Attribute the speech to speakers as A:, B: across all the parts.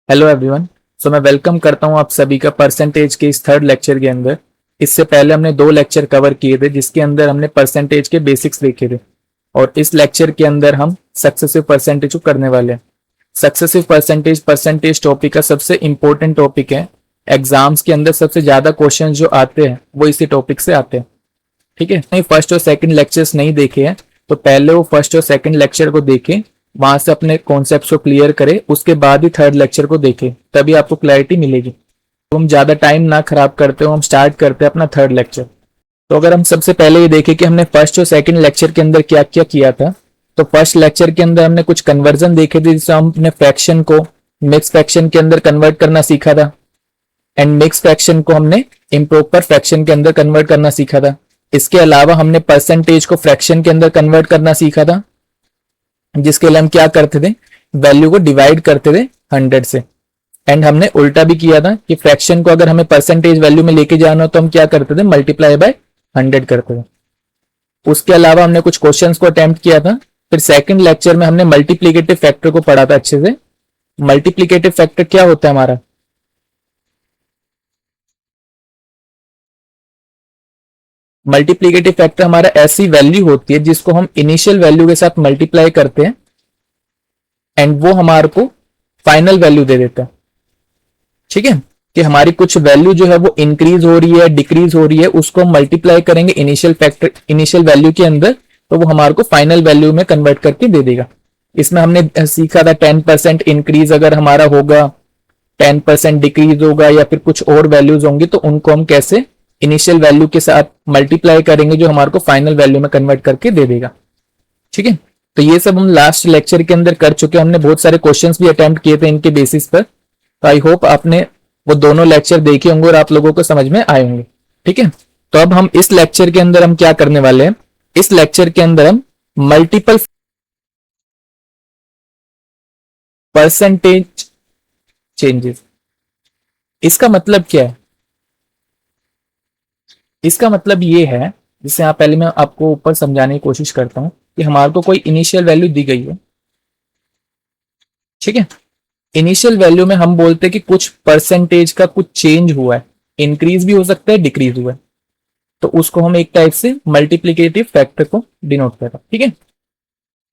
A: Hello everyone. मैं welcome करता हूं आप सभी का परसेंटेज के इस थर्ड लेक्चर के अंदर। इससे पहले हमने दो लेक्चर कवर किए थे जिसके अंदर हमने परसेंटेज के बेसिक्स देखे थे और इस लेक्चर के अंदर हम सक्सेसिव परसेंटेज को करने वाले हैं। सक्सेसिव परसेंटेज परसेंटेज टॉपिक का सबसे इंपॉर्टेंट टॉपिक है। एग्जाम्स के अंदर सबसे ज्यादा क्वेश्चन जो आते हैं वो इसी टॉपिक से आते हैं। ठीक है, नहीं फर्स्ट और सेकंड लेक्चर्स नहीं देखे हैं तो पहले वो फर्स्ट और सेकंड लेक्चर को देखें, वहां से अपने कॉन्सेप्ट्स को क्लियर करें, उसके बाद ही थर्ड लेक्चर को देखें, तभी आपको क्लैरिटी मिलेगी। तो हम ज्यादा टाइम ना खराब करते हो, हम स्टार्ट करते हैं अपना थर्ड लेक्चर। तो अगर हम सबसे पहले ये देखें कि हमने फर्स्ट और सेकंड लेक्चर के अंदर क्या क्या किया था, तो फर्स्ट लेक्चर के अंदर हमने कुछ कन्वर्जन देखे थे, जिससे हमने फ्रैक्शन को मिक्स फ्रैक्शन के अंदर कन्वर्ट करना सीखा था एंड मिक्स फ्रैक्शन को हमने इम्प्रॉपर फ्रैक्शन के अंदर कन्वर्ट करना सीखा था। इसके अलावा हमने परसेंटेज को फ्रैक्शन के अंदर कन्वर्ट करना सीखा था, जिसके लिए हम क्या करते थे, वैल्यू को डिवाइड करते थे 100 से। एंड हमने उल्टा भी किया था कि फ्रैक्शन को अगर हमें परसेंटेज वैल्यू में लेके जाना हो तो हम क्या करते थे, मल्टीप्लाई बाय 100 करते थे। उसके अलावा हमने कुछ क्वेश्चंस को अटेम्प्ट किया था। फिर सेकंड लेक्चर में हमने मल्टीप्लिकेटिव फैक्टर को पढ़ा था अच्छे से। मल्टीप्लिकेटिव फैक्टर क्या होता है हमारा, मल्टीप्लिकेटिव फैक्टर हमारा ऐसी वैल्यू होती है जिसको हम इनिशियल वैल्यू के साथ मल्टीप्लाई करते हैं एंड वो हमारे को फाइनल वैल्यू दे देता है। ठीक है, कि हमारी कुछ वैल्यू जो है वो इंक्रीज हो रही है डिक्रीज हो रही है, उसको हम मल्टीप्लाई करेंगे इनिशियल फैक्टर इनिशियल वैल्यू के अंदर, तो वो हमारे को फाइनल वैल्यू में कन्वर्ट करके दे देगा। इसमें हमने सीखा था 10% इंक्रीज अगर हमारा होगा, 10% डिक्रीज होगा या फिर कुछ और वैल्यूज होंगी तो उनको हम कैसे इनिशियल वैल्यू के साथ मल्टीप्लाई करेंगे जो हमारे को फाइनल वैल्यू में कन्वर्ट करके दे देगा। ठीक है, तो ये सब हम लास्ट लेक्चर के अंदर कर चुके हैं। हमने बहुत सारे क्वेश्चंस भी अटेम्प्ट किए थे इनके बेसिस पर। तो आई होप आपने वो दोनों लेक्चर देखे होंगे और आप लोगों को समझ में आए होंगे। ठीक है, तो अब हम इस लेक्चर के अंदर हम क्या करने वाले हैं, इस लेक्चर के अंदर हम मल्टीपल परसेंटेज चेंजेस, इसका मतलब क्या है, इसका मतलब ये है, जिससे आप पहले मैं आपको ऊपर समझाने की कोशिश करता हूं कि हमारे को कोई इनिशियल वैल्यू दी गई है। ठीक है, इनिशियल वैल्यू में हम बोलते हैं कि कुछ परसेंटेज का कुछ चेंज हुआ है, इंक्रीज भी हो सकता है डिक्रीज हुआ है, तो उसको हम एक टाइप से मल्टीप्लिकेटिव फैक्टर को डिनोट कर रहे हैं। ठीक है,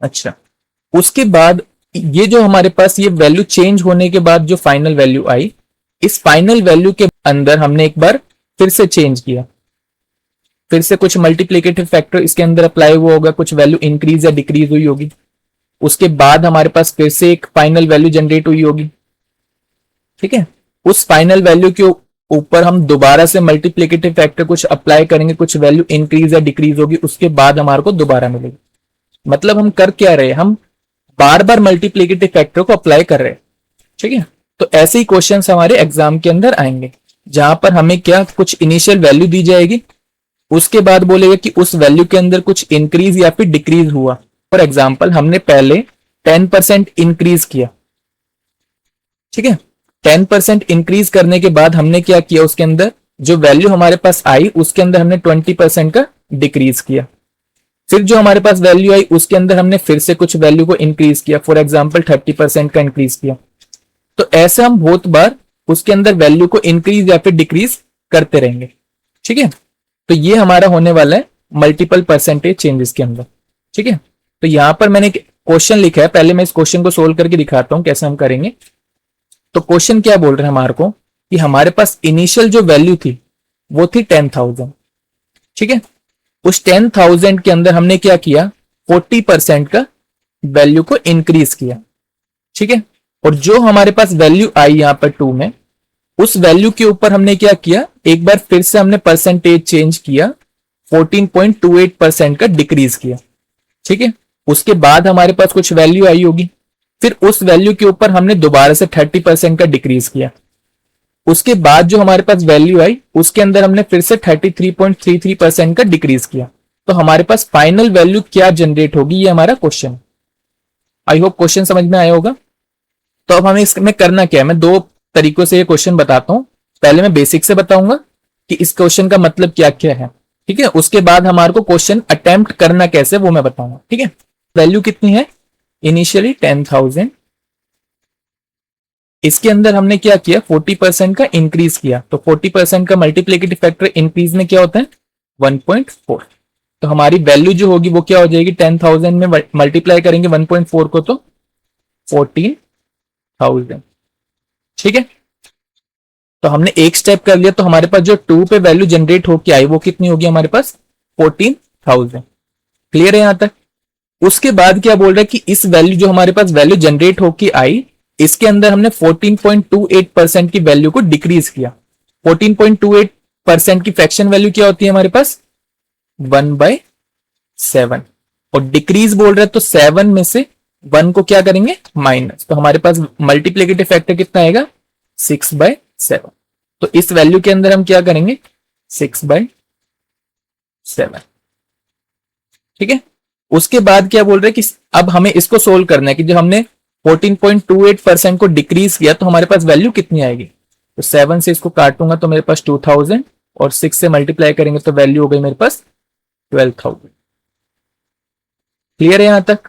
A: अच्छा, उसके बाद ये जो हमारे पास ये वैल्यू चेंज होने के बाद जो फाइनल वैल्यू आई, इस फाइनल वैल्यू के अंदर हमने एक बार फिर से चेंज किया, फिर से कुछ मल्टीप्लिकेटिव फैक्टर इसके अंदर अप्लाई हुआ होगा, कुछ वैल्यू इंक्रीज या डिक्रीज हुई होगी, उसके बाद हमारे पास फिर से एक फाइनल वैल्यू जनरेट हुई होगी। ठीक है, उस फाइनल वैल्यू के ऊपर हम दोबारा से मल्टीप्लिकेटिव फैक्टर कुछ अप्लाई करेंगे, कुछ वैल्यू इंक्रीज या डिक्रीज होगी, उसके बाद हमारे को दोबारा मिलेगी। मतलब हम कर क्या रहे हैं, हम बार बार मल्टीप्लिकेटिव फैक्टर को अप्लाई कर रहे हैं। ठीक है, तो ऐसे ही क्वेश्चन हमारे एग्जाम के अंदर आएंगे, जहां पर हमें क्या कुछ इनिशियल वैल्यू दी जाएगी, उसके बाद बोलेगा कि उस वैल्यू के अंदर कुछ इंक्रीज या फिर डिक्रीज हुआ। फॉर एग्जाम्पल हमने पहले 10% इंक्रीज किया। ठीक है, 10% इंक्रीज करने के बाद हमने क्या किया, उसके अंदर जो वैल्यू हमारे पास आई उसके अंदर हमने 20% का डिक्रीज किया। फिर जो हमारे पास वैल्यू आई उसके अंदर हमने फिर से कुछ वैल्यू को इंक्रीज किया, फॉर एग्जाम्पल 30% का इंक्रीज किया। तो ऐसे हम बहुत बार उसके अंदर वैल्यू को इंक्रीज या फिर डिक्रीज करते रहेंगे। ठीक है, तो ये हमारा होने वाला है मल्टीपल परसेंटेज चेंजेस के अंदर। ठीक है, तो यहां पर मैंने क्वेश्चन लिखा है, पहले मैं इस क्वेश्चन को सोल्व करके दिखाता हूं कैसे हम करेंगे। तो क्वेश्चन क्या बोल रहे हैं हमारे को कि हमारे पास इनिशियल जो वैल्यू थी वो थी 10,000। ठीक है, उस 10,000 के अंदर हमने क्या किया, 40% का वैल्यू को इंक्रीज किया। ठीक है, और जो हमारे पास वैल्यू आई यहां पर 2 में, उस वैल्यू के ऊपर हमने क्या किया, एक बार फिर से हमने परसेंटेज चेंज किया, 14.28% का डिक्रीज किया। ठीक है, उसके बाद हमारे पास कुछ वैल्यू आई होगी, फिर उस वैल्यू के ऊपर हमने दोबारा से 30% का डिक्रीज किया। उसके बाद जो हमारे पास वैल्यू आई उसके अंदर हमने फिर से 33.33% का डिक्रीज किया। तो हमारे पास फाइनल वैल्यू क्या जनरेट होगी, ये हमारा क्वेश्चन। आई होप क्वेश्चन समझ में आया होगा। तो अब हमें इसमें करना क्या है, मैं दो तरीकों से ये क्वेश्चन बताता हूं। पहले मैं बेसिक से बताऊंगा कि इस क्वेश्चन का मतलब क्या क्या है। ठीक है, उसके बाद हमारे को क्वेश्चन अटेम्प्ट करना कैसे वो मैं बताऊंगा। ठीक है, वैल्यू कितनी है, इनिशियली 10,000 इसके अंदर हमने क्या किया, 40% का इंक्रीज किया, तो 40% का मल्टीप्लिकेटिव फैक्टर इंक्रीज में क्या होता है, 1.4। तो हमारी वैल्यू जो होगी वो क्या हो जाएगी, 10,000 में मल्टीप्लाई करेंगे 1.4 को तो 14,000। ठीक है, तो हमने एक स्टेप कर लिया, तो हमारे पास जो 2 पे वैल्यू जनरेट होके आई वो कितनी होगी हमारे पास, 14,000। क्लियर है यहां तक। उसके बाद क्या बोल रहा है कि इस वैल्यू जो हमारे पास वैल्यू जनरेट होके आई, इसके अंदर हमने 14.28% की वैल्यू को डिक्रीज किया। 14.28% की फ्रैक्शन वैल्यू क्या होती है हमारे पास, 1/7, और डिक्रीज बोल रहा है तो 7 में से 1 को क्या करेंगे, माइनस, तो हमारे पास मल्टीप्लिकेटिव फैक्टर कितना आएगा, 6/7। तो इस वैल्यू के अंदर हम क्या करेंगे, 6/7। ठीक है, उसके बाद क्या बोल रहे हैं कि अब हमें इसको सोल्व करना है कि जो हमने 14.28% को डिक्रीज किया तो हमारे पास वैल्यू कितनी आएगी। तो 7 से इसको काटूंगा तो मेरे पास 2000, और 6 से मल्टीप्लाई करेंगे तो वैल्यू हो गई मेरे पास 12,000। क्लियर है यहां तक।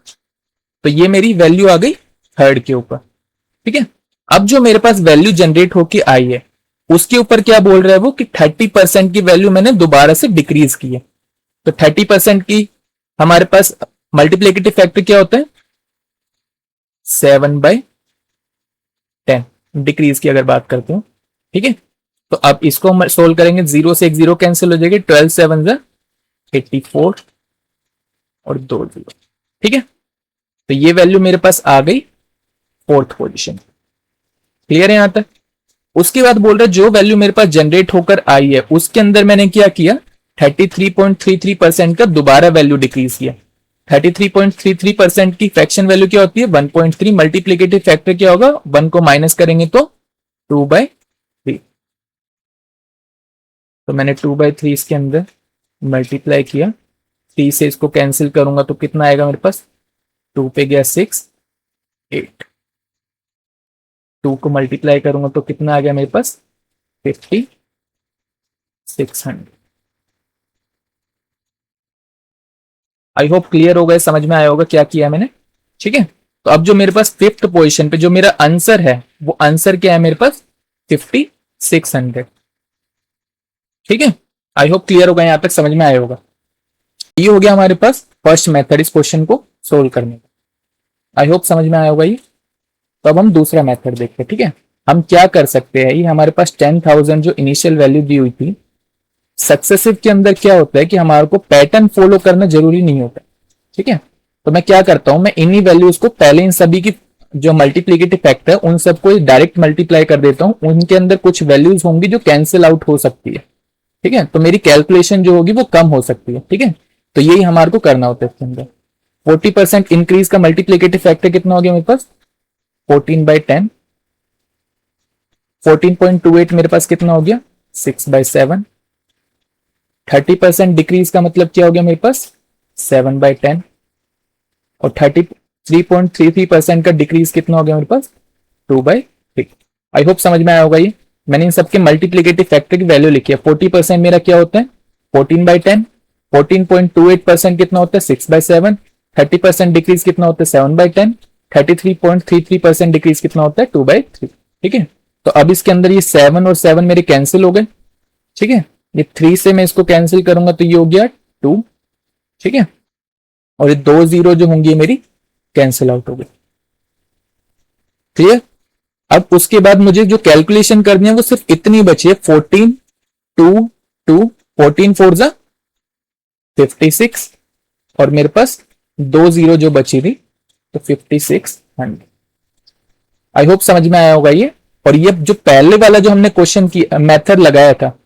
A: तो ये मेरी वैल्यू आ गई थर्ड के ऊपर। ठीक है, अब जो मेरे पास वैल्यू जनरेट होके आई है उसके ऊपर क्या बोल रहा है वो कि 30% की वैल्यू मैंने दोबारा से डिक्रीज की है। तो 30% की हमारे पास मल्टीप्लिकेटिव फैक्टर क्या होता है, 7/10 डिक्रीज की अगर बात करते हो। ठीक है, तो अब इसको हम सोल्व करेंगे, 0 से एक 0 कैंसिल हो जाएगी, 12 7 84 और 2 0। ठीक है, तो ये वैल्यू मेरे पास आ गई फोर्थ पोजीशन। क्लियर है यहां तक। उसके बाद बोल रहा है जो वैल्यू मेरे पास जनरेट होकर आई है उसके अंदर मैंने क्या किया, 33.33% का दोबारा वैल्यू डिक्रीज किया। 33.33% की फ्रैक्शन वैल्यू क्या होती है, 1.3। मल्टीप्लिकेटिव फैक्टर क्या होगा, 1 को माइनस करेंगे तो 2/3। तो मैंने 2/3 इसके अंदर मल्टीप्लाई किया, 3 से इसको कैंसिल करूंगा तो कितना आएगा मेरे पास, 2 पे गया 6 8, 2 को मल्टीप्लाई करूंगा तो कितना आ गया मेरे पास 5600। आई होप क्लियर हो गए, समझ में आया होगा क्या किया मैंने। ठीक है, तो अब जो मेरे पास फिफ्थ पोजीशन पे जो मेरा आंसर है वो आंसर क्या है मेरे पास 5600। ठीक है, आई होप क्लियर होगा, यहां तक समझ में आया होगा। ये हो गया हमारे पास फर्स्ट मेथड इस क्वेश्चन को सोल्व करने का। आई होप समझ में आया होगा ये। तो अब हम दूसरा मेथड देखते हैं। ठीक है, हम क्या कर सकते हैं, ये हमारे पास 10,000 जो इनिशियल वैल्यू दी हुई थी, सक्सेसिव के अंदर क्या होता है कि हमारे को पैटर्न फॉलो करना जरूरी नहीं होता। ठीक है, तो मैं क्या करता हूं, मैं इन्हीं वैल्यूज को पहले इन सभी की जो मल्टीप्लिकेटिव फैक्टर है उन सबको डायरेक्ट मल्टीप्लाई कर देता हूं। उनके अंदर कुछ वैल्यूज होंगी जो कैंसिल आउट हो सकती है। ठीक है, तो मेरी कैलकुलेशन जो होगी वो कम हो सकती है। ठीक है, तो यही हमारे को करना होता है इसके अंदर। 40% इंक्रीज का मल्टीप्लिकेटिव फैक्टर कितना हो गया मेरे पास, 14/10। 14.28 मेरे पास कितना हो गया, 6/7। 30% डिक्रीज का मतलब क्या हो गया मेरे पास, 7/10। और 33.33% का डिक्रीज कितना हो गया मेरे पास, 2/3। आई होप समझ में आया होगा ये। मैंने इन सबके मल्टीप्लिकेटिव फैक्टर की वैल्यू लिखी है। 40% मेरा क्या होता है, 14/10। 14.28% कितना होता है, 6/7। 30% डिक्रीज कितना होता है, 7/10। 33.33% डिक्रीज कितना होता है, 2/3। ठीक है, तो अब इसके अंदर ये 7 और 7 मेरे कैंसिल हो गए। ठीक है, ये 3 से मैं इसको कैंसिल करूंगा तो ये हो गया 2। ठीक है, और ये 2 0 जो होंगी मेरी कैंसिल आउट हो गई। क्लियर। अब उसके बाद मुझे जो कैलकुलेशन करनी है वो सिर्फ इतनी बची है, 14 2 2 14 4 जा 56, और मेरे पास 2 0 जो बची थी तो 5600। आई होप समझ में आया होगा ये। और ये जो पहले वाला जो हमने क्वेश्चन की मेथड लगाया था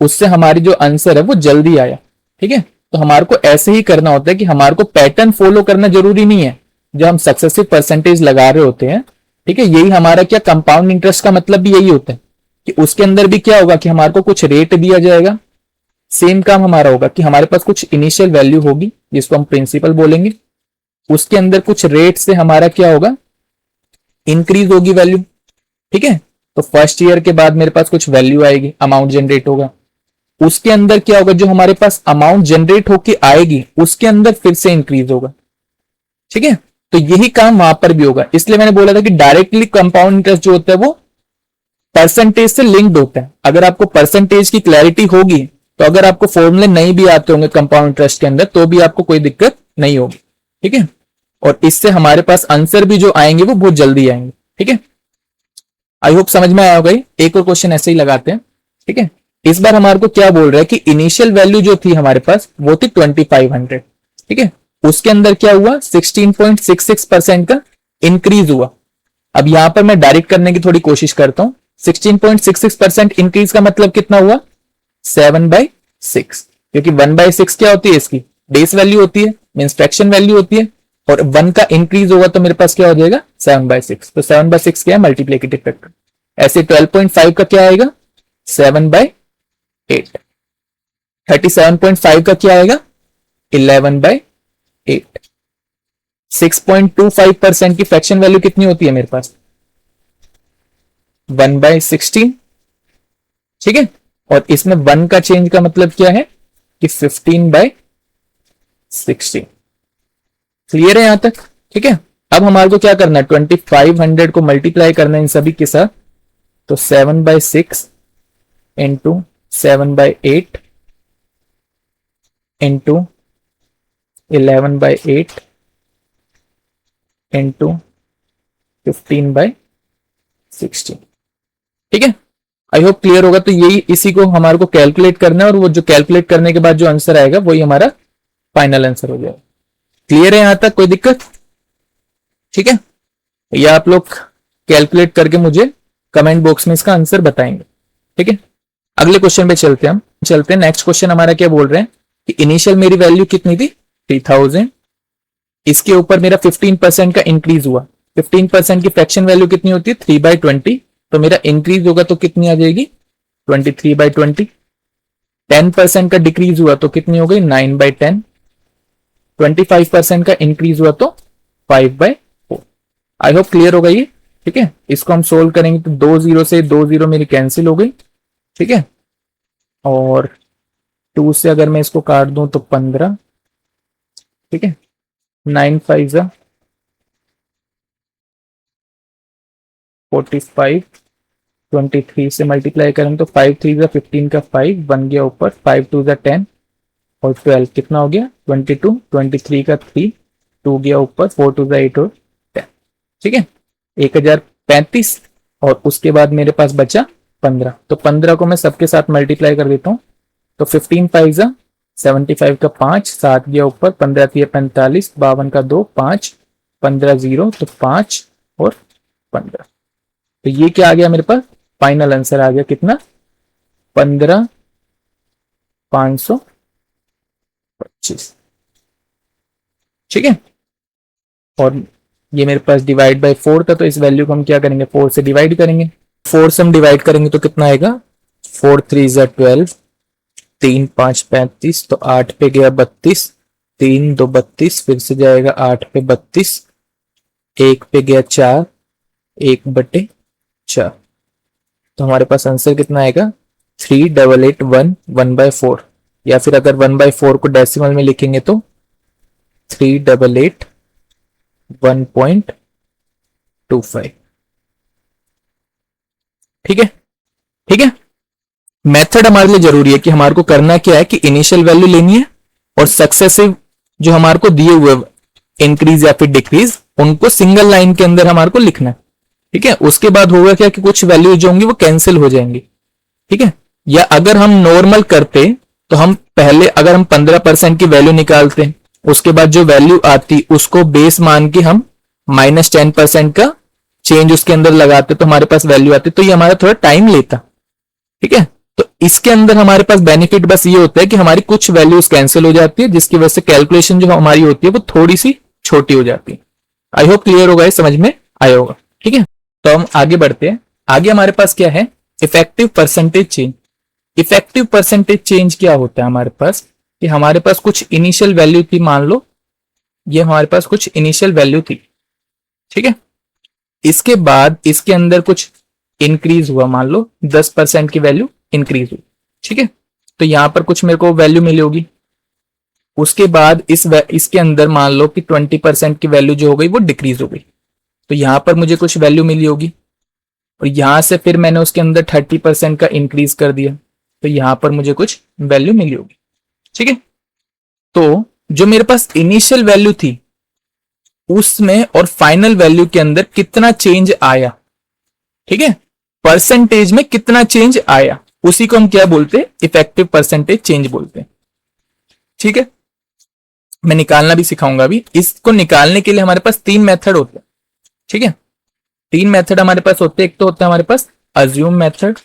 A: उससे हमारी जो आंसर है वो जल्दी आया। ठीक है, तो हमारे को ऐसे ही करना होता है कि हमारे को पैटर्न फॉलो करना जरूरी नहीं है जो हम सक्सेसिव परसेंटेज लगा रहे होते हैं। ठीक है, यही हमारा क्या कंपाउंड इंटरेस्ट का मतलब भी यही होता है कि उसके अंदर भी क्या होगा कि हमारे को कुछ रेट दिया जाएगा। सेम काम हमारा होगा कि हमारे पास कुछ इनिशियल वैल्यू होगी जिसको हम प्रिंसिपल बोलेंगे, उसके अंदर कुछ रेट से हमारा क्या होगा, इंक्रीज होगी वैल्यू। ठीक है, तो फर्स्ट ईयर के बाद मेरे पास कुछ वैल्यू आएगी, अमाउंट जनरेट होगा। उसके अंदर क्या होगा, जो हमारे पास अमाउंट जनरेट होके आएगी उसके अंदर फिर से इंक्रीज होगा। ठीक है, तो यही काम वहां पर भी होगा। इसलिए मैंने बोला था कि डायरेक्टली कंपाउंड इंटरेस्ट जो होता है वो परसेंटेज से लिंक्ड होता है। अगर आपको परसेंटेज की क्लैरिटी होगी तो अगर आपको फॉर्मूले नहीं भी आते होंगे कंपाउंड इंटरेस्ट के अंदर तो भी आपको कोई दिक्कत नहीं होगी। ठीक है, और इससे हमारे पास आंसर भी जो आएंगे वो बहुत जल्दी आएंगे। ठीक है, आई होप समझ में आया होगा। एक और क्वेश्चन ऐसे ही लगाते हैं। ठीक है, इस बार हमारे को क्या बोल रहा है कि इनिशियल वैल्यू जो थी हमारे पास वो थी 2500। ठीक है, उसके अंदर क्या हुआ 16.66% का इंक्रीज हुआ। अब यहां पर मैं डायरेक्ट करने की थोड़ी कोशिश करता हूं। 16.66% इंक्रीज का मतलब कितना हुआ 7/6, क्योंकि 1/6 क्या होती है इसकी बेस वैल्यू होती है, मींस फ्रैक्शन वैल्यू होती है, और 1 का इंक्रीज होगा तो मेरे पास क्या हो जाएगा 7/6। तो 7/6 क्या है मल्टीप्लिकेटिव फैक्टर। ऐसे 12.5 का क्या आएगा 7/8। 37.5 का क्या आएगा 11/8। 6.25% की फ्रैक्शन वैल्यू कितनी होती है मेरे पास 1/16। ठीक है, और इसमें 1 का चेंज का मतलब क्या है कि 15/16। क्लियर है यहां तक। ठीक है, अब हमारे को क्या करना है 2500 को मल्टीप्लाई करना है इन सभी के साथ। तो 7/6 इंटू 7/8 इंटू 11/8 इंटू 15/16। ठीक है, आई होप क्लियर होगा। तो यही इसी को हमारे को कैलकुलेट करना है, और वो जो कैलकुलेट करने के बाद जो आंसर आएगा वही हमारा फाइनल आंसर हो जाएगा। क्लियर है यहां तक, कोई दिक्कत। ठीक है, ये आप लोग कैलकुलेट करके मुझे कमेंट बॉक्स में इसका आंसर बताएंगे। ठीक है, अगले क्वेश्चन पे चलते हैं। हम चलते हैं नेक्स्ट क्वेश्चन हमारा क्या बोल रहे हैं कि इनिशियल मेरी वैल्यू कितनी थी 3000, इसके ऊपर मेरा 15% का इंक्रीज हुआ। 15% की फ्रैक्शन वैल्यू कितनी होती है 3/20, तो मेरा इंक्रीज होगा तो कितनी आ जाएगी 23/20। 10% का डिक्रीज हुआ तो कितनी हो गई 9/10। 25% का इंक्रीज हुआ तो 5/4। आई होप क्लियर होगा ये। ठीक है, इसको हम सोल्व करेंगे तो 2 0 से 2 0 मेरी कैंसिल हो गई। ठीक है, और 2 से अगर मैं इसको काट दूं तो 15। ठीक है, 9 5 जा 45, 23 से मल्टीप्लाई करें तो 5 3 जा 15 का 5 बन गया ऊपर, 5 2 जा 10 और 12 कितना हो गया 22, 23 का 3 2 गया ऊपर, 4 2 जा 8 और 10। ठीक है, 1035, और उसके बाद मेरे पास बचा 15। तो 15 को मैं सबके साथ मल्टीप्लाई कर देता हूं। तो 15 5 जा 75 का 5 7 गया ऊपर, 15 3 45, 52 का 2 5, 15 0 तो 5 और 15। तो ये क्या आ गया मेरे पास फाइनल आंसर आ गया कितना 15,525। ठीक है, और ये मेरे पास डिवाइड बाय 4 था, तो इस वैल्यू को हम क्या करेंगे 4 से डिवाइड करेंगे। 4 से हम डिवाइड करेंगे तो कितना आएगा 4 3 जा 12, 3 5 35, तो 8 पे गया 32, 3 2 32, फिर से जाएगा 8 पे 32, 1 पे गया 4, 1/4। तो हमारे पास आंसर कितना आएगा 3881 1/4, या फिर अगर 1/4 को डेसिमल में लिखेंगे तो 388 1.25। ठीक है, ठीक है, मेथड हमारे लिए जरूरी है कि हमारे को करना क्या है कि इनिशियल वैल्यू लेनी है और सक्सेसिव जो हमारे को दिए हुए इंक्रीज या फिर डिक्रीज उनको सिंगल लाइन के अंदर हमारे को लिखना है। ठीक है, उसके बाद होगा क्या कि कुछ वैल्यू जो होंगी वो कैंसिल हो जाएंगी। ठीक है, या अगर हम नॉर्मल करते तो हम पहले अगर हम 15% की वैल्यू निकालते, उसके बाद जो वैल्यू आती उसको बेस मान के हम -10% का चेंज उसके अंदर लगाते तो हमारे पास वैल्यू आती, तो ये हमारा थोड़ा टाइम लेता। ठीक है, तो इसके अंदर हमारे पास बेनिफिट बस ये होता है कि हमारी कुछ वैल्यूज कैंसिल हो जाती है, जिसकी वजह से कैलकुलेशन जो हमारी होती है वो थोड़ी सी छोटी हो जाती है। आई होप क्लियर होगा, समझ में आया होगा। ठीक है, तो हम आगे बढ़ते हैं। आगे हमारे पास क्या है effective percentage change. Effective percentage change क्या होता है हमारे पास कि हमारे पास कुछ इनिशियल वैल्यू थी, मान लो ये हमारे पास कुछ इनिशियल वैल्यू थी। ठीक है, इसके बाद इसके अंदर कुछ इंक्रीज हुआ, मान लो 10% की वैल्यू इंक्रीज हुई। ठीक है, तो यहां पर कुछ मेरे को वैल्यू मिली होगी। उसके बाद इसके अंदर मान लो कि 20% की वैल्यू जो हो गई वो डिक्रीज हो गई, तो यहां पर मुझे कुछ वैल्यू मिली होगी, और यहां से फिर मैंने उसके अंदर 30% का इंक्रीज कर दिया, तो यहां पर मुझे कुछ वैल्यू मिली होगी। ठीक है, तो जो मेरे पास इनिशियल वैल्यू थी उसमें और फाइनल वैल्यू के अंदर कितना चेंज आया, ठीक है, परसेंटेज में कितना चेंज आया, उसी को हम क्या बोलते हैं, इफेक्टिव परसेंटेज चेंज बोलते हैं। ठीक है, मैं निकालना भी सिखाऊंगा अभी। इसको निकालने के लिए हमारे पास 3 मेथड होते हैं। ठीक है, 3 मेथड हमारे पास होते हैं। एक तो होता है हमारे पास अज्यूम मेथड,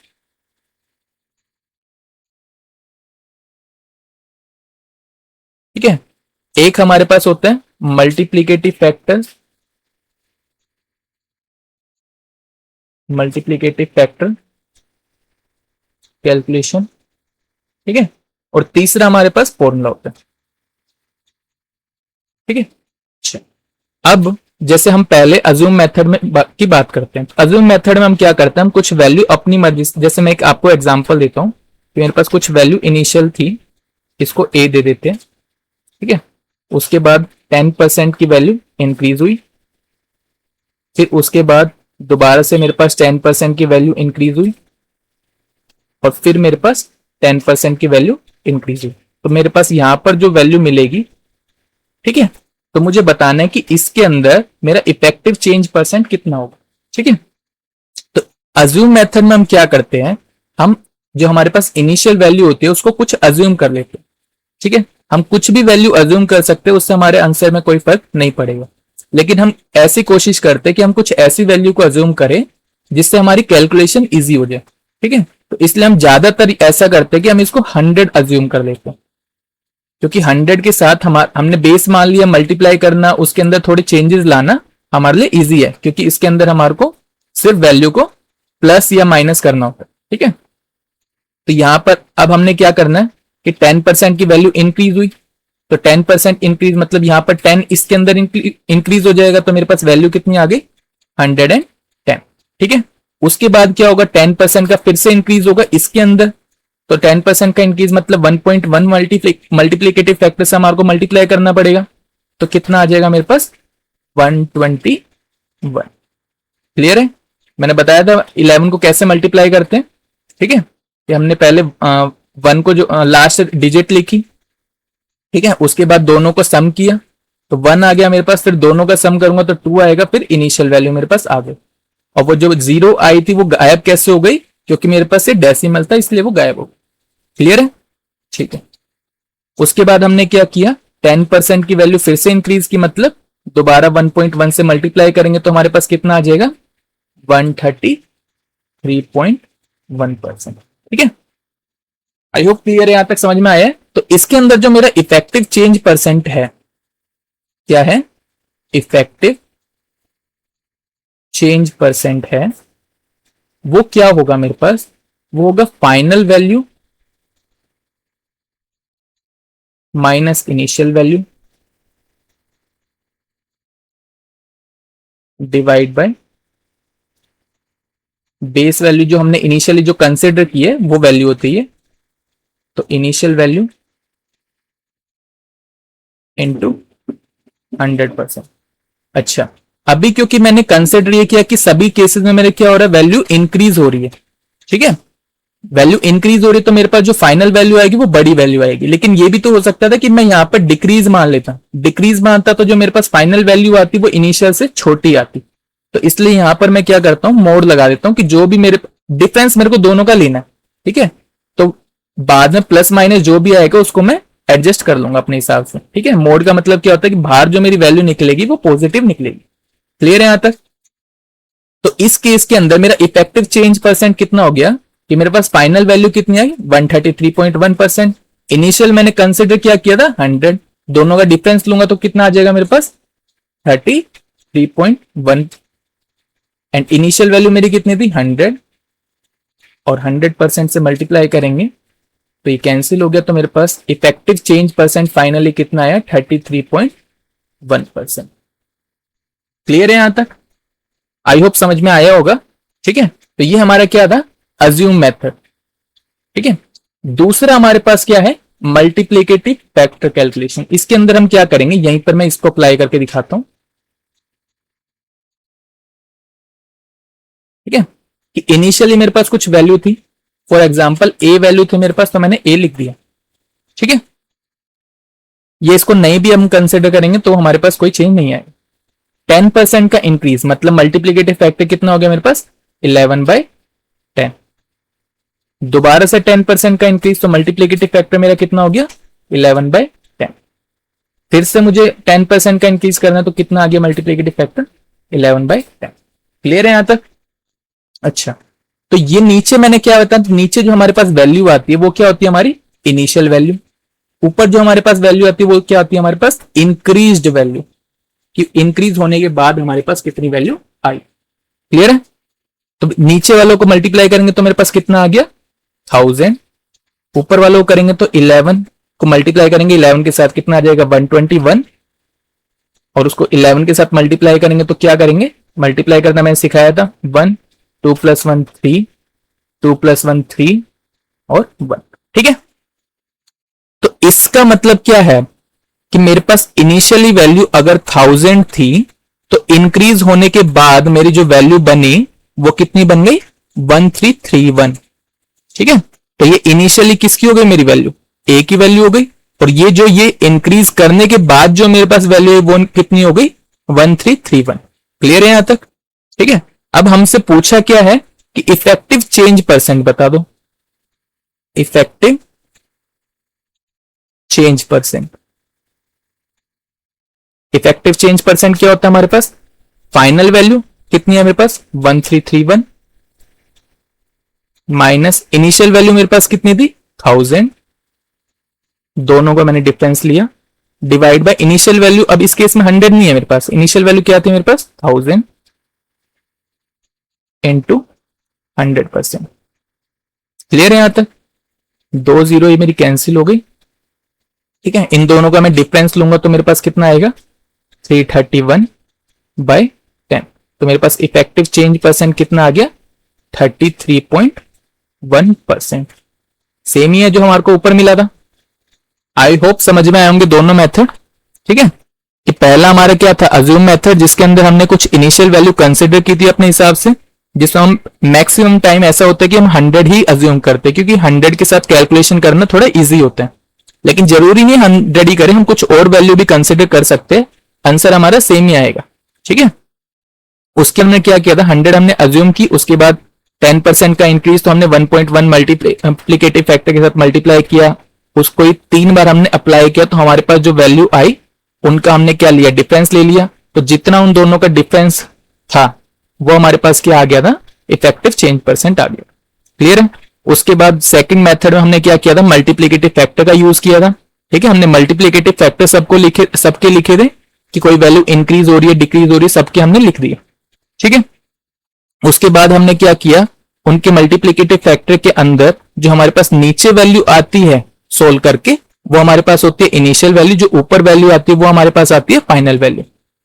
A: ठीक है, एक हमारे पास होता है multiplicative factor, multiplicative factor calculation, ठीक है, और तीसरा हमारे पास फॉर्मूला होता है। ठीक है, अच्छा, अब जैसे हम पहले अज्यूम मेथड में की बात करते हैं, अज्यूम मेथड में हम क्या करते हैं, हम कुछ वैल्यू अपनी मर्जी से, जैसे मैं एक आपको एग्जांपल देता हूं, तो मेरे पास कुछ वैल्यू इनिशियल थी, इसको ए दे देते हैं। ठीक है, उसके बाद 10% की वैल्यू इंक्रीज हुई, फिर उसके बाद दोबारा से मेरे पास 10% की वैल्यू इंक्रीज हुई, और फिर मेरे पास 10% की वैल्यू इंक्रीज हुई। तो मेरे पास यहां पर जो वैल्यू मिलेगी, ठीक है, तो मुझे बताना है कि इसके अंदर मेरा इफेक्टिव चेंज परसेंट कितना होगा। ठीक है, तो अज्यूम मेथड में हम क्या करते हैं, हम जो हमारे पास इनिशियल वैल्यू होती है उसको कुछ अज्यूम कर लेते हैं। ठीक है, हम कुछ भी वैल्यू अज्यूम कर सकते हैं, उससे हमारे आंसर में कोई फर्क नहीं पड़ेगा, लेकिन हम ऐसी कोशिश करते हैं कि हम कुछ ऐसी वैल्यू को अज्यूम करें जिससे हमारी कैलकुलेशन ईजी हो जाए। ठीक है, तो इसलिए हम ज्यादातर ऐसा करते हैं कि हम इसको 100 अज्यूम कर लेते हैं, क्योंकि 100 के साथ हमने बेस मान लिया, मल्टीप्लाई करना, उसके अंदर थोड़े चेंजेस लाना हमारे लिए इजी है, क्योंकि इसके अंदर हमारे को सिर्फ वैल्यू को प्लस या माइनस करना होता है। ठीक है, तो यहां पर अब हमने क्या करना है कि 10% की वैल्यू इंक्रीज हुई, तो 10% इंक्रीज मतलब यहां पर 10 इसके अंदर इंक्रीज हो जाएगा, तो मेरे पास वैल्यू कितनी आ गई, 110। ठीक है, उसके बाद क्या होगा, 10% का फिर से इंक्रीज होगा इसके अंदर, तो 10% का इंक्रीज मतलब 1.1 मल्टीप्लीकेटिव फैक्टर से हमारे को मल्टीप्लाई करना पड़ेगा, तो कितना आ जाएगा मेरे पास, 121। क्लियर है, मैंने बताया था 11 को कैसे मल्टीप्लाई करते हैं। ठीक है, कि हमने पहले 1 को जो लास्ट डिजिट लिखी, ठीक है, उसके बाद दोनों को सम किया, तो 1 आ गया मेरे पास, फिर दोनों का सम करूंगा तो 2 आएगा, फिर इनिशियल वैल्यू मेरे पास आ गई, और वो जो 0 आई थी वो गायब कैसे हो गई, क्योंकि मेरे पास ये डेसिमल था इसलिए वो गायब हो गई। क्लियर है, ठीक है, उसके बाद हमने क्या किया, 10% की वैल्यू फिर से इंक्रीज की, मतलब दोबारा 1.1 से मल्टीप्लाई करेंगे तो हमारे पास कितना आ जाएगा, 133.1%। ठीक है, आई होप क्लियर है, यहां तक समझ में आया है। तो इसके अंदर जो मेरा इफेक्टिव चेंज परसेंट है, क्या है, इफेक्टिव चेंज परसेंट है, वो क्या होगा मेरे पास, वो होगा final value minus initial value divide by base value, जो हमने इनिशियली जो कंसिडर की है वो वैल्यू होती है, तो इनिशियल वैल्यू इनटू 100%। अच्छा, अभी क्योंकि मैंने कंसिडर ये किया कि सभी केसेस में मेरे क्या हो रहा है, वैल्यू इंक्रीज हो रही है। ठीक है, वैल्यू इंक्रीज हो रही है, तो मेरे पास जो फाइनल वैल्यू आएगी वो बड़ी वैल्यू आएगी, लेकिन ये भी तो हो सकता था कि मैं यहां पर डिक्रीज मान लेता, डिक्रीज मानता तो जो मेरे पास फाइनल वैल्यू आती वो इनिशियल से छोटी आती, तो इसलिए यहां पर मैं क्या करता हूं, मोड लगा देता हूं कि जो भी मेरे डिफरेंस मेरे को दोनों का लेना है। ठीक है, तो बाद में प्लस माइनस जो भी आएगा उसको मैं एडजस्ट कर लूंगा अपने हिसाब से। ठीक है, मोड का मतलब क्या होता है कि बाहर जो मेरी वैल्यू निकलेगी वो पॉजिटिव निकलेगी। क्लियर है यहां तक, तो इस केस के अंदर मेरा इफेक्टिव चेंज परसेंट कितना हो गया कि मेरे पास फाइनल वैल्यू कितनी आई, 133.1%, इनिशियल मैंने कंसिडर क्या किया था 100, दोनों का डिफरेंस लूंगा तो कितना आ जाएगा मेरे पास 33.1, एंड इनिशियल वैल्यू मेरी कितनी थी 100, और 100% से मल्टीप्लाई करेंगे तो ये कैंसिल हो गया, तो मेरे पास इफेक्टिव चेंज परसेंट फाइनली कितना आया 33.1%। क्लियर है यहां तक, आई होप समझ में आया होगा। ठीक है, तो ये हमारा क्या था, अज्यूम मेथड। ठीक है, दूसरा हमारे पास क्या है, मल्टीप्लिकेटिव फैक्टर कैलकुलेशन। इसके अंदर हम क्या करेंगे, यहीं पर मैं इसको अप्लाई करके दिखाता हूं, ठीक है। कि इनिशियली मेरे पास कुछ वैल्यू थी, फॉर एग्जांपल ए वैल्यू थी मेरे पास, तो मैंने ए लिख दिया, ठीक है। ये इसको नहीं भी हम कंसिडर करेंगे तो हमारे पास कोई चेंज नहीं आएगा। 10% का इंक्रीज मतलब मल्टीप्लिकेटिव फैक्टर कितना हो गया मेरे पास, 11/10। दोबारा से 10% का इंक्रीज तो मल्टीप्लिकेटिव फैक्टर मेरा कितना हो गया, 11/10। फिर से मुझे 10% का इंक्रीज करना है तो कितना आ गया मल्टीप्लिकेटिव फैक्टर, 11/10। क्लियर है यहां तक? अच्छा, तो ये नीचे मैंने क्या बताया, नीचे जो हमारे पास वैल्यू आती है वो क्या होती है, हमारी इनिशियल वैल्यू। ऊपर जो हमारे पास वैल्यू आती है वो क्या होती है, हमारे पास इंक्रीज्ड वैल्यू, कि इंक्रीज होने के बाद हमारे पास कितनी वैल्यू आई। क्लियर है? तो नीचे वालों को मल्टीप्लाई करेंगे तो मेरे पास कितना आ गया, 1000। ऊपर वालों को करेंगे तो 11 को मल्टीप्लाई करेंगे 11 के साथ कितना आ जाएगा, 121। और उसको 11 के साथ मल्टीप्लाई करेंगे तो क्या करेंगे, मल्टीप्लाई करना मैंने सिखाया था, 1, 2 + 1 3, 2 + 1 3 और 1, ठीक है। तो इसका मतलब क्या है कि मेरे पास इनिशियली वैल्यू अगर 1000 थी तो इंक्रीज होने के बाद मेरी जो वैल्यू बनी वो कितनी बन गई, 1331, ठीक है। तो ये इनिशियली किसकी हो गई, मेरी वैल्यू ए की वैल्यू हो गई। और ये जो ये इंक्रीज करने के बाद जो मेरे पास वैल्यू है वो कितनी हो गई, 1331। क्लियर है यहां तक? ठीक है। अब हमसे पूछा क्या है कि इफेक्टिव चेंज परसेंट बता दो, effective change percent. Effective change percent क्या होता है हमारे पास, फाइनल वैल्यू कितनी है मेरे पास, 1331 माइनस इनिशियल वैल्यू मेरे पास कितनी थी, 1000। दोनों का मैंने डिफरेंस लिया, डिवाइड बाय इनिशियल वैल्यू। अब इस केस में 100 नहीं है मेरे पास, इनिशियल वैल्यू क्या थी मेरे पास, 1000 इंटू 100%। क्लियर है यहां तक? 2 0 ये मेरी कैंसिल हो गई, ठीक है। इन दोनों का मैं डिफरेंस लूंगा तो मेरे पास कितना आएगा, 331/10। तो मेरे पास इफेक्टिव चेंज परसेंट कितना आ गया, 33.1%। सेम ही है जो हमारे को ऊपर मिला था। आई होप समझ में आए होंगे दोनों मेथड, ठीक है। कि पहला हमारा क्या था, अज्यूम मेथड, जिसके अंदर हमने कुछ इनिशियल वैल्यू कंसिडर की थी अपने हिसाब से, जिसमें हम मैक्सिमम टाइम ऐसा होता है कि हम 100 ही अज्यूम करते हैं, क्योंकि 100 के साथ कैलकुलेशन करना थोड़ा इजी होता है। लेकिन जरूरी नहीं 100 ही करें, हम कुछ और वैल्यू भी कंसिडर कर सकते हैं, आंसर हमारा सेम ही आएगा, ठीक है। उसके हमने क्या किया था, 100 हमने अज्यूम की, उसके बाद 10% का इंक्रीज तो हमने 1.1 मल्टीप्लिकेटिव फैक्टर के साथ मल्टीप्लाई किया, उसको ही 3 बार हमने अप्लाई किया, तो हमारे पास जो वैल्यू आई उनका हमने क्या लिया, डिफरेंस ले लिया। तो जितना उन दोनों का डिफरेंस था वो हमारे पास क्या आ गया था, इफेक्टिव चेंज परसेंट आ गया। क्लियर है? उसके बाद सेकंड मेथड में हमने क्या किया था, मल्टीप्लिकेटिव फैक्टर का यूज किया था, ठीक है। हमने मल्टीप्लिकेटिव फैक्टर सबके लिखे थे कि कोई वैल्यू इंक्रीज हो रही है, डिक्रीज हो रही है, सबके हमने लिख दिए, ठीक है। उसके बाद हमने क्या किया, उनके मल्टीप्लिकेटिव फैक्टर के अंदर जो हमारे पास नीचे वैल्यू आती है सोल्व करके, वो हमारे पास होती है इनिशियल वैल्यू, जो ऊपर वैल्यू आती है वो हमारे पास आती है फाइनल वैल्यू।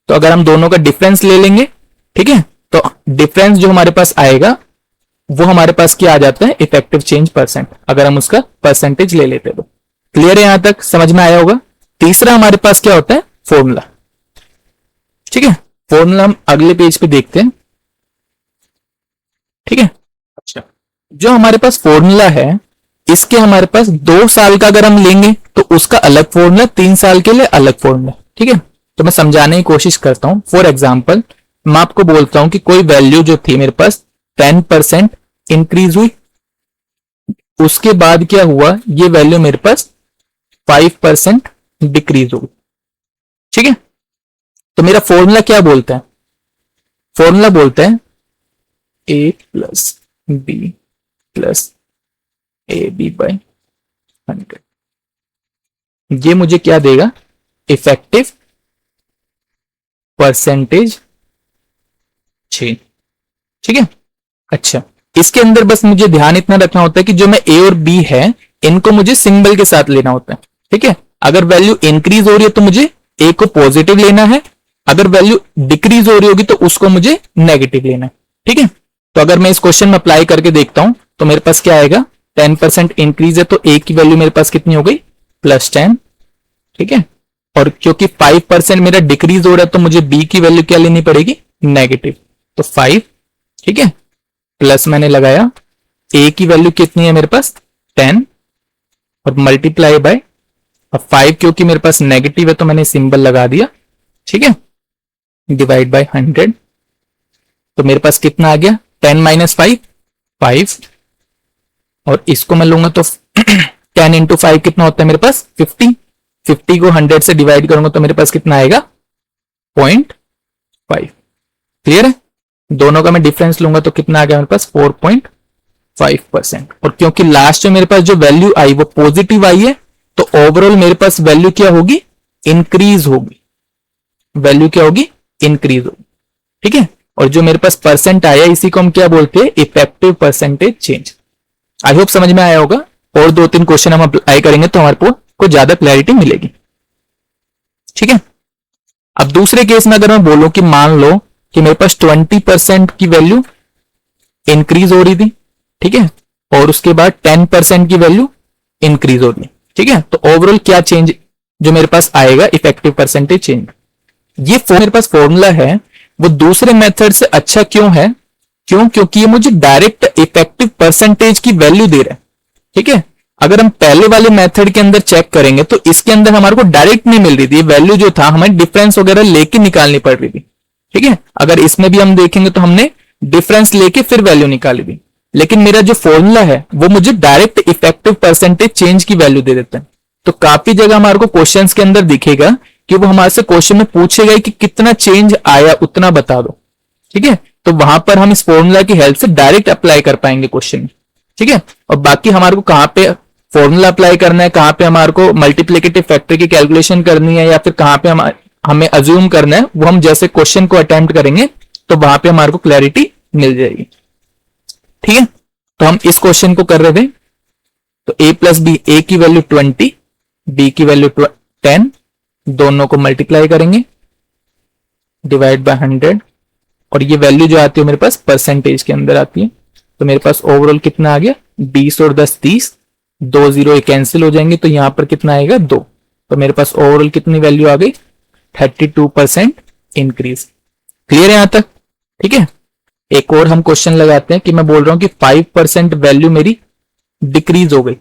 A: तो अगर हम दोनों का डिफरेंस ले लेंगे, ठीक है, तो डिफरेंस जो हमारे पास आएगा वो हमारे पास क्या आ जाता है, इफेक्टिव चेंज परसेंट, अगर हम उसका परसेंटेज ले लेते तो। क्लियर है? यहां तक समझ में आया होगा। तीसरा हमारे पास क्या होता है, फॉर्मूला, ठीक है। फॉर्मूला हम अगले पेज पे देखते हैं, ठीक है। अच्छा, जो हमारे पास फॉर्मूला है, इसके हमारे पास 2 साल का अगर हम लेंगे तो उसका अलग फॉर्मूला, 3 साल के लिए अलग फॉर्मूला, ठीक है। तो मैं समझाने की कोशिश करता हूं। फॉर एग्जाम्पल मैं आपको बोलता हूं कि कोई वैल्यू जो थी मेरे पास 10% इंक्रीज हुई, उसके बाद क्या हुआ, ये वैल्यू मेरे पास 5% डिक्रीज हुई, ठीक है। तो मेरा फॉर्मूला क्या बोलता है, फॉर्मूला बोलता है a + b + ab/100। ये मुझे क्या देगा, इफेक्टिव परसेंटेज चेंज, ठीक है। अच्छा, इसके अंदर बस मुझे ध्यान इतना रखना होता है कि जो मैं ए और बी है इनको मुझे सिंबल के साथ लेना होता है, ठीक है। अगर वैल्यू इंक्रीज हो रही है तो मुझे ए को पॉजिटिव लेना है, अगर वैल्यू डिक्रीज हो रही होगी तो उसको मुझे नेगेटिव लेना है, ठीक है। तो अगर मैं इस क्वेश्चन में अप्लाई करके देखता हूं तो मेरे पास क्या आएगा, 10% इंक्रीज है तो ए की वैल्यू मेरे पास कितनी हो गई, +10, ठीक है। और क्योंकि 5% मेरा डिक्रीज हो रहा है तो मुझे बी की वैल्यू क्या लेनी पड़ेगी, नेगेटिव, तो 5, ठीक है। प्लस मैंने लगाया, ए की वैल्यू कितनी है मेरे पास 10 और मल्टीप्लाई बाय, अब 5 क्योंकि मेरे पास नेगेटिव है तो मैंने सिंबल लगा दिया, ठीक है, डिवाइड बाय 100, तो मेरे पास कितना आ गया 10 माइनस 5, 5, और इसको मैं लूंगा तो 10 इंटू 5 कितना होता है मेरे पास 50, 50 को 100 से डिवाइड करूंगा तो मेरे पास कितना आएगा 0.5, क्लियर है। दोनों का मैं डिफरेंस लूंगा तो कितना आ गया मेरे पास 4.5%, और क्योंकि लास्ट में मेरे पास जो वैल्यू आई वो पॉजिटिव आई है तो ओवरऑल मेरे पास वैल्यू क्या होगी, इंक्रीज होगी, वैल्यू क्या होगी, इंक्रीज होगी, ठीक है। और जो मेरे पास परसेंट आया इसी को हम क्या बोलते हैं, इफेक्टिव परसेंटेज चेंज। आई होप समझ में आया होगा, और 2-3 क्वेश्चन हम अप्लाई करेंगे तो हमारे को ज्यादा क्लैरिटी मिलेगी, ठीक है। अब दूसरे केस में अगर मैं बोलूं कि मान लो कि मेरे पास 20% की वैल्यू इंक्रीज हो रही थी, ठीक है, और उसके बाद 10% की वैल्यू इंक्रीज हो रही है, ठीक है, तो ओवरऑल क्या चेंज जो मेरे पास आएगा, इफेक्टिव परसेंटेज चेंज। ये मेरे पास फॉर्मूला है वो दूसरे मेथड से अच्छा क्यों है, क्योंकि ये मुझे डायरेक्ट इफेक्टिव परसेंटेज की वैल्यू दे रहा है, ठीक है। अगर हम पहले वाले मेथड के अंदर चेक करेंगे तो इसके अंदर हमारे को डायरेक्ट नहीं मिल रही थी वैल्यू, जो था हमें डिफरेंस वगैरह लेके निकालनी पड़ रही थी, ठीक है। अगर इसमें भी हम देखेंगे तो हमने डिफरेंस लेके फिर वैल्यू निकाली थी, लेकिन मेरा जो फॉर्मूला है वो मुझे डायरेक्ट इफेक्टिव परसेंटेज चेंज की वैल्यू दे देता है। तो काफी जगह हमारे को क्वेश्चंस के अंदर दिखेगा कि वो हमारे से क्वेश्चन में पूछेगा कि कितना चेंज आया उतना बता दो, ठीक है, तो वहां पर हम इस फॉर्मूला की हेल्प से डायरेक्ट अप्लाई कर पाएंगे क्वेश्चन में, ठीक है। और बाकी हमारे को कहां पे फॉर्मूला अप्लाई करना है, कहां पे हमारे को मल्टीप्लिकेटिव फैक्टर की कैलकुलेशन करनी है, या फिर कहां पे हमें अज्यूम करना है, वो हम जैसे क्वेश्चन को अटेम्प्ट करेंगे तो वहां पे हमारे को क्लैरिटी मिल जाएगी, ठीक है। तो हम इस क्वेश्चन को कर रहे थे, तो a प्लस बी, ए की वैल्यू 20, बी की वैल्यू 10, दोनों को मल्टीप्लाई करेंगे, डिवाइड बाय 100, और ये वैल्यू जो आती है मेरे पास परसेंटेज के अंदर आती है, तो मेरे पास ओवरऑल कितना आ गया 20 और 10 30, 2 0 कैंसिल हो जाएंगे तो यहां पर कितना आएगा 2, तो मेरे पास ओवरऑल कितनी वैल्यू आ गई 32% इंक्रीज। क्लियर है यहां तक, ठीक है। एक और हम क्वेश्चन लगाते हैं कि मैं बोल रहा हूं कि 5% वैल्यू मेरी डिक्रीज हो गई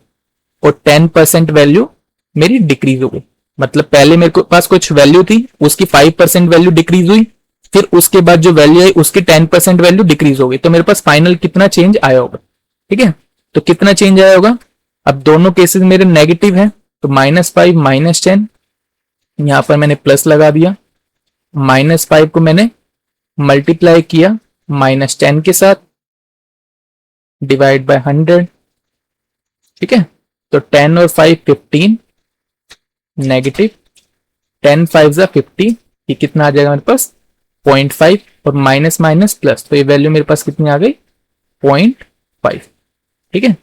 A: और 10% वैल्यू मेरी डिक्रीज हो गई, मतलब पहले मेरे पास कुछ वैल्यू थी उसकी 5% वैल्यू डिक्रीज हुई, फिर उसके बाद जो वैल्यू आई उसकी 10% वैल्यू डिक्रीज हो गई, तो मेरे पास फाइनल कितना चेंज आया होगा, ठीक है। तो कितना चेंज आया होगा, अब दोनों केसेस मेरे नेगेटिव हैं तो -5 -10, यहां पर मैंने प्लस लगा दिया, -5 को मैंने मल्टीप्लाई किया -10 के साथ, डिवाइड बाय 100, ठीक है। तो 10 और 5 15, नेगेटिव 10 5 50, ये कितना आ जाएगा मेरे पास 0.5, और माइनस माइनस प्लस, तो ये वैल्यू मेरे पास कितनी आ गई 0.5, ठीक है।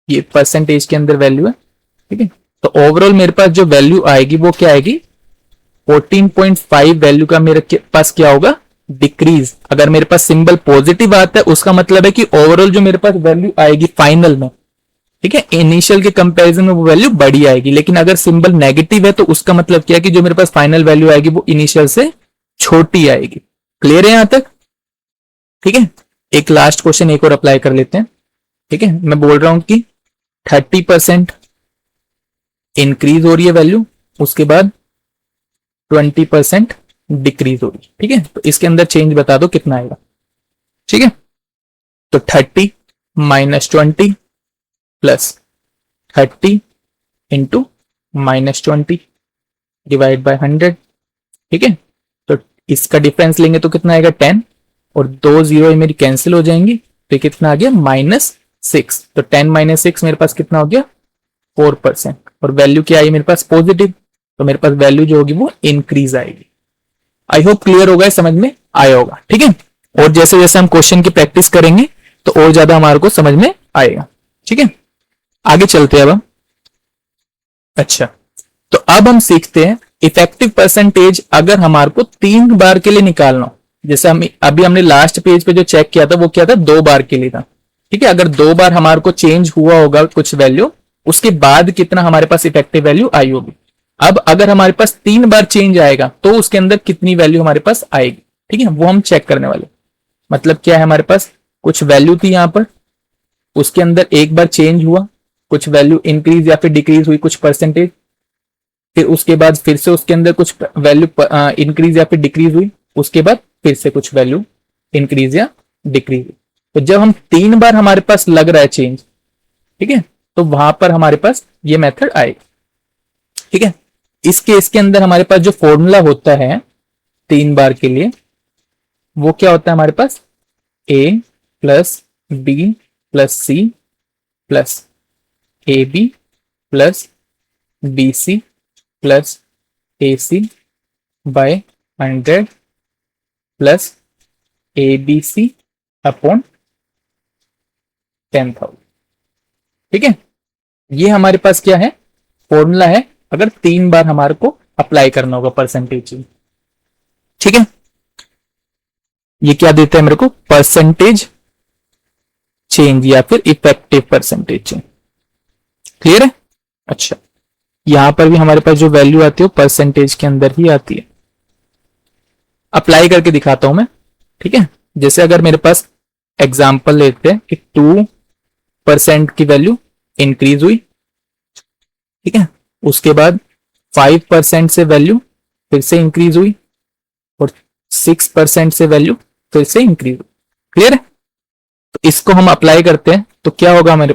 A: ये परसेंटेज के अंदर वैल्यू है, ठीक है। तो ओवरऑल मेरे पास जो वैल्यू आएगी वो क्या आएगी 14.5 वैल्यू का मेरे पास क्या होगा डिक्रीज। अगर मेरे पास सिंबल पॉजिटिव आता है उसका मतलब है कि ओवरऑल जो मेरे पास वैल्यू आएगी फाइनल में, ठीक है, इनिशियल के कंपैरिजन में वो वैल्यू बड़ी आएगी, लेकिन अगर सिंबल नेगेटिव है तो उसका मतलब क्या है कि जो मेरे पास फाइनल वैल्यू आएगी वो इनिशियल से छोटी आएगी। क्लियर है यहां तक, ठीक है। एक लास्ट क्वेश्चन एक और अप्लाई कर लेते हैं, ठीक है। मैं बोल रहा हूं कि 30% इंक्रीज हो रही है वैल्यू, उसके बाद 20% डिक्रीज हो रही है, ठीक है। तो इसके अंदर चेंज बता दो कितना आएगा, ठीक है। तो 30 minus 20 plus 30 into -20 divide by 100, ठीक है। तो इसका डिफरेंस लेंगे तो कितना आएगा 10, और 2 0 मेरी कैंसिल हो जाएंगी, तो कितना आ गया -6, तो 10 - 6 मेरे पास कितना हो गया 4%, और वैल्यू क्या आई मेरे पास पॉजिटिव, तो मेरे पास वैल्यू जो होगी वो इंक्रीज आएगी। आई होप क्लियर होगा, समझ में आया होगा, ठीक है। और जैसे जैसे हम क्वेश्चन की प्रैक्टिस करेंगे तो और ज्यादा हमारे को समझ में आएगा, ठीक है। आगे चलते हैं अब। अच्छा, तो अब हम सीखते हैं इफेक्टिव परसेंटेज अगर हमारे को 3 बार के लिए निकालना हो, जैसे हम अभी हमने लास्ट पेज पे जो चेक किया था वो क्या था 2 बार के लिए था, ठीक है। अगर 2 बार हमारे को चेंज हुआ होगा कुछ वैल्यू उसके बाद कितना हमारे पास इफेक्टिव वैल्यू आई होगी। अब अगर हमारे पास 3 बार चेंज आएगा तो उसके अंदर कितनी वैल्यू हमारे पास आएगी, ठीक है, वो हम चेक करने वाले। मतलब क्या है, हमारे पास कुछ वैल्यू थी यहां पर, उसके अंदर एक बार चेंज हुआ, कुछ वैल्यू इंक्रीज या फिर डिक्रीज हुई कुछ परसेंटेज, फिर उसके बाद फिर से उसके अंदर कुछ वैल्यू इंक्रीज या फिर डिक्रीज हुई, उसके बाद फिर से कुछ वैल्यू इंक्रीज या डिक्रीज हुई। तो जब हम 3 बार हमारे पास लग रहा है चेंज, ठीक है, तो वहां पर हमारे पास ये मेथड आएगा, ठीक है। इस केस के अंदर हमारे पास जो फॉर्मूला होता है 3 बार के लिए, वो क्या होता है हमारे पास, a plus B plus C plus A B plus B C plus A C by 100 plus A B C upon 10,000, ठीक है। ये हमारे पास क्या है, फॉर्मूला है अगर 3 बार हमारे को अप्लाई करना होगा परसेंटेज, ठीक है। ये क्या देता है मेरे को, परसेंटेज चेंज या फिर इफेक्टिव परसेंटेज चेंज। क्लियर है। अच्छा, यहां पर भी हमारे पास जो वैल्यू आती है वो परसेंटेज के अंदर ही आती है। अप्लाई करके दिखाता हूं मैं, ठीक है। जैसे अगर मेरे पास एग्जांपल लेते हैं कि 2% की वैल्यू इंक्रीज हुई, ठीक है, उसके बाद 5% से वैल्यू फिर से इंक्रीज हुई और 6% से वैल्यू फिर से इंक्रीज हुई। क्लियर है। तो इसको हम अप्लाई करते हैं तो क्या होगा हमारे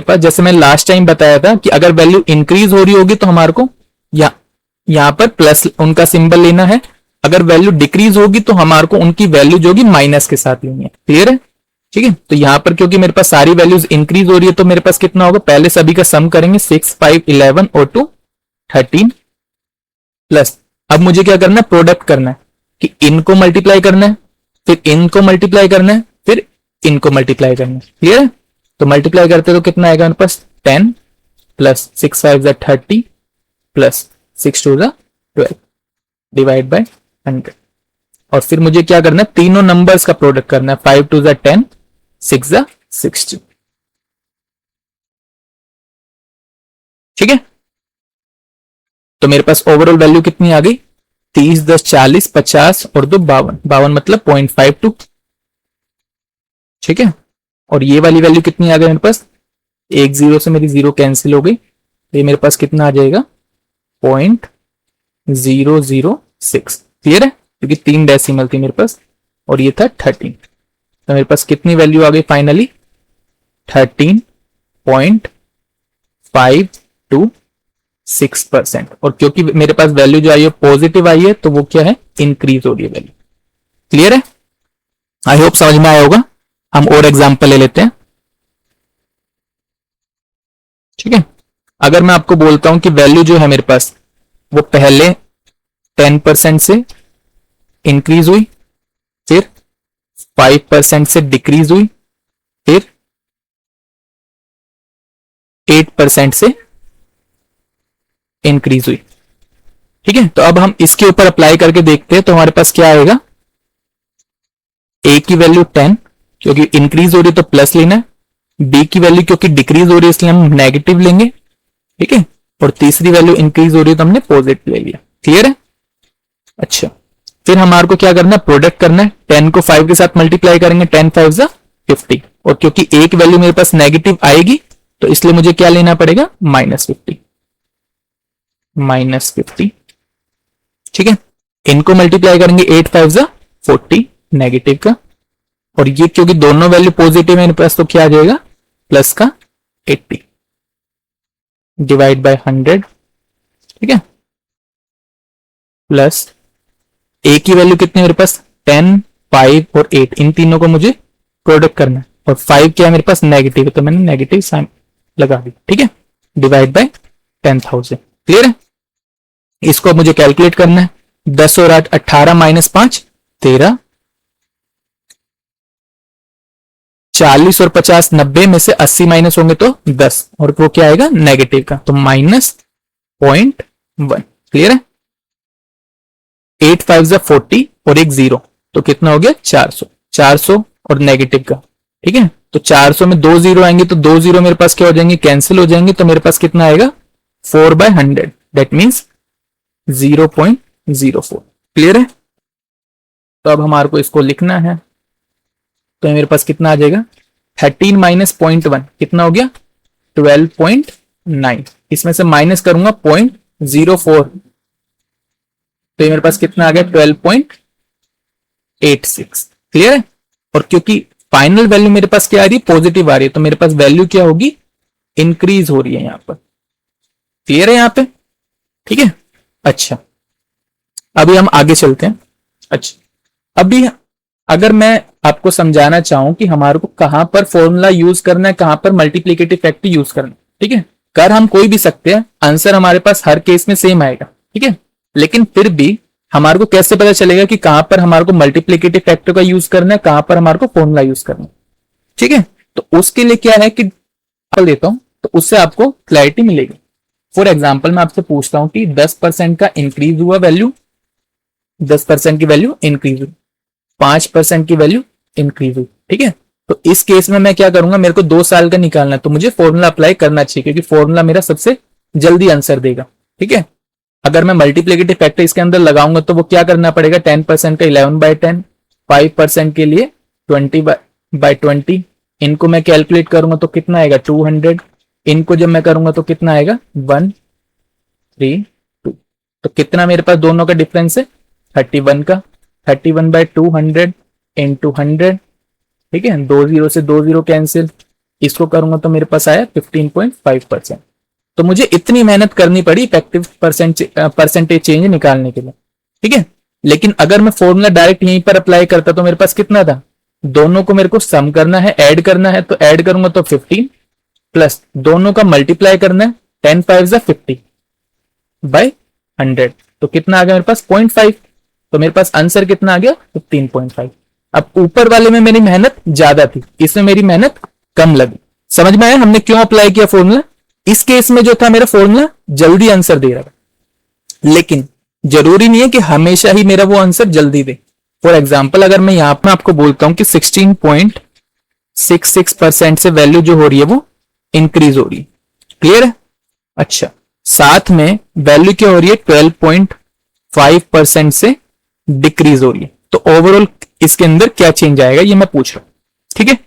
A: पास, जैसे मैं लास्ट टाइम बताया था कि अगर वैल्यू इंक्रीज हो रही होगी तो हमारे को यहां पर प्लस उनका सिंबल लेना है, अगर वैल्यू डिक्रीज होगी तो हमारे को उनकी वैल्यू जो होगी माइनस के साथ लेनी है। क्लियर है, ठीक है। तो यहां पर क्योंकि मेरे पास सारी वैल्यूज इंक्रीज हो रही है तो मेरे पास कितना होगा, पहले सभी का सम करेंगे, 6, 5, 11 और 2 13 प्लस, अब मुझे क्या करना है, प्रोडक्ट करना है कि इनको मल्टीप्लाई करना है, फिर इनको मल्टीप्लाई करना है, फिर इनको मल्टीप्लाई करना है। क्लियर है। तो मल्टीप्लाई करते तो कितना आएगा मेरे पास, 10 प्लस 6 5 30 प्लस 6 2 12 डिवाइड बाय 100। और फिर मुझे क्या करना है, तीनों नंबर्स का प्रोडक्ट करना है, 5 2 10 6 60, ठीक है। तो मेरे पास ओवरऑल वैल्यू कितनी आ गई, 30 10 40 50 और 2 52, 52 मतलब 0.52, ठीक है। और ये वाली वैल्यू कितनी आ गई मेरे पास, एक जीरो से मेरी जीरो कैंसिल हो गई, तो ये मेरे पास कितना आ जाएगा, 0.006। क्लियर है, क्योंकि 3 डेसिमल थी मेरे पास और ये था 13, तो मेरे पास कितनी वैल्यू आ गई फाइनली, 13.526%। और क्योंकि मेरे पास वैल्यू जो आई है पॉजिटिव आई है तो वो क्या है, इंक्रीज हो रही है वैल्यू। क्लियर है, आई होप समझ में आया होगा। हम और एग्जांपल ले लेते हैं, ठीक है। अगर मैं आपको बोलता हूं कि वैल्यू जो है मेरे पास वो पहले 10% से इंक्रीज हुई, फिर 5% से डिक्रीज हुई, फिर 8% से इंक्रीज हुई, ठीक है। तो अब हम इसके ऊपर अप्लाई करके देखते हैं तो हमारे पास क्या आएगा, ए की वैल्यू 10 क्योंकि इंक्रीज हो रही है तो प्लस लेना है, बी की वैल्यू क्योंकि डिक्रीज हो रही है इसलिए हम नेगेटिव लेंगे, ठीक है। और तीसरी वैल्यू इंक्रीज हो रही है तो हमने पॉजिटिव ले लिया। क्लियर है। अच्छा, फिर हमारे को क्या करना है, प्रोडक्ट करना है, 10 को 5 के साथ मल्टीप्लाई करेंगे, 10 5 50, और क्योंकि एक वैल्यू मेरे पास नेगेटिव आएगी तो इसलिए मुझे क्या लेना पड़ेगा, -50, ठीक है। इनको मल्टीप्लाई करेंगे, 8 5 40 नेगेटिव का, और ये क्योंकि दोनों वैल्यू पॉजिटिव है मेरे पास तो क्या आ जाएगा, प्लस का 80 डिवाइड बाय 100, ठीक है। प्लस ए की वैल्यू कितनी मेरे पास, 10 5 और 8, इन तीनों को मुझे प्रोडक्ट करना है, और 5 क्या है मेरे पास, नेगेटिव है तो मैंने नेगेटिव साइन लगा दी, ठीक है, डिवाइड बाय 10,000। क्लियर है। इसको मुझे कैलकुलेट करना है, 10 और 8 18 माइनस 5 13, 40 और 50 90 में से 80 माइनस होंगे तो 10, और वो क्या आएगा, नेगेटिव का, तो -0.1। क्लियर है। 8 5 40 और एक 0 तो कितना हो गया, 400 और नेगेटिव का ठीक है, तो 400 में 2 जीरो आएंगे तो 2 जीरो मेरे पास क्या हो जाएंगे, कैंसिल हो जाएंगे, तो मेरे पास कितना आएगा 4/100, दैट मीन्स 0.04। क्लियर है? तो अब हमारे को इसको लिखना है, तो मेरे पास कितना आ जाएगा 13 माइनस 0.1 कितना हो गया 12.9, इसमें से माइनस करूंगा 0.04, तो मेरे पास कितना आ गया 12.86। क्लियर है? और क्योंकि फाइनल वैल्यू मेरे पास क्या आ रही है, पॉजिटिव आ रही है, तो मेरे पास वैल्यू क्या होगी, इंक्रीज हो रही है यहां पर। क्लियर है यहां पे? ठीक है, अच्छा अभी हम आगे चलते हैं। अच्छा अभी अगर मैं आपको समझाना चाहूं कि हमारे को कहां पर फॉर्मूला यूज करना है, कहां पर मल्टीप्लिकेटिव फैक्टर यूज करना है, ठीक है, कर हम कोई भी सकते हैं, आंसर हमारे पास हर केस में सेम आएगा, ठीक है, लेकिन फिर भी हमारे को कैसे पता चलेगा कि कहां पर हमारे को मल्टीप्लिकेटिव फैक्टर का यूज करना है, कहां पर हमारे को फॉर्मूला यूज करना है। ठीक है, तो उसके लिए क्या है कि देता हूं तो उससे आपको क्लैरिटी मिलेगी। फॉर एग्जाम्पल मैं आपसे पूछता हूं कि 10% का इंक्रीज हुआ वैल्यू, 10% की वैल्यू इंक्रीज हुई, 5% की वैल्यू इंक्रीज हुई, ठीक है, तो इस केस में मैं क्या करूंगा, मेरे को 2 साल का निकालना है, तो मुझे फॉर्मूला अप्लाई करना चाहिए क्योंकि फॉर्मूला मेरा सबसे जल्दी आंसर देगा। ठीक है, अगर मैं मल्टीप्लिकेटिव फैक्टर इसके अंदर लगाऊंगा तो वो क्या करना पड़ेगा, 10% का 11/10, 5% के लिए 20/20, इनको मैं कैलकुलेट करूंगा तो कितना आएगा 200, इनको जब मैं करूंगा तो कितना आएगा 132, तो कितना मेरे पास दोनों का डिफरेंस है 31 का, 31/200 इंटू 100, ठीक है, 2 जीरो से 2 जीरो कैंसिल, इसको करूंगा तो मेरे पास आया 15.5%। तो मुझे इतनी मेहनत करनी पड़ी इफेक्टिव परसेंटेज चेंज निकालने के लिए। ठीक है, लेकिन अगर मैं फॉर्मूला डायरेक्ट यहीं पर अप्लाई करता तो मेरे पास कितना था, दोनों को मेरे को सम करना है, ऐड करना है, तो ऐड करूंगा तो 15 प्लस दोनों का मल्टीप्लाई करना है, 10 5 50/100, तो कितना आ गया मेरे पास 0.5, तो मेरे पास आंसर कितना आ गया 15.5। अब ऊपर वाले में मेरी मेहनत ज्यादा थी, इसमें मेरी मेहनत कम लगी। समझ में आया हमने क्यों अप्लाई किया फॉर्मूला? इस केस में जो था मेरा फॉर्मूला जल्दी आंसर दे रहा था, लेकिन जरूरी नहीं है कि हमेशा ही मेरा वो आंसर जल्दी दे। फॉर एग्जाम्पल अगर मैं यहां पर आपको बोलता हूं कि 16.66% से वैल्यू जो हो रही है वो इंक्रीज हो रही है, क्लियर है? अच्छा, साथ में वैल्यू क्या हो रही है 12.5% से डिक्रीज हो रही है, तो ओवरऑल इसके अंदर क्या चेंज आएगा ये मैं पूछ रहा हूं। ठीक है,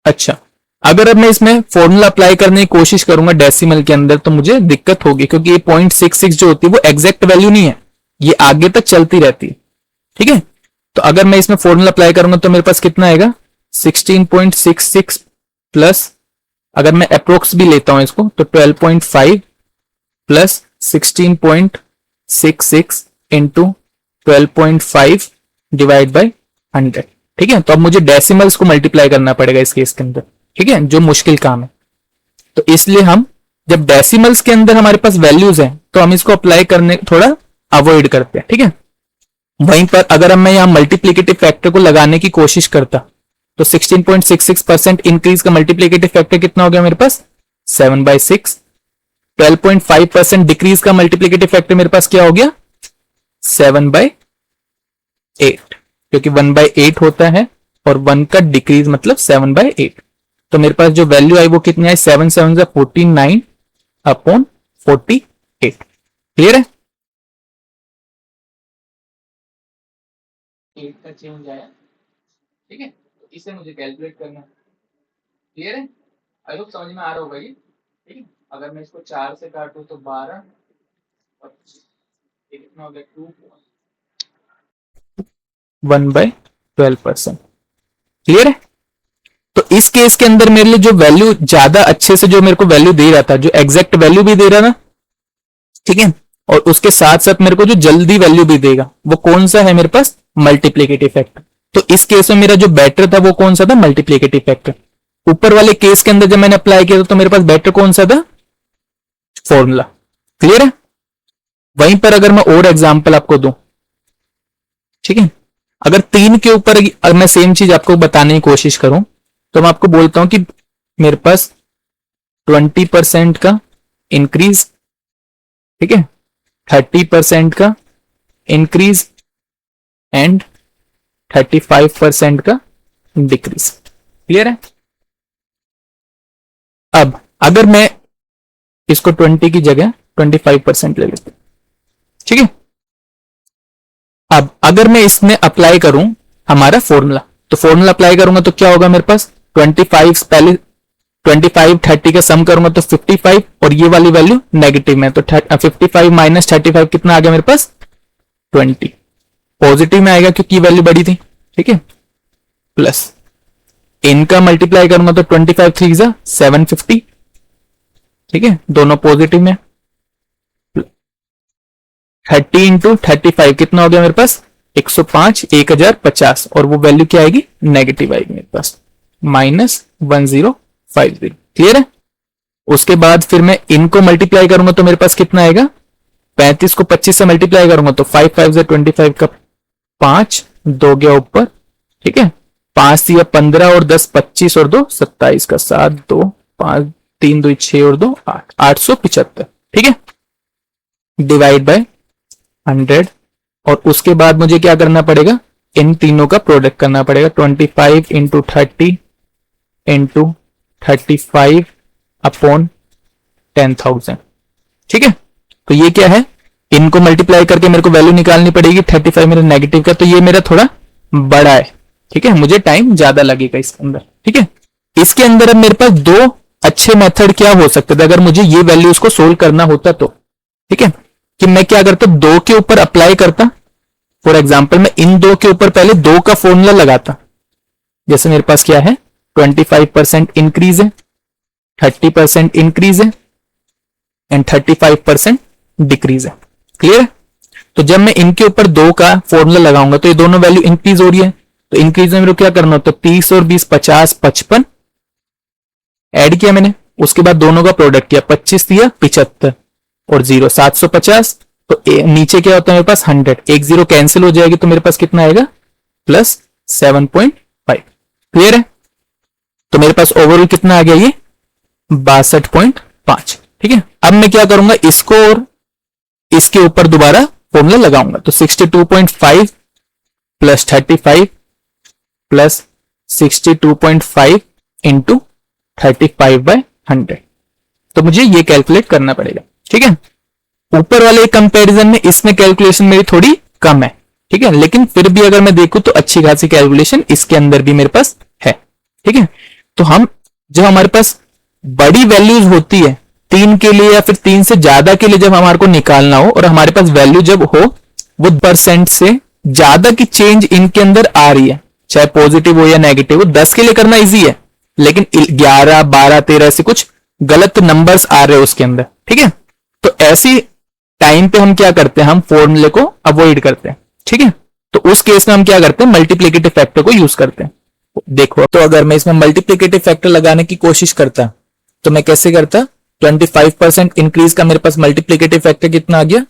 A: अच्छा अगर अब मैं इसमें फॉर्मूला अप्लाई करने की कोशिश करूंगा डेसिमल के अंदर तो मुझे दिक्कत होगी, क्योंकि ये 0.66 जो होती है वो एग्जैक्ट वैल्यू नहीं है, ये आगे तक चलती रहती है। ठीक है, तो अगर मैं इसमें फॉर्मूला अप्लाई करूंगा तो मेरे पास कितना आएगा 16.66 प्लस, अगर मैं अप्रोक्स भी लेता हूं इसको तो 12.5 प्लस 16.66 इंटू 12.5 डिवाइड बाई 100। ठीक है, तो अब मुझे डेसिमल्स को मल्टीप्लाई करना पड़ेगा इस केस के अंदर, ठीक है, जो मुश्किल काम है। तो इसलिए हम जब डेसिमल्स के अंदर हमारे पास वैल्यूज हैं तो हम इसको अप्लाई करने थोड़ा अवॉइड करते हैं। ठीक है, वहीं पर अगर मैं यहां मल्टीप्लिकेटिव फैक्टर को लगाने की कोशिश करता तो 16.66% इंक्रीज का मल्टीप्लिकेटिव फैक्टर कितना हो गया मेरे पास 7/6, 12.5% डिक्रीज का मल्टीप्लिकेटिव फैक्टर मेरे पास क्या हो गया 7/8, क्योंकि 1/8 होता है और 1 का डिक्रीज मतलब 7/8, तो मेरे पास जो वैल्यू आई वो कितनी आई 7 7 49/48। क्लियर है? 8 का चेंज आया, ठीक है, तो इसे मुझे कैलकुलेट करना है। क्लियर है? आई होप समझ में आ रहा होगा ये। ठीक है, अगर मैं इसको 4 से काटूं तो 12 और ये कितना हो गया 1/12%। क्लियर है? तो इस केस के अंदर मेरे लिए जो वैल्यू ज्यादा अच्छे से जो मेरे को वैल्यू दे रहा था, जो एग्जैक्ट वैल्यू भी दे रहा था, ठीक है, और उसके साथ साथ मेरे को जो जल्दी वैल्यू भी देगा वो कौन सा है मेरे पास मल्टीप्लिकेटिव फैक्टर। तो इस केस में मेरा जो बेटर था वो कौन सा था मल्टीप्लिकेटिव फैक्टर। ऊपर वाले केस के अंदर जब मैंने अप्लाई किया तो मेरे पास बेटर कौन सा था फॉर्मूला। क्लियर है? वहीं पर अगर मैं और एग्जांपल आपको दूं, ठीक है, अगर 3 के ऊपर अगर मैं सेम चीज आपको बताने की कोशिश करूं तो मैं आपको बोलता हूं कि मेरे पास 20% का इंक्रीज, ठीक है, 30% का इंक्रीज एंड 35% का डिक्रीज। क्लियर है? अब अगर मैं इसको 20 की जगह 25% ले लेता हूं, ठीक है। अब अगर मैं इसमें अप्लाई करूं हमारा फॉर्मूला, तो फॉर्मूला अप्लाई करूंगा तो क्या होगा मेरे पास, 25 पहले 25 30 का सम करूंगा तो 55, और ये वाली वैल्यू नेगेटिव में, तो 55 माइनस 35 कितना आ गया मेरे पास, 20। पॉजिटिव में आएगा क्योंकि वैल्यू बड़ी थी, ठीक है। प्लस इनका मल्टीप्लाई करूंगा तो 25 3 जा 750, ठीक है, दोनों पॉजिटिव में। 30 इंटू 35 कितना हो गया मेरे पास, 105 1050, और वो वैल्यू क्या आएगी, नेगेटिव आएगी मेरे पास, -1050। क्लियर है? उसके बाद फिर मैं इनको मल्टीप्लाई करूंगा तो मेरे पास कितना आएगा, 35 को 25 से मल्टीप्लाई करूंगा तो 5 5 से 25 का 5 2 गया ऊपर, ठीक है, 5 या 15 और 10 25 और 2 27 का 7 2 5 3 2 6 और 2 8 875, ठीक है, डिवाइड बाय 100। और उसके बाद मुझे क्या करना पड़ेगा, इन तीनों का प्रोडक्ट करना पड़ेगा, 25 इंटू 30 इंटू 35 अपॉन 10,000, ठीक है। तो ये क्या है, इनको मल्टीप्लाई करके मेरे को वैल्यू निकालनी पड़ेगी, 35 मेरा नेगेटिव का, तो ये मेरा थोड़ा बड़ा है, ठीक है, मुझे टाइम ज्यादा लगेगा इसके अंदर, ठीक है। इसके अंदर अब मेरे पास दो अच्छे मेथड क्या हो सकते थे अगर मुझे ये वैल्यूज को सोल्व करना होता तो, ठीक है, कि मैं क्या करता, 2 के ऊपर अप्लाई करता। फॉर एग्जाम्पल मैं इन 2 के ऊपर पहले 2 का फॉर्मूला लगाता, जैसे मेरे पास क्या है, 25% इंक्रीज है, 30% इंक्रीज है एंड 35% डिक्रीज है। क्लियर है? तो जब मैं इनके ऊपर 2 का फॉर्मूला लगाऊंगा तो ये दोनों वैल्यू इंक्रीज हो रही है, तो इंक्रीज में मेरे को क्या करना होता है, 30 और 20 50 55 ऐड किया मैंने, उसके बाद दोनों का प्रोडक्ट किया, 25 दिया 75 और 0 750, तो नीचे क्या होता है मेरे पास 100, एक 0 कैंसिल हो जाएगी तो मेरे पास कितना आएगा, प्लस 7.5। क्लियर है? तो मेरे पास ओवरऑल कितना आ गया, ये 62.5, ठीक है। अब मैं क्या करूंगा, इसको और इसके ऊपर दोबारा फॉर्मूला लगाऊंगा, तो 62.5 प्लस 35 प्लस 62.5 इंटू 35/100, तो मुझे ये कैलकुलेट करना पड़ेगा, ठीक है। ऊपर वाले कंपैरिजन में इसमें कैलकुलेशन मेरी थोड़ी कम है, ठीक है, लेकिन फिर भी अगर मैं देखूं तो अच्छी खासी कैलकुलेशन इसके अंदर भी मेरे पास है, ठीक है। तो हम जब हमारे पास बड़ी वैल्यूज होती है 3 के लिए या फिर 3 से ज्यादा के लिए, जब हमारे को निकालना हो और हमारे पास वैल्यू जब हो वो % से ज्यादा की चेंज इनके अंदर आ रही है, चाहे पॉजिटिव हो या नेगेटिव हो, 10 के लिए करना इजी है, लेकिन 11 12 13 ऐसे कुछ गलत नंबर्स आ रहे हैं उसके अंदर, ठीक है। तो ऐसी टाइम पे हम क्या करते हैं, हम फॉर्मूले को अवॉइड करते हैं, ठीक है। तो उस केस में हम क्या करते हैं, मल्टीप्लिकेटिव फैक्टर को यूज करते हैं। देखो, तो अगर मैं इसमें मल्टीप्लिकेटिव फैक्टर लगाने की कोशिश करता तो मैं कैसे करता, 25% इंक्रीज का मेरे पास मल्टीप्लिकेटिव फैक्टर कितना आ गया,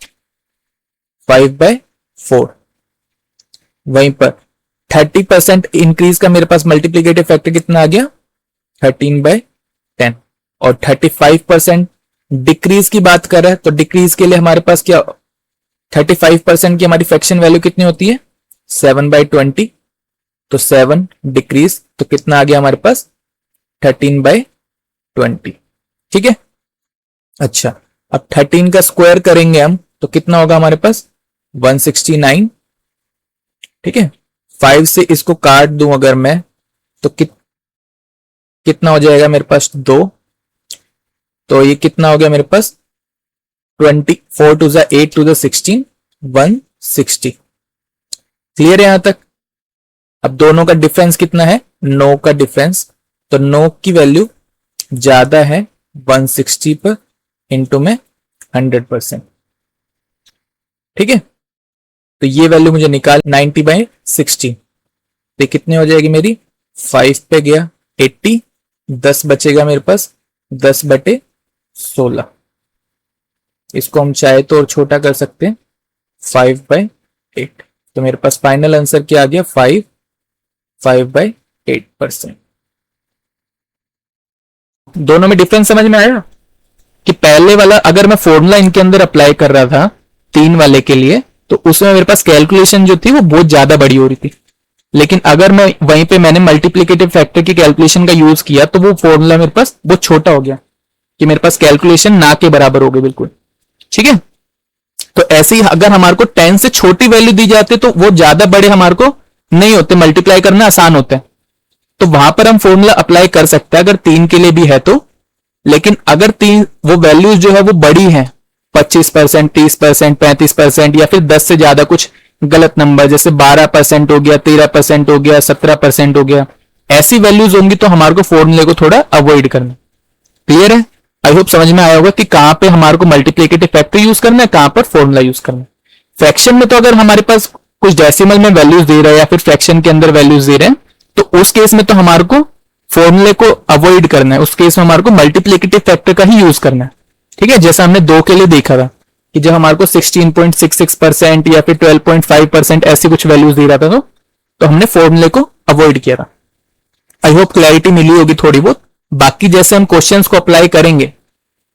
A: 5/4। वहीं पर 30% इंक्रीज का मेरे पास मल्टीप्लिकेटिव फैक्टर कितना आ गया, 13/10। और 35% डिक्रीज की बात कर रहे हैं तो डिक्रीज के लिए हमारे पास क्या, 35% की हमारी फ्रैक्शन वैल्यू कितनी होती है, 7/20, तो 7 डिक्रीज तो कितना आ गया हमारे पास, 13/20, ठीक है। अच्छा, अब 13 का स्क्वायर करेंगे हम तो कितना होगा हमारे पास, 169, ठीक है। 5 से इसको काट दूं अगर मैं तो कितना हो जाएगा मेरे पास, 2, तो ये कितना हो गया मेरे पास, 24 टू ज़ा 8 टू ज़ा 16 160। क्लियर है यहां तक? अब दोनों का डिफरेंस कितना है, 9 का डिफरेंस, तो 9 की वैल्यू ज्यादा है 160 पर, इंटू में 100%, ठीक है। तो ये वैल्यू मुझे निकाल 90/60, तो कितनी हो जाएगी मेरी, 5 पे गया 80, 10 बचेगा मेरे पास 10/16। इसको हम चाहे तो और छोटा कर सकते हैं, 5/8, तो मेरे पास फाइनल आंसर क्या आ गया, 5/8%। दोनों में डिफरेंस समझ में आया कि पहले वाला अगर मैं फॉर्मूला इनके अंदर अप्लाई कर रहा था 3 वाले के लिए, तो उसमें मेरे पास कैलकुलेशन जो थी वो बहुत ज्यादा बड़ी हो रही थी, लेकिन अगर मैं वहीं पे मैंने मल्टीप्लिकेटिव फैक्टर की कैलकुलेशन का यूज किया तो वो फॉर्मूला मेरे पास बहुत छोटा हो गया कि मेरे पास कैलकुलेशन ना के बराबर हो गई बिल्कुल। ठीक है, तो ऐसे ही अगर हमारे को 10 से छोटी वैल्यू दी जाती है तो वो ज्यादा बड़े हमारे को नहीं होते, मल्टीप्लाई करना आसान होता है, तो वहां पर हम फॉर्मूला अप्लाई कर सकते हैं अगर 3 के लिए भी है तो। लेकिन अगर 3 वो वैल्यूज जो है वो बड़ी है 25%, 30%, 35% या फिर 10 से ज्यादा कुछ गलत नंबर जैसे 12% हो गया, 13% हो गया, 17% हो गया, ऐसी वैल्यूज होंगी तो हमारे को फॉर्मूले को थोड़ा अवॉइड करना। क्लियर है? आई होप समझ में आया होगा कि कहां पे हमारे को मल्टीप्लिकेटिव फैक्टर यूज करना है, कहां पर फॉर्मूला यूज करना है। फ्रैक्शन में तो अगर हमारे पास कुछ डेसिमल में वैल्यूज दे रहे हैं या फिर फ्रैक्शन के अंदर वैल्यूज दे रहे हैं तो उस केस में तो हमारे को फॉर्मूले को अवॉइड करना है, उस केस में हमारे को मल्टीप्लिकेटिव फैक्टर का ही यूज करना है। ठीक है, जैसा हमने 2 के लिए देखा था कि जब हमारे को 16.66% या फिर 12.5% ऐसी कुछ वैल्यूज दे रहा था तो हमने फॉर्मूले को अवॉइड किया था। आई होप क्लैरिटी मिली होगी थोड़ी बहुत। बाकी जैसे हम क्वेश्चंस को अप्लाई करेंगे,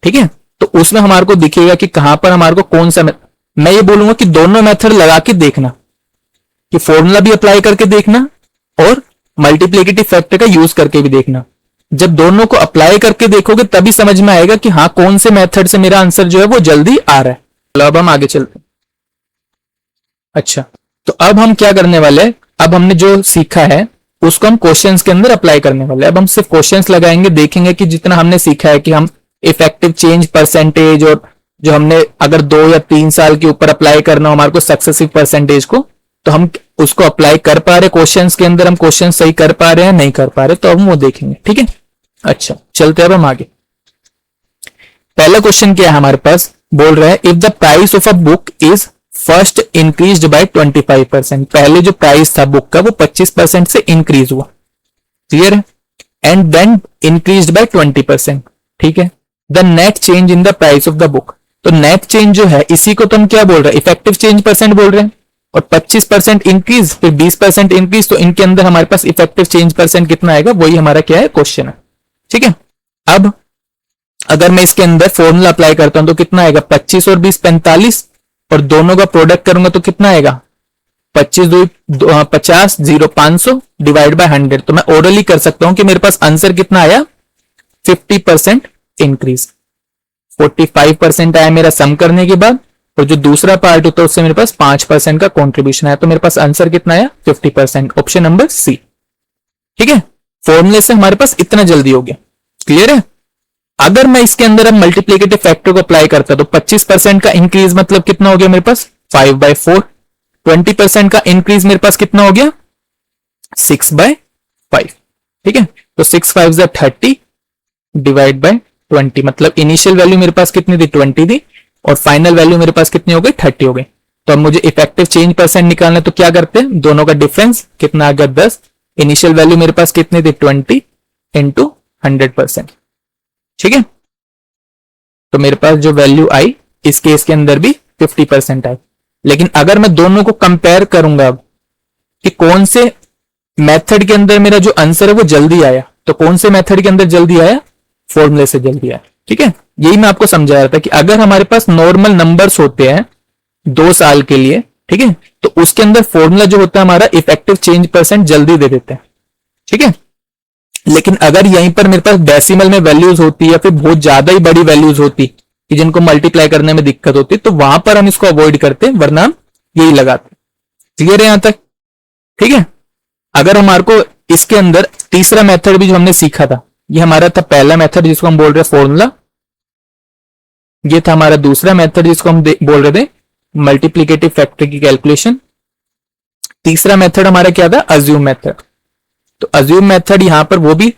A: ठीक है, तो उसमें हमारे को दिखेगा कि कहां पर हमारे को कौन सा मैं ये बोलूंगा कि दोनों मेथड लगा के देखना, कि फॉर्मूला भी अप्लाई करके देखना और मल्टीप्लिकेटिव फैक्टर का यूज करके भी देखना। जब दोनों को अप्लाई करके देखोगे तभी समझ में आएगा कि हाँ कौन से मेथड से मेरा आंसर जो है वो जल्दी आ रहा है। चलो अब हम आगे चलते हैं। अच्छा, तो अब हम क्या करने वाले हैं, अब हमने जो सीखा है उसको हम क्वेश्चंस के अंदर अप्लाई करने वाले हैं। अब हम सिर्फ क्वेश्चंस लगाएंगे, देखेंगे कि जितना हमने सीखा है कि हम इफेक्टिव चेंज परसेंटेज और जो हमने अगर 2 या 3 साल के ऊपर अप्लाई करना हो हमारे को सक्सेसिव परसेंटेज को, तो हम उसको अप्लाई कर पा रहे क्वेश्चंस के अंदर, हम क्वेश्चन सही कर पा रहे हैं नहीं कर पा रहे, तो अब हम वो देखेंगे। ठीक है, अच्छा चलते हैं अब हम आगे। पहला क्वेश्चन क्या है हमारे पास, बोल रहा है if the price of a book is first increased by 25%, पहले जो प्राइस था बुक का वो 25% से इंक्रीज हुआ। क्लियर है? And then increased by 20%। ठीक है, the net change in the price of the book, तो नेट चेंज जो है इसी को तो हम क्या बोल रहे हैं, इफेक्टिव चेंज परसेंट बोल रहे हैं। और 25% इंक्रीज फिर 20% इंक्रीज, तो इनके अंदर हमारे पास इफेक्टिव चेंज परसेंट कितना आएगा, वही हमारा क्या है क्वेश्चन है। ठीक है, अब अगर मैं इसके अंदर फॉर्मूला अप्लाई करता हूं तो कितना आएगा, 25 और 20 45, और दोनों का प्रोडक्ट करूंगा तो कितना आएगा 25 50 0 500 डिवाइड बाय 100। तो मैं ओरली कर सकता हूं कि मेरे पास आंसर कितना आया 50% इंक्रीज, 45% आया मेरा सम करने के बाद, और जो दूसरा पार्ट होता है उससे मेरे पास 5% का कॉन्ट्रीब्यूशन आया, तो मेरे पास आंसर कितना आया 50%, ऑप्शन नंबर सी। ठीक है, फॉर्मूले से हमारे पास इतना जल्दी हो गया। क्लियर है? अगर मैं इसके अंदर अब मल्टीप्लिकेटिव फैक्टर को अप्लाई करता तो 25% का इंक्रीज मतलब कितना हो गया मेरे पास 5/4, 20% का इंक्रीज मेरे पास कितना हो गया 6/5। ठीक है, तो 6 5 30 डिवाइड बाय 20, मतलब इनिशियल वैल्यू मेरे पास कितनी थी 20 थी और फाइनल वैल्यू मेरे पास कितनी हो गई 30 हो गई। तो अब मुझे इफेक्टिव चेंज परसेंट निकालना है, तो क्या करते हैं, दोनों का डिफरेंस कितना आ गया 10, इनिशियल वैल्यू मेरे पास कितनी थी 20 इंटू 100%। ठीक है, तो मेरे पास जो वैल्यू आई इस केस के अंदर भी 50% आई। लेकिन अगर मैं दोनों को कंपेयर करूंगा अब कि कौन से मेथड के अंदर मेरा जो आंसर है वो जल्दी आया, तो कौन से मेथड के अंदर जल्दी आया, फॉर्मूले से जल्दी आया। ठीक है, यही मैं आपको समझा रहा था कि अगर हमारे पास नॉर्मल नंबर्स होते हैं 2 साल के लिए, ठीक है, तो उसके अंदर फॉर्मूला जो होता है हमारा इफेक्टिव चेंज परसेंट जल्दी दे देते हैं। ठीक है, लेकिन अगर यहीं पर मेरे पास डेसिमल में वैल्यूज होती या फिर बहुत ज्यादा ही बड़ी वैल्यूज होती कि जिनको मल्टीप्लाई करने में दिक्कत होती, तो वहां पर हम इसको अवॉइड करते, वरना हम यही लगाते। क्लियर है यहां तक? ठीक है, अगर हमारे को इसके अंदर तीसरा मेथड भी जो हमने सीखा था, ये हमारा था पहला मेथड जिसको हम बोल रहे फॉर्मूला, ये था हमारा दूसरा मेथड जिसको हम बोल रहे थे मल्टीप्लिकेटिव फैक्टर की कैलकुलेशन। तीसरा मेथड हमारा क्या था, अज्यूम मेथड। तो अज्यूम मेथड यहां पर वो भी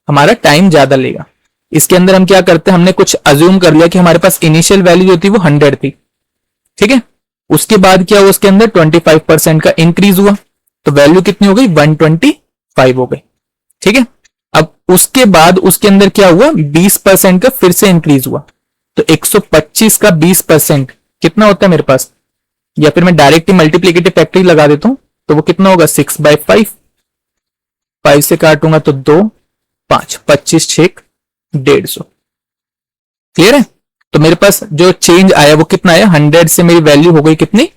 A: हमारा टाइम ज्यादा लेगा। इसके अंदर हम क्या करते हैं, हमने कुछ अज्यूम कर लिया कि हमारे पास इनिशियल वैल्यू जो थी वो 100 थी। ठीक है, उसके बाद क्या हुआ, उसके अंदर 25% का इंक्रीज हुआ, तो वैल्यू कितनी हो गई 125 हो गई। ठीक है, अब उसके बाद उसके अंदर क्या हुआ 20% का फिर से इंक्रीज हुआ, तो 125 का 20% कितना होता है मेरे पास, या फिर मैं डायरेक्ट ही मल्टीप्लिकेटिव फैक्टर लगा देता हूं, तो वो कितना होगा 6/5, 5 से काटूंगा तो 2 5 25 6 150। क्लियर है? तो मेरे पास जो चेंज आया वो कितना आया, 100 से मेरी वैल्यू हो गई कितनी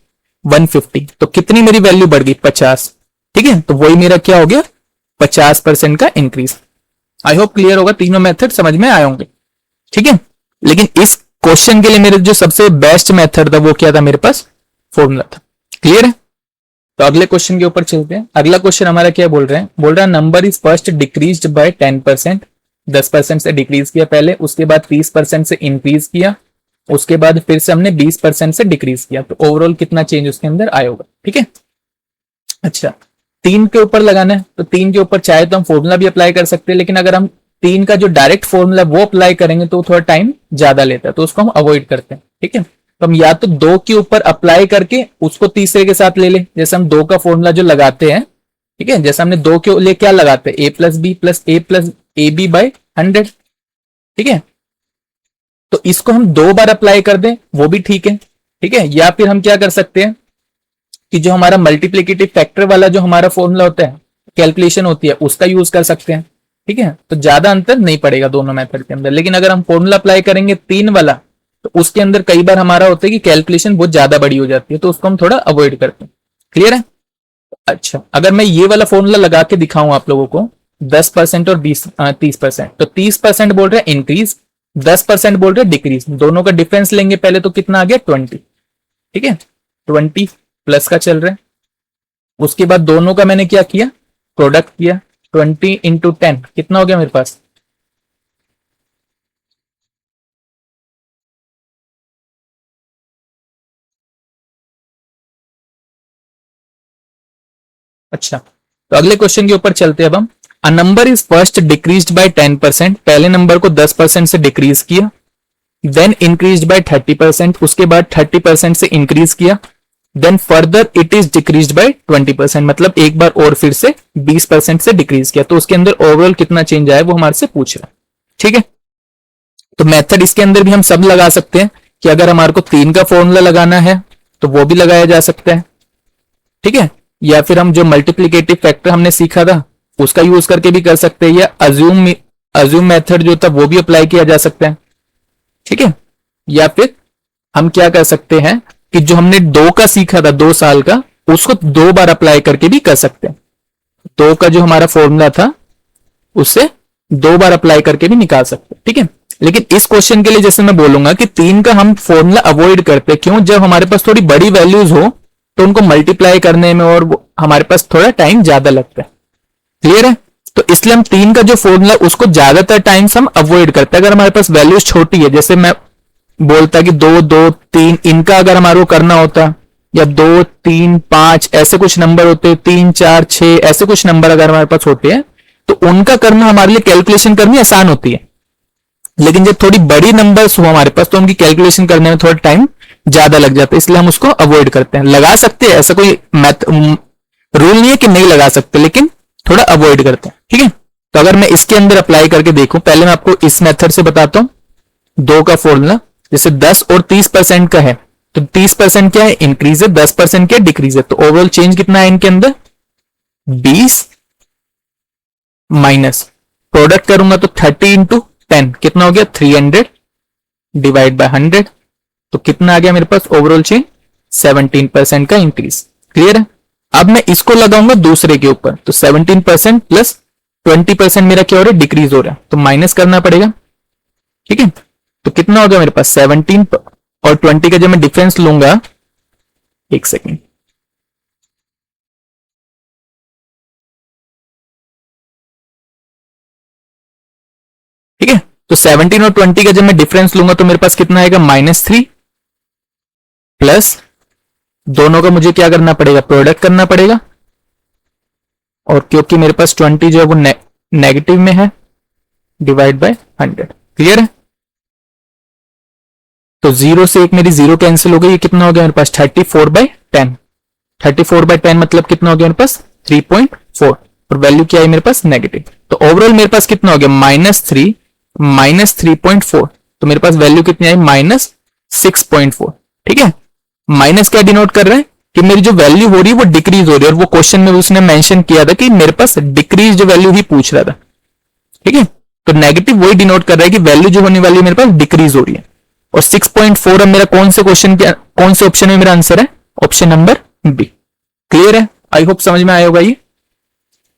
A: 150, तो कितनी मेरी वैल्यू बढ़ गई 50, ठीक है, तो वही मेरा क्या हो गया 50% का इंक्रीज। आई होप क्लियर होगा, तीनों मेथड समझ में आए होंगे। ठीक है, लेकिन इस क्वेश्चन के लिए मेरे जो सबसे बेस्ट मेथड था वो क्या था, मेरे पास फॉर्मूला था। क्लियर है, तो अगले क्वेश्चन के ऊपर चलते हैं। अगला क्वेश्चन हमारा क्या बोल रहे हैं, बोल रहा है number is first decreased bye 10%, 10% से डिक्रीज किया पहले, उसके बाद 30% से इंक्रीज किया, उसके बाद फिर से हमने 20% से डिक्रीज किया, तो ओवरऑल कितना चेंज उसके अंदर आया होगा। ठीक है, अच्छा 3 के ऊपर लगाना है, तो 3 के ऊपर चाहे तो हम फॉर्मूला भी अप्लाई कर सकते हैं, लेकिन अगर हम 3 का जो डायरेक्ट फॉर्मूला वो अप्लाई करेंगे तो थोड़ा टाइम ज्यादा लेता है, तो उसको हम अवॉइड करते हैं। ठीक है, तो हम या तो 2 के ऊपर अप्लाई करके उसको तीसरे के साथ ले लें, जैसे हम 2 का फॉर्मूला जो लगाते हैं। ठीक है, जैसे हमने 2 के लिए क्या लगाते हैं, a+b+a+ab बाय 100। ठीक है, तो इसको हम 2 बार अप्लाई कर दें वो भी ठीक है। ठीक है, या फिर हम क्या कर सकते हैं कि जो हमारा मल्टीप्लिकेटिव फैक्टर वाला जो हमारा फॉर्मूला होता है, कैलकुलेशन होती है, उसका यूज कर सकते हैं। ठीक है, तो ज्यादा अंतर नहीं पड़ेगा दोनों मेथड के अंदर। लेकिन अगर हम फॉर्मूला अप्लाई करेंगे 3 वाला, तो उसके अंदर कई बार हमारा होता है कि कैलकुलेशन बहुत ज्यादा बड़ी हो जाती है, तो उसको हम थोड़ा अवॉइड करते हैं। क्लियर है, अच्छा अगर मैं ये वाला फॉर्मूला लगा के दिखाऊं आप लोगों को, 10% और 30%, तो 30% बोल रहे हैं इंक्रीज, 10% बोल रहे हैं डिक्रीज, दोनों का डिफरेंस लेंगे पहले, तो कितना आ गया 20। ठीक है, 20 प्लस का चल रहा है, उसके बाद दोनों का मैंने क्या किया, प्रोडक्ट किया, 20 इंटू 10 कितना हो गया मेरे पास, अच्छा तो अगले क्वेश्चन के ऊपर चलते हैं अब हम। A number is first decreased bye 10%, पहले नंबर को 10% से डिक्रीज किया, देन इंक्रीज्ड बाय 30%, उसके बाद 30% से इंक्रीज किया, then further it is decreased by 20%, मतलब एक बार और फिर से 20% से डिक्रीज किया, तो उसके अंदर ओवरऑल कितना चेंज आया वो हमारे से पूछ रहा है। ठीक है, तो मेथड इसके अंदर भी हम सब लगा सकते हैं कि अगर हमारे को 3 का फॉर्मूला लगाना है तो वो भी लगाया जा सकता है। ठीक है, या फिर हम जो मल्टीप्लिकेटिव फैक्टर हमने सीखा था उसका यूज करके भी कर सकते हैं, या अज्यूम मेथड जो था वो भी अप्लाई किया जा सकता है। ठीक है, या फिर हम क्या कर सकते हैं कि जो हमने 2 का सीखा था 2 साल का, उसको 2 बार अप्लाई करके भी कर सकते हैं। 2 का जो हमारा फॉर्मूला था उससे 2 बार अप्लाई करके भी निकाल सकते हैं। ठीक है, लेकिन इस क्वेश्चन के लिए जैसे मैं बोलूंगा कि 3 का हम फॉर्मूला अवॉइड करते हैं, क्यों, जब हमारे पास थोड़ी बड़ी वैल्यूज हो तो उनको मल्टीप्लाई करने में और हमारे पास थोड़ा टाइम ज्यादा लगता है। क्लियर है, तो इसलिए हम 3 का जो फॉर्मूला उसको ज्यादातर टाइम्स हम अवॉइड करते हैं। अगर हमारे पास वैल्यूज छोटी है, जैसे मैं बोलता कि 2 2 3, इनका अगर हमारे को करना होता, या 2 3 5 ऐसे कुछ नंबर होते, 3 4 6 ऐसे कुछ नंबर अगर हमारे पास होते हैं, तो उनका करना हमारे लिए कैलकुलेशन करनी आसान होती है। लेकिन जब थोड़ी बड़ी नंबर्स हो हमारे पास, तो उनकी कैलकुलेशन करने में थोड़ा टाइम ज्यादा लग जाता है, इसलिए हम उसको अवॉइड करते हैं। लगा सकते हैं, ऐसा कोई रूल नहीं है कि नहीं लगा सकते, लेकिन थोड़ा अवॉइड करते हैं। ठीक है, तो अगर मैं इसके अंदर अप्लाई करके देखूं, पहले मैं आपको इस मेथड से बताता हूं। 2 का फॉर्मूला जैसे 10 और 30% का है, तो 30% क्या है, इंक्रीज है, 10% क्या डिक्रीज है, तो ओवरऑल चेंज कितना है इनके अंदर 20 माइनस प्रोडक्ट करूंगा तो 30 इंटू 10 कितना हो गया 300 डिवाइड बाय 100, तो कितना आ गया मेरे पास ओवरऑल चेंज 17% का इंक्रीज। क्लियर है, अब मैं इसको लगाऊंगा दूसरे के ऊपर, तो 17% प्लस 20% मेरा क्या हो रहा है, डिक्रीज हो रहा है, तो माइनस करना पड़ेगा। ठीक है, तो कितना हो गया मेरे पास 17 और 20 का जब मैं डिफरेंस लूंगा, एक सेकेंड, ठीक है, तो 17 और 20 का जब मैं डिफरेंस लूंगा तो मेरे पास कितना आएगा -3, प्लस दोनों का मुझे क्या करना पड़ेगा, प्रोडक्ट करना पड़ेगा, और क्योंकि मेरे पास 20 जो है वो नेगेटिव में है, डिवाइड बाय 100। क्लियर है, तो 0 से एक मेरी 0 कैंसिल हो गई, ये कितना हो गया मेरे पास 34/10, 34/10 मतलब कितना हो गया मेरे पास 3.4, और वैल्यू क्या है मेरे पास नेगेटिव, तो ओवरऑल मेरे पास कितना हो गया -3 -3.4, तो मेरे पास वैल्यू कितनी आई -6.4। ठीक है, माइनस क्या डिनोट कर रहा है कि मेरी जो वैल्यू हो रही है वो डिक्रीज हो रही है, और वो क्वेश्चन में उसने मेंशन किया था कि मेरे पास डिक्रीज जो वैल्यू ही पूछ रहा था। ठीक है, तो नेगेटिव वही डिनोट कर रहा है कि वैल्यू जो होने वाली है मेरे पास डिक्रीज हो रही है, और 6.4 अब मेरा कौन से क्वेश्चन कौन से ऑप्शन में मेरा आंसर है, ऑप्शन नंबर बी। क्लियर है, आई होप समझ में आया होगा ये।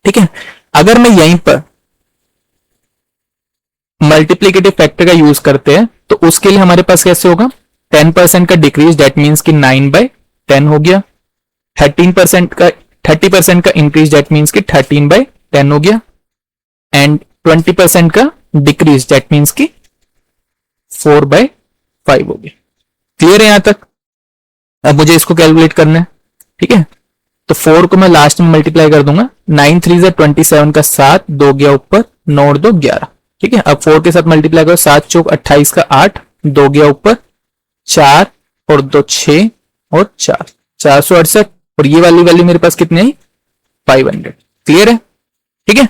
A: ठीक है, अगर मैं यहीं पर मल्टीप्लीकेटिव फैक्टर का यूज करते हैं तो उसके लिए हमारे पास कैसे होगा, 10% का डिक्रीज, डेट मीन्स कि 9/10 हो गया। 30% का इंक्रीज, डेट मीन्स कि 13/10 हो गया। एंड 20% का डिक्रीज, डेट मीन्स कि 4/5 हो गया। क्लियर है यहां तक? अब मुझे इसको कैलकुलेट करना है, ठीक है। तो 4 को मैं लास्ट में मल्टीप्लाई कर दूंगा, 9 3 27 का 7, 2 गया ऊपर, 9 और 2 11, ठीक है। अब 4 के साथ मल्टीप्लाई करो, 7 चौक 28 का 8, 2 गया ऊपर, 4 और 2 6 और 4, 468। और ये वाली वैल्यू मेरे पास कितनी आई, 500। क्लियर है? ठीक है,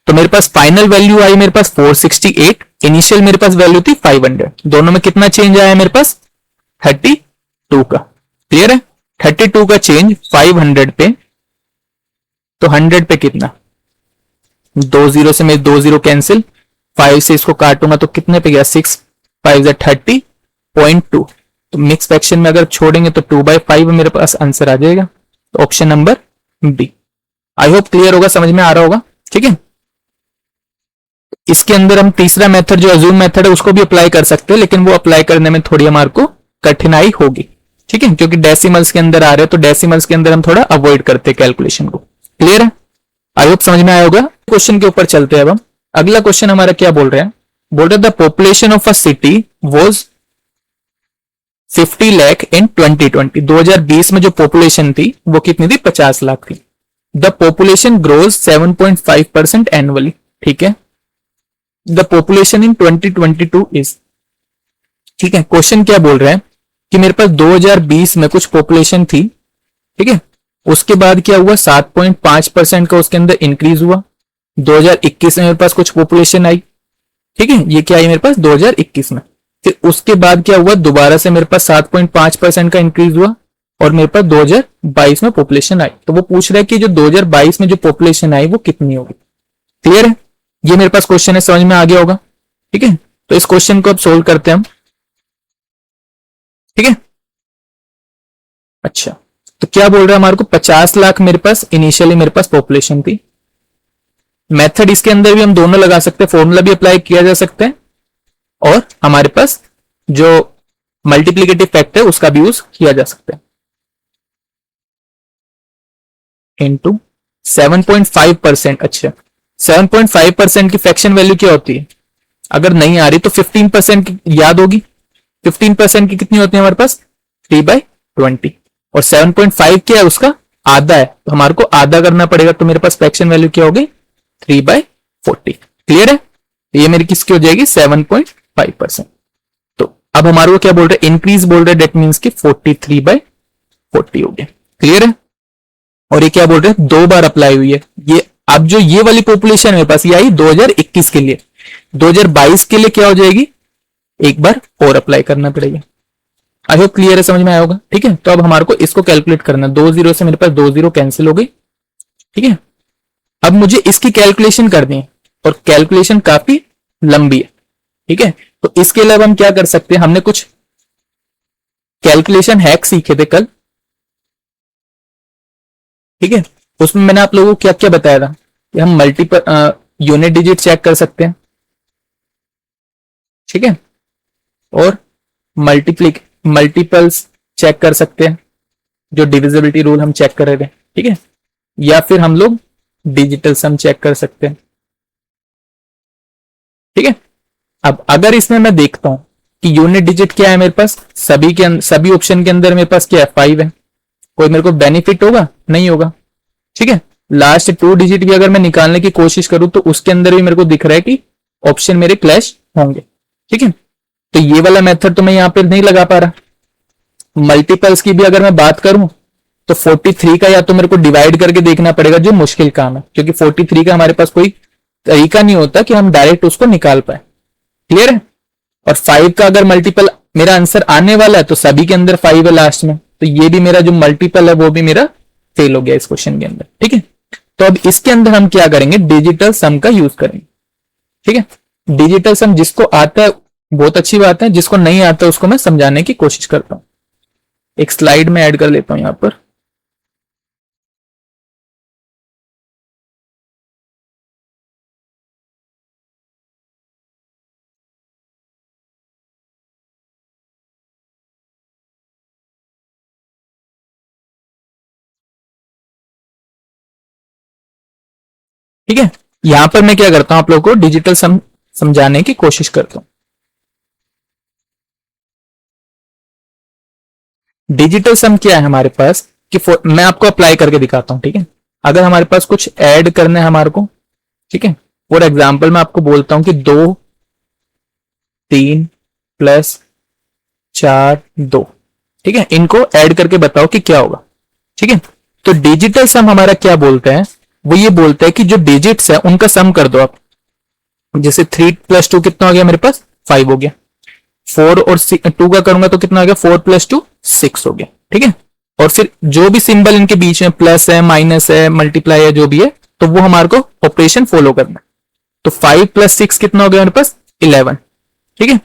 A: तो मेरे पास फाइनल वैल्यू आई मेरे पास 468, इनिशियल मेरे पास वैल्यू थी 500। दोनों में कितना चेंज आया मेरे पास, 32 का। क्लियर है? 32 का चेंज 500 पे, तो 100 पे कितना, 2 जीरो से मैं 2 जीरो कैंसिल, 5 से इसको काटूंगा तो कितने पे गया, 6 5 30.2। तो मिक्स फ्रैक्शन में अगर छोड़ेंगे तो 2/5 मेरे पास आंसर आ जाएगा। तो option number B. I hope clear होगा, समझ में आ रहा होगा, ठीक है। इसके अंदर हम तीसरा मेथड जो अज्यूम मेथड है उसको भी अप्लाई कर सकते हैं, लेकिन वो अप्लाई करने में थोड़ी हमारे को कठिनाई होगी, ठीक है, क्योंकि डेसिमल्स के अंदर आ रहे हैं, तो डेसिमल्स के अंदर हम थोड़ा अवॉइड करते हैं कैलकुलेशन को। क्लियर है? आई होप समझ में आया होगा। क्वेश्चन के ऊपर चलते हैं अब हम। अगला क्वेश्चन हमारा क्या बोल रहे हैं, बोल रहे the population of a city was 50 lakh in 2020। 2020 में जो पॉपुलेशन थी वो कितनी थी, 50 लाख थी। द पॉपुलेशन ग्रोज 7.5% एनुअली, ठीक है। द पॉपुलेशन इन 2022 इज, ठीक है। क्वेश्चन क्या बोल रहे हैं कि मेरे पास 2020 में कुछ पॉपुलेशन थी, ठीक है, उसके बाद क्या हुआ, 7.5% का उसके अंदर इंक्रीज हुआ। 2021 में मेरे पास कुछ पॉपुलेशन आई, ठीक है, ये क्या आई मेरे पास 2021 में। फिर उसके बाद क्या हुआ, दोबारा से मेरे पास 7.5% का इंक्रीज हुआ और मेरे पास 2022 में पॉपुलेशन आई। तो वो पूछ रहा है कि जो 2022 में जो पॉपुलेशन आई वो कितनी होगी। क्लियर है? ये मेरे पास क्वेश्चन है, समझ में आ गया होगा, ठीक है। तो इस क्वेश्चन को अब सोल्व करते हैं हम, ठीक है। अच्छा, तो क्या बोल रहा है हमारे को, 50 लाख मेरे पास इनिशियली मेरे पास पॉपुलेशन थी। मेथड इसके अंदर भी हम दोनों लगा सकते हैं, फॉर्मूला भी अप्लाई किया जा सकता है और हमारे पास जो मल्टीप्लीकेटिव फैक्टर उसका भी यूज किया जा सकता है। इनटू 7.5%। अच्छा, 7.5% की फ्रैक्शन वैल्यू क्या होती है, अगर नहीं आ रही तो 15% की याद होगी। 15% की कितनी होती है हमारे पास, 3/20। और 7.5 क्या है, उसका आधा है, तो हमारे को आधा करना पड़ेगा। तो मेरे पास फ्रैक्शन वैल्यू क्या होगी, 3/40। क्लियर है? ये मेरी किसकी हो जाएगी, 7.5%। तो अब हमारे को क्या बोल रहे हैं, इंक्रीज बोल रहे हैं, डेट मीन्स की 43/40 हो गया। क्लियर है? और ये क्या बोल रहे हैं, 2 बार अप्लाई हुई है। ये अब जो ये वाली पॉपुलेशन मेरे पास ये आई 2021 के लिए, 2022 के लिए क्या हो जाएगी, एक बार और अप्लाई करना पड़ेगा। आई होप क्लियर है, समझ में आया होगा, ठीक है। तो अब हमारे को इसको कैलकुलेट करना, 2 जीरो से मेरे पास 2 जीरो कैंसिल हो गई, ठीक है। अब मुझे इसकी कैलकुलेशन करनी है और कैलकुलेशन काफी लंबी है, ठीक है। तो इसके लिए अब हम क्या कर सकते हैं, हमने कुछ कैलकुलेशन हैक सीखे थे कल, ठीक है। उसमें मैंने आप लोगों को क्या क्या बताया था कि हम मल्टीपल यूनिट डिजिट चेक कर सकते हैं, ठीक है, और मल्टीपल्स चेक कर सकते हैं, जो डिविजिबिलिटी रूल हम चेक कर रहे थे, ठीक है, या फिर हम लोग डिजिटल सम चेक कर सकते हैं, ठीक है। अब अगर इसमें मैं देखता हूं कि यूनिट डिजिट क्या है मेरे पास, सभी ऑप्शन के अंदर मेरे पास क्या है, 5 है, कोई मेरे को बेनिफिट होगा, नहीं होगा, ठीक है। लास्ट 2 डिजिट भी अगर मैं निकालने की कोशिश करूं तो उसके अंदर भी मेरे को दिख रहा है कि ऑप्शन मेरे क्लैश होंगे, ठीक है। तो ये वाला मेथड तो मैं यहां पर नहीं लगा पा रहा। मल्टीपल्स की भी अगर मैं बात करूं तो 43 का या तो मेरे को डिवाइड करके देखना पड़ेगा, जो मुश्किल काम है, क्योंकि 43 का हमारे पास कोई तरीका नहीं होता कि हम डायरेक्ट उसको निकाल पाए। क्लियर है? और 5 का अगर मल्टीपल मेरा आंसर आने वाला है तो सभी के अंदर 5 है लास्ट में, तो ये भी मेरा जो मल्टीपल है वो भी मेरा फेल हो गया इस क्वेश्चन के अंदर, ठीक है। तो अब इसके अंदर हम क्या करेंगे, डिजिटल सम का यूज करेंगे, ठीक है। डिजिटल सम जिसको आता है बहुत अच्छी बात है, जिसको नहीं आता उसको मैं समझाने की कोशिश करता हूं। एक स्लाइड में ऐड कर लेता हूं यहां पर। ठीक है, यहां पर मैं क्या करता हूं, आप लोगों को डिजिटल सम समझाने की कोशिश करता हूं। डिजिटल सम क्या है हमारे पास कि मैं आपको अप्लाई करके दिखाता हूं। ठीक है, अगर हमारे पास कुछ ऐड करना है हमारे को, ठीक है, फॉर एग्जाम्पल मैं आपको बोलता हूं कि 2 3 प्लस 4 2, ठीक है, इनको ऐड करके बताओ कि क्या होगा। ठीक है, तो डिजिटल सम हमारा क्या बोलता है, वो ये बोलता है कि जो डिजिट्स है उनका सम कर दो आप। जैसे 3 प्लस 2 कितना हो गया मेरे पास, 5 हो गया। 4 और 2 का करूंगा तो कितना हो गया, 4 प्लस 2 6 हो गया। ठीक है, और फिर जो भी सिंबल इनके बीच में प्लस है, माइनस है, मल्टीप्लाई है, जो भी है, तो वो हमारे को ऑपरेशन फॉलो करना है। तो 5 प्लस 6 कितना हो गया मेरे पास, 11। ठीक है,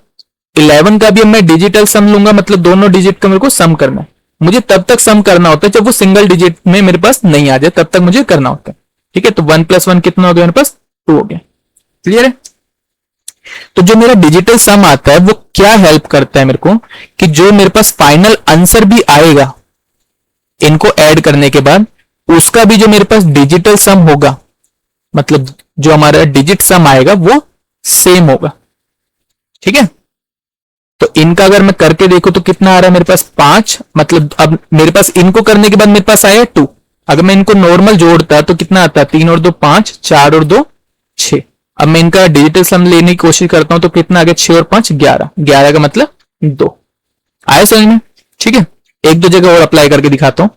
A: 11 का भी अब मैं डिजिटल सम लूंगा, मतलब दोनों डिजिट का मेरे को सम करना है। मुझे तब तक सम करना होता है जब वो सिंगल डिजिट में मेरे पास नहीं आ जाए, तब तक मुझे करना होता है। ठीक है, तो 1 प्लस 1 कितना हो गया मेरे पास, 2 हो गया। क्लियर है? तो जो मेरा डिजिटल सम आता है वो क्या हेल्प करता है मेरे को, कि जो मेरे पास फाइनल आंसर भी आएगा इनको ऐड करने के बाद, उसका भी जो मेरे पास डिजिटल सम होगा, मतलब जो हमारा डिजिट सम आएगा वो सेम होगा। ठीक है, तो इनका अगर मैं करके देखूं तो कितना आ रहा है मेरे पास, 5, मतलब अब मेरे पास इनको करने के बाद मेरे पास आया 2। अगर मैं इनको नॉर्मल जोड़ता तो कितना आता है, 3 और 2 5, 4 और 2 6। अब मैं इनका डिजिटल सम लेने की कोशिश करता हूं तो कितना आ गया, 6 और 5 11, 11 का मतलब 2। आया समझ में? ठीक है, एक दो जगह और अप्लाई करके दिखाता हूं।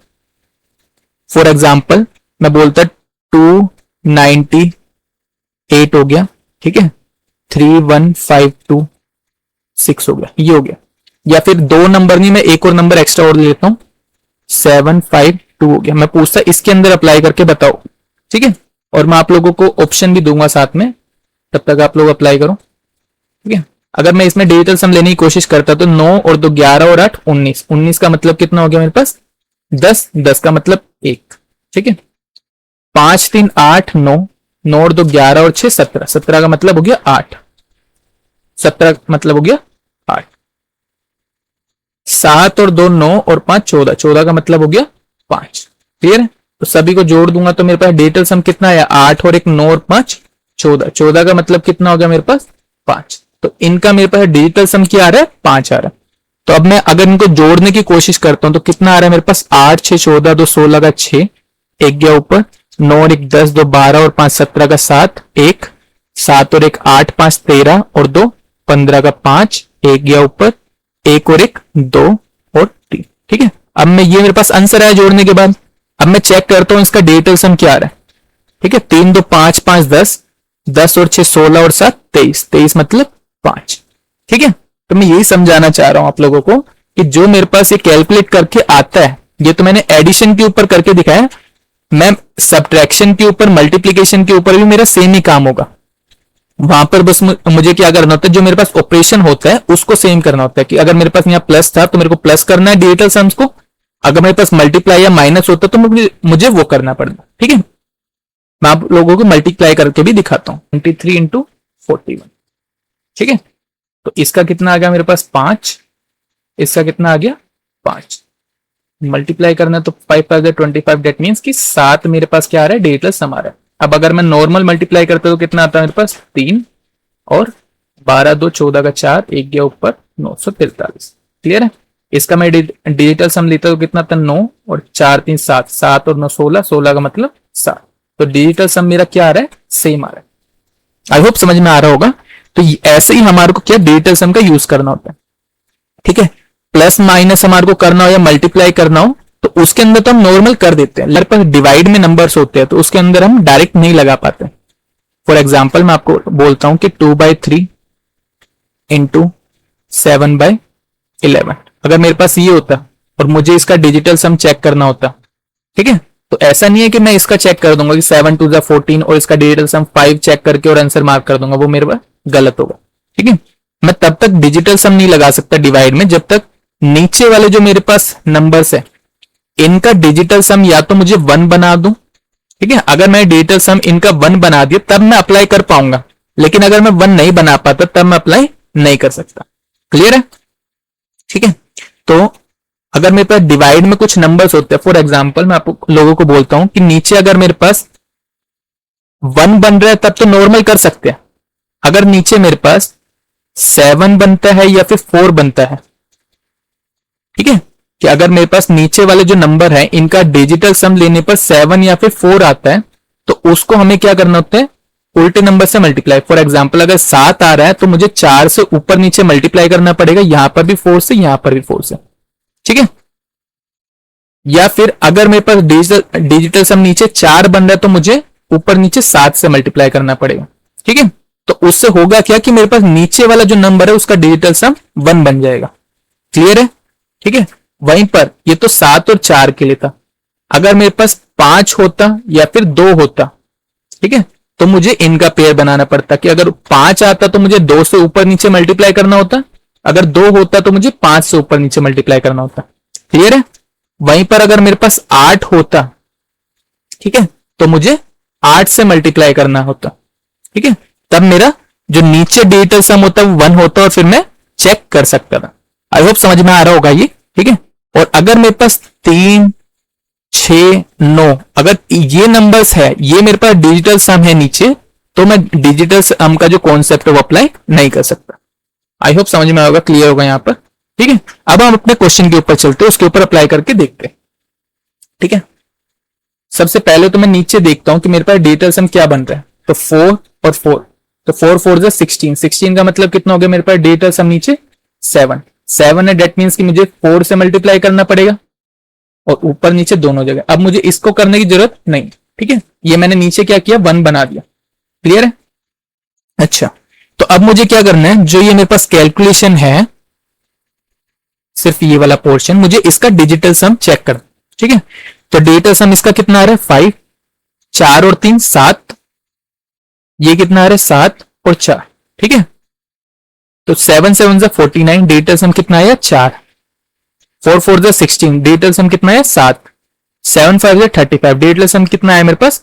A: फॉर एग्जाम्पल मैं बोलता 298 हो गया। ठीक है, 3152 6 हो गया, ये हो गया। या फिर 2 नंबर नहीं, मैं एक और नंबर एक्स्ट्रा और ले लेता हूं, 752 हो गया। मैं पूछता इसके अंदर अप्लाई करके बताओ। ठीक है, और मैं आप लोगों को ऑप्शन भी दूंगा साथ में, तब तक आप लोग अप्लाई करो। ठीक है, अगर मैं इसमें डिजिटल सम लेने की कोशिश करता तो 9 और 2 11 और 8 19, 19 का मतलब कितना हो गया मेरे पास, 10, 10 का मतलब 1। ठीक है, 5 3 8 9, 9 और 2 11 और 6 17, 17 का मतलब हो गया 8, 17 का मतलब हो गया 8। 7 और 2 9 और 5 14, 14 का मतलब हो गया 5। क्लियर है? तो सभी को जोड़ दूंगा तो मेरे पास डिजिटल सम कितना आया, 8 और 1 9 और 5 14, 14 का मतलब कितना हो गया मेरे पास, 5। तो इनका मेरे पास डिजिटल सम क्या आ रहा है, 5 आ रहा है। तो अब मैं अगर इनको जोड़ने की कोशिश करता हूं तो कितना आ रहा है मेरे पास, 8 6 14 2 16 का 6, एक गया ऊपर, 9 और 1 10 2 12 और 5 17 का 7, 1 7 और 1 8 5 13 और 2 15 का 5, एक गया ऊपर, 1 और 1 2 और 3। ठीक है, अब मैं ये मेरे पास आंसर आया जोड़ने के बाद। अब मैं चेक करता हूं इसका डिजिटल सम क्या आ रहा है। ठीक है, 3 2 5 5 10, 10 और 6 16 और 7 23, 23 मतलब 5। ठीक है, तो मैं यही समझाना चाह रहा हूं आप लोगों को कि जो मेरे पास ये कैलकुलेट करके आता है, ये तो मैंने एडिशन के ऊपर करके दिखाया, मैं सब्ट्रैक्शन के ऊपर, मल्टीप्लीकेशन के ऊपर भी मेरा सेम ही काम होगा। वहां पर बस मुझे क्या करना होता है, जो मेरे पास ऑपरेशन होता है उसको सेम करना होता है। कि अगर मेरे पास यहाँ प्लस था तो मेरे को प्लस करना है डिजिटल सम्स को, अगर मेरे पास मल्टीप्लाई या माइनस होता तो मुझे वो करना पड़ता। ठीक है, मैं आप लोगों को मल्टीप्लाई करके भी दिखाता हूं, 23 इंटू 41। ठीक है, तो इसका कितना आ गया मेरे पास 5, इसका कितना आ गया 5, मल्टीप्लाई करना तो 5 5 25, डेट मीन्स कि 7 मेरे पास क्या आ रहा है, डिजिटल सम आ रहा है। अब अगर मैं नॉर्मल मल्टीप्लाई करता तो कितना आता है मेरे पास, 3 और 12 2 14 का 4, एक गया ऊपर, 943। क्लियर है? इसका मैं डिजिटल सम लेता तो कितना था, 9 और 4 3 7, 7 और 9 16, 16 का मतलब 7। तो डिजिटल सम मेरा क्या आ रहा है, सेम आ रहा है। आई होप समझ में आ रहा होगा। तो ऐसे ही हमारे को क्या डिजिटल सम का यूज करना होता है। ठीक है, प्लस माइनस हमारे को करना हो या मल्टीप्लाई करना हो तो उसके अंदर तो हम नॉर्मल कर देते हैं, पर डिवाइड में नंबर्स होते हैं तो उसके अंदर हम डायरेक्ट नहीं लगा पाते। फॉर एग्जाम्पल मैं आपको बोलता हूं कि 2/3 इंटू 7/11, अगर मेरे पास ये होता और मुझे इसका डिजिटल सम चेक करना होता, ठीक है, तो ऐसा नहीं है कि मैं इसका चेक कर दूंगा कि 7 2 14 और इसका डिजिटल सम 5 चेक करके और आंसर मार्क कर दूंगा, वो मेरे पास गलत होगा। ठीक है, मैं तब तक डिजिटल सम नहीं लगा सकता डिवाइड में जब तक नीचे वाले जो मेरे पास नंबर्स है इनका डिजिटल सम या तो मुझे 1 बना दूं। ठीक है, अगर मैं डिजिटल सम इनका 1 बना दिया तब मैं अप्लाई कर पाऊंगा, लेकिन अगर मैं 1 नहीं बना पाता तब मैं अप्लाई नहीं कर सकता। क्लियर है? ठीक है, तो अगर मेरे पास डिवाइड में कुछ नंबर्स होते हैं, फॉर एग्जाम्पल मैं आप लोगों को बोलता हूं कि नीचे अगर मेरे पास 1 बन रहा है तब तो नॉर्मल कर सकते हैं। अगर नीचे मेरे पास 7 बनता है या फिर 4 बनता है, ठीक है, कि अगर मेरे पास नीचे वाले जो नंबर है इनका डिजिटल सम लेने पर 7 या फिर 4 आता है, तो उसको हमें क्या करना होता है, उल्टे नंबर से मल्टीप्लाई। फॉर एग्जाम्पल अगर 7 आ रहा है तो मुझे 4 से ऊपर नीचे मल्टीप्लाई करना पड़ेगा, यहां पर भी 4 से, यहां पर भी 4 से, ठीक है। या फिर अगर मेरे पास डिजिटल सम नीचे 4 बन रहा है तो मुझे ऊपर नीचे 7 से मल्टीप्लाई करना पड़ेगा, ठीक है। तो उससे होगा क्या कि मेरे पास नीचे वाला जो नंबर है उसका डिजिटल सम 1 बन जाएगा। क्लियर है, ठीक है। वहीं पर ये तो 7 और 4 के लिए था। अगर मेरे पास 5 होता या फिर 2 होता, ठीक है, तो मुझे इनका पेयर बनाना पड़ता कि अगर 5 आता तो मुझे 2 से ऊपर नीचे मल्टीप्लाई करना होता, अगर 2 होता तो मुझे 5 से ऊपर नीचे मल्टीप्लाई करना होता। क्लियर है। वहीं पर अगर मेरे पास 8 होता, ठीक है, तो मुझे 8 से मल्टीप्लाई करना होता, ठीक है, तब मेरा जो नीचे डिजिटल सम होता है वो 1 होता और फिर मैं चेक कर सकता था। आई होप समझ में आ रहा होगा ये, ठीक है। और अगर मेरे पास 3, 6, 9 अगर ये नंबर्स है, ये मेरे पास डिजिटल सम है नीचे, तो मैं डिजिटल सम का जो कॉन्सेप्ट है वो अप्लाई नहीं कर सकता। आई होप समझ में होगा, क्लियर होगा यहां पर, ठीक है। अब हम अपने क्वेश्चन के ऊपर चलते हैं, उसके ऊपर अप्लाई करके देखते हैं, ठीक है। सबसे पहले तो मैं नीचे देखता हूं कि मेरे पास डिजिटल सम क्या बन रहा है, तो 4 और 4, तो 4 4 जा 16, 16 का मतलब कितना हो गया मेरे पास डिजिटल सम नीचे 7, 7 है, डेट मीन्स कि मुझे 4 से मल्टीप्लाई करना पड़ेगा और ऊपर नीचे दोनों जगह। अब मुझे इसको करने की जरूरत नहीं, ठीक है, ये मैंने नीचे क्या किया, 1 बना दिया। क्लियर है। अच्छा, तो अब मुझे क्या करना है, जो ये मेरे पास कैलकुलेशन है, सिर्फ ये वाला पोर्शन, मुझे इसका डिजिटल सम चेक करना, ठीक है। तो डिजिटल सम इसका कितना आ रहा है 5, 4 और 3 7, ये कितना आ रहा है 7 और 4, ठीक है। तो 7 7 जा 49, डिजिटल सम कितना आया 4, 4 4 जा 16, डिजिटल सम कितना है 7, 7 5 जा 35, डिजिटल सम कितना है मेरे पास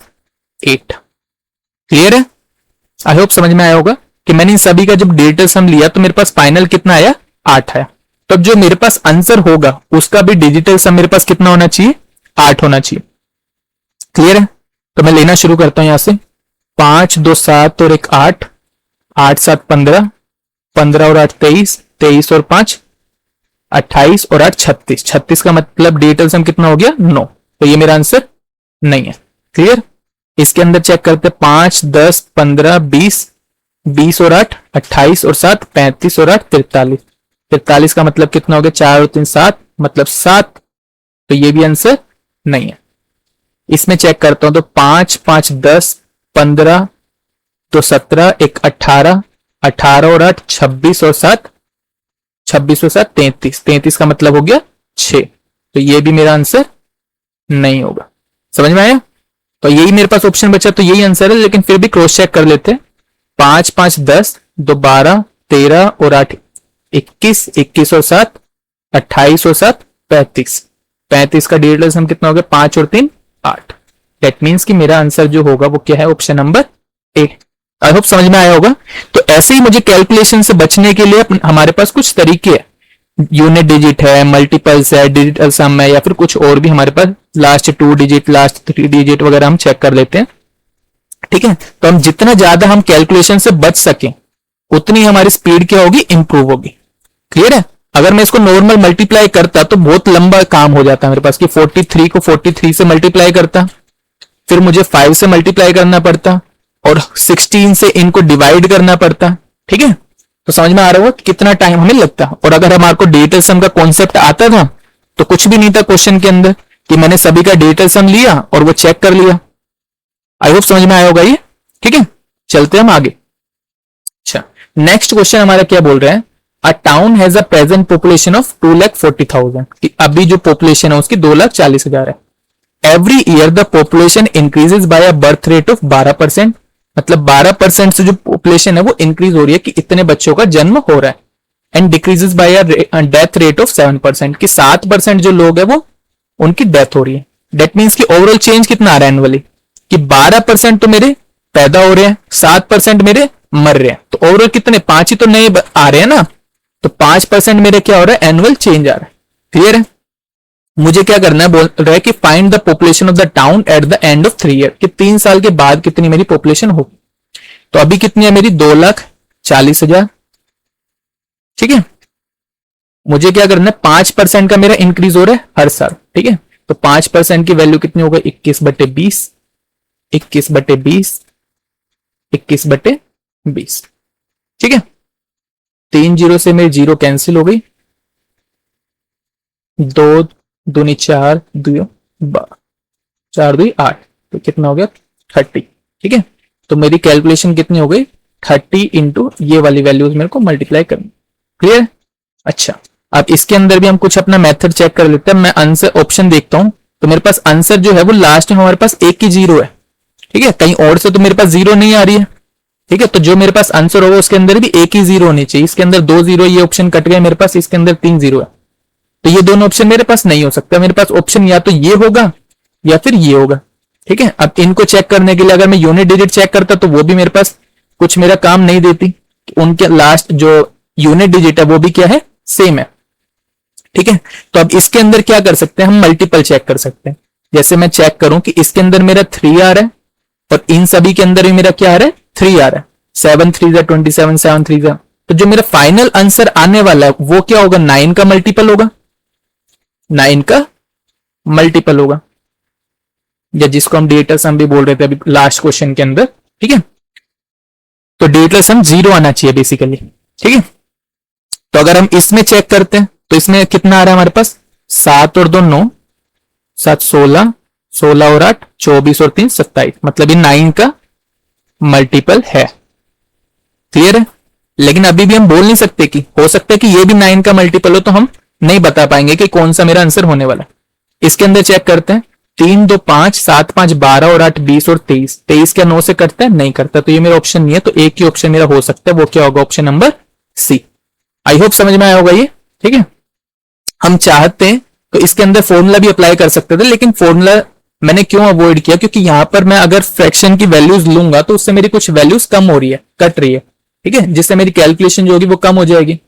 A: 8। क्लियर है। आई होप समझ में आया होगा कि मैंने इन सभी का जब डिजिटल सम लिया तो मेरे पास फाइनल कितना आया 8 आया। तब जो मेरे पास आंसर होगा उसका भी डिजिटल सम मेरे पास कितना होना चाहिए, 8 होना चाहिए। क्लियर है। तो मैं लेना शुरू करता हूं यहां से, 5 2 7 और 1 8, 8 7 15, 15 और 8 23, 23 और 5 28 और 8 36, 36 का मतलब डिजिटल सम कितना हो गया 9। तो ये मेरा आंसर नहीं है। क्लियर। इसके अंदर चेक करते 5 10 15 20, 20 और 8 28 और 7 35 और 8 43, 43 का मतलब कितना हो गया 4 और 3 7, मतलब 7। तो ये भी आंसर नहीं है। इसमें चेक करता हूं तो 5 5 10 15 तो 17, 1 18, 18 और 8 26 और 7, 26 और 7 33, 33 का मतलब हो गया 6। तो ये भी मेरा आंसर नहीं होगा। समझ में आया। तो यही मेरे पास ऑप्शन बचा, तो यही आंसर है, लेकिन फिर भी क्रॉस चेक कर लेते हैं। 5 5 10 2 12 13 और 8 21, 21 और 7 28 और 7 35, 35 का डिजिटल सम कितना हो गया 5 और 3 8। दैट मीन्स कि मेरा आंसर जो होगा वो क्या है, option number A. I hope समझ में आया होगा। तो ऐसे ही मुझे कैलकुलेशन से बचने के लिए हमारे पास कुछ तरीके हैं, यूनिट डिजिट है, मल्टीपल्स है, डिजिटल सम है, या फिर कुछ और भी हमारे पास लास्ट 2 डिजिट, लास्ट 3 डिजिट वगैरह हम चेक कर लेते हैं। ठीक है। तो हम जितना ज्यादा हम कैलकुलेशन से बच सकें उतनी हमारी स्पीड क्या होगी, इंप्रूव होगी। क्लियर है। अगर मैं इसको नॉर्मल मल्टीप्लाई करता तो बहुत लंबा काम हो जाता मेरे पास, कि 43 को 43 से मल्टीप्लाई करता, फिर मुझे 5 से मल्टीप्लाई करना पड़ता और 16 से इनको डिवाइड करना पड़ता। ठीक है। तो समझ में आ रहा होगा कितना टाइम हमें लगता। और अगर हमारे को डिजिटल सम का कॉन्सेप्ट आता था तो कुछ भी नहीं था क्वेश्चन के अंदर, कि मैंने सभी का डिजिटल सम लिया और वो चेक कर लिया। आई होप समझ में आया होगा ये। ठीक है। चलते हम आगे। अच्छा, नेक्स्ट क्वेश्चन हमारा क्या बोल रहा है, अ town has a present population of 2,40,000। अभी जो पॉपुलेशन है उसकी 2,40,000 है। Every year the population increases by a birth rate of 12%, मतलब 12% से जो पॉपुलेशन है वो इंक्रीज हो रही है, कि इतने बच्चों का जन्म हो रहा है। And decreases by a death rate of 7%, कि 7% जो लोग है वो उनकी डेथ हो रही है। डेट मीन्स कि ओवरऑल चेंज कितना आ रहा है एनुअली, कि 12% तो मेरे पैदा हो रहे हैं, 7% मेरे मर रहे हैं, तो ओवरऑल कितने 5 ही तो नए आ रहे हैं ना। तो 5% मेरे क्या हो रहा है, एनुअल चेंज आ रहा है। क्लियर है। मुझे क्या करना है, बोल रहा है कि find the population of the town at the end of 3 year, कि 3 साल के बाद कितनी मेरी पॉपुलेशन होगी। तो अभी कितनी है मेरी, 2,40,000। ठीक है, मुझे क्या करना है, 5% का मेरा इंक्रीज हो रहा है हर साल। ठीक है, तो 5% की वैल्यू कितनी होगी, 21/20, 21/20, 21/20। ठीक है, 3 जीरो से मेरी जीरो कैंसिल हो गई, 2 दूनी 4, 2 4 2 8, तो कितना हो गया 30। ठीक है, तो मेरी कैलकुलेशन कितनी हो गई, 30 इंटू ये वाली वैल्यूज मेरे को मल्टीप्लाई करनी। क्लियर। अच्छा, अब इसके अंदर भी हम कुछ अपना मेथड चेक कर लेते हैं। मैं आंसर ऑप्शन देखता हूं, तो मेरे पास आंसर जो है वो लास्ट में हमारे पास एक ही जीरो है। ठीक है, कहीं और से तो मेरे पास जीरो नहीं आ रही है। ठीक है, तो जो मेरे पास आंसर होगा उसके अंदर भी एक ही जीरो होनी चाहिए। इसके अंदर 2 जीरो, ये ऑप्शन कट गए मेरे पास, इसके अंदर 3 जीरो है, तो ये दोनों ऑप्शन मेरे पास नहीं हो सकता। मेरे पास ऑप्शन या तो ये होगा या फिर ये होगा। ठीक है, अब इनको चेक करने के लिए अगर मैं यूनिट डिजिट चेक करता तो वो भी मेरे पास कुछ मेरा काम नहीं देती, उनके लास्ट जो यूनिट डिजिट है वो भी क्या है, सेम है। ठीक है, तो अब इसके अंदर क्या कर सकते हैं, हम मल्टीपल चेक कर सकते हैं। जैसे मैं चेक करूं कि इसके अंदर मेरा 3 आ रहा है और इन सभी के अंदर भी मेरा क्या आ रहा है, 3 आ रहा है। 7 3 27, 7 3, तो जो मेरा फाइनल आंसर आने वाला है वो क्या होगा, 9 का मल्टीपल होगा, 9 का मल्टीपल होगा, या जिसको हम डिजिटल सम भी बोल रहे थे अभी लास्ट क्वेश्चन के अंदर। ठीक है, तो डिजिटल सम 0 आना चाहिए बेसिकली। ठीक है, तो अगर हम इसमें चेक करते हैं तो इसमें कितना आ रहा है हमारे पास, 7 और 2 9, 7 16, 16 और 8 24 और 3 27, मतलब ये 9 का मल्टीपल है। क्लियर है, लेकिन अभी भी हम बोल नहीं सकते कि हो सकता है कि ये भी 9 का मल्टीपल हो, तो हम नहीं बता पाएंगे कि कौन सा मेरा आंसर होने वाला। इसके अंदर चेक करते हैं, 3 2 5, 7 5 12 और 8 20 और 23, 23 क्या 9 से करता है, नहीं करता, तो ये मेरा ऑप्शन नहीं है। तो एक ही ऑप्शन मेरा हो सकता है, वो क्या होगा, option number C. I hope समझ में आया होगा ये। ठीक है, हम चाहते हैं तो इसके अंदर फॉर्मूला भी अप्लाई कर सकते थे, लेकिन फॉर्मूला मैंने क्यों अवॉइड किया, क्योंकि यहां पर मैं अगर फ्रैक्शन की वैल्यूज लूंगा तो उससे मेरी कुछ वैल्यूज कम हो रही है, कट रही है। ठीक है, जिससे मेरी कैलकुलेशन जो होगी वो कम हो जाएगी।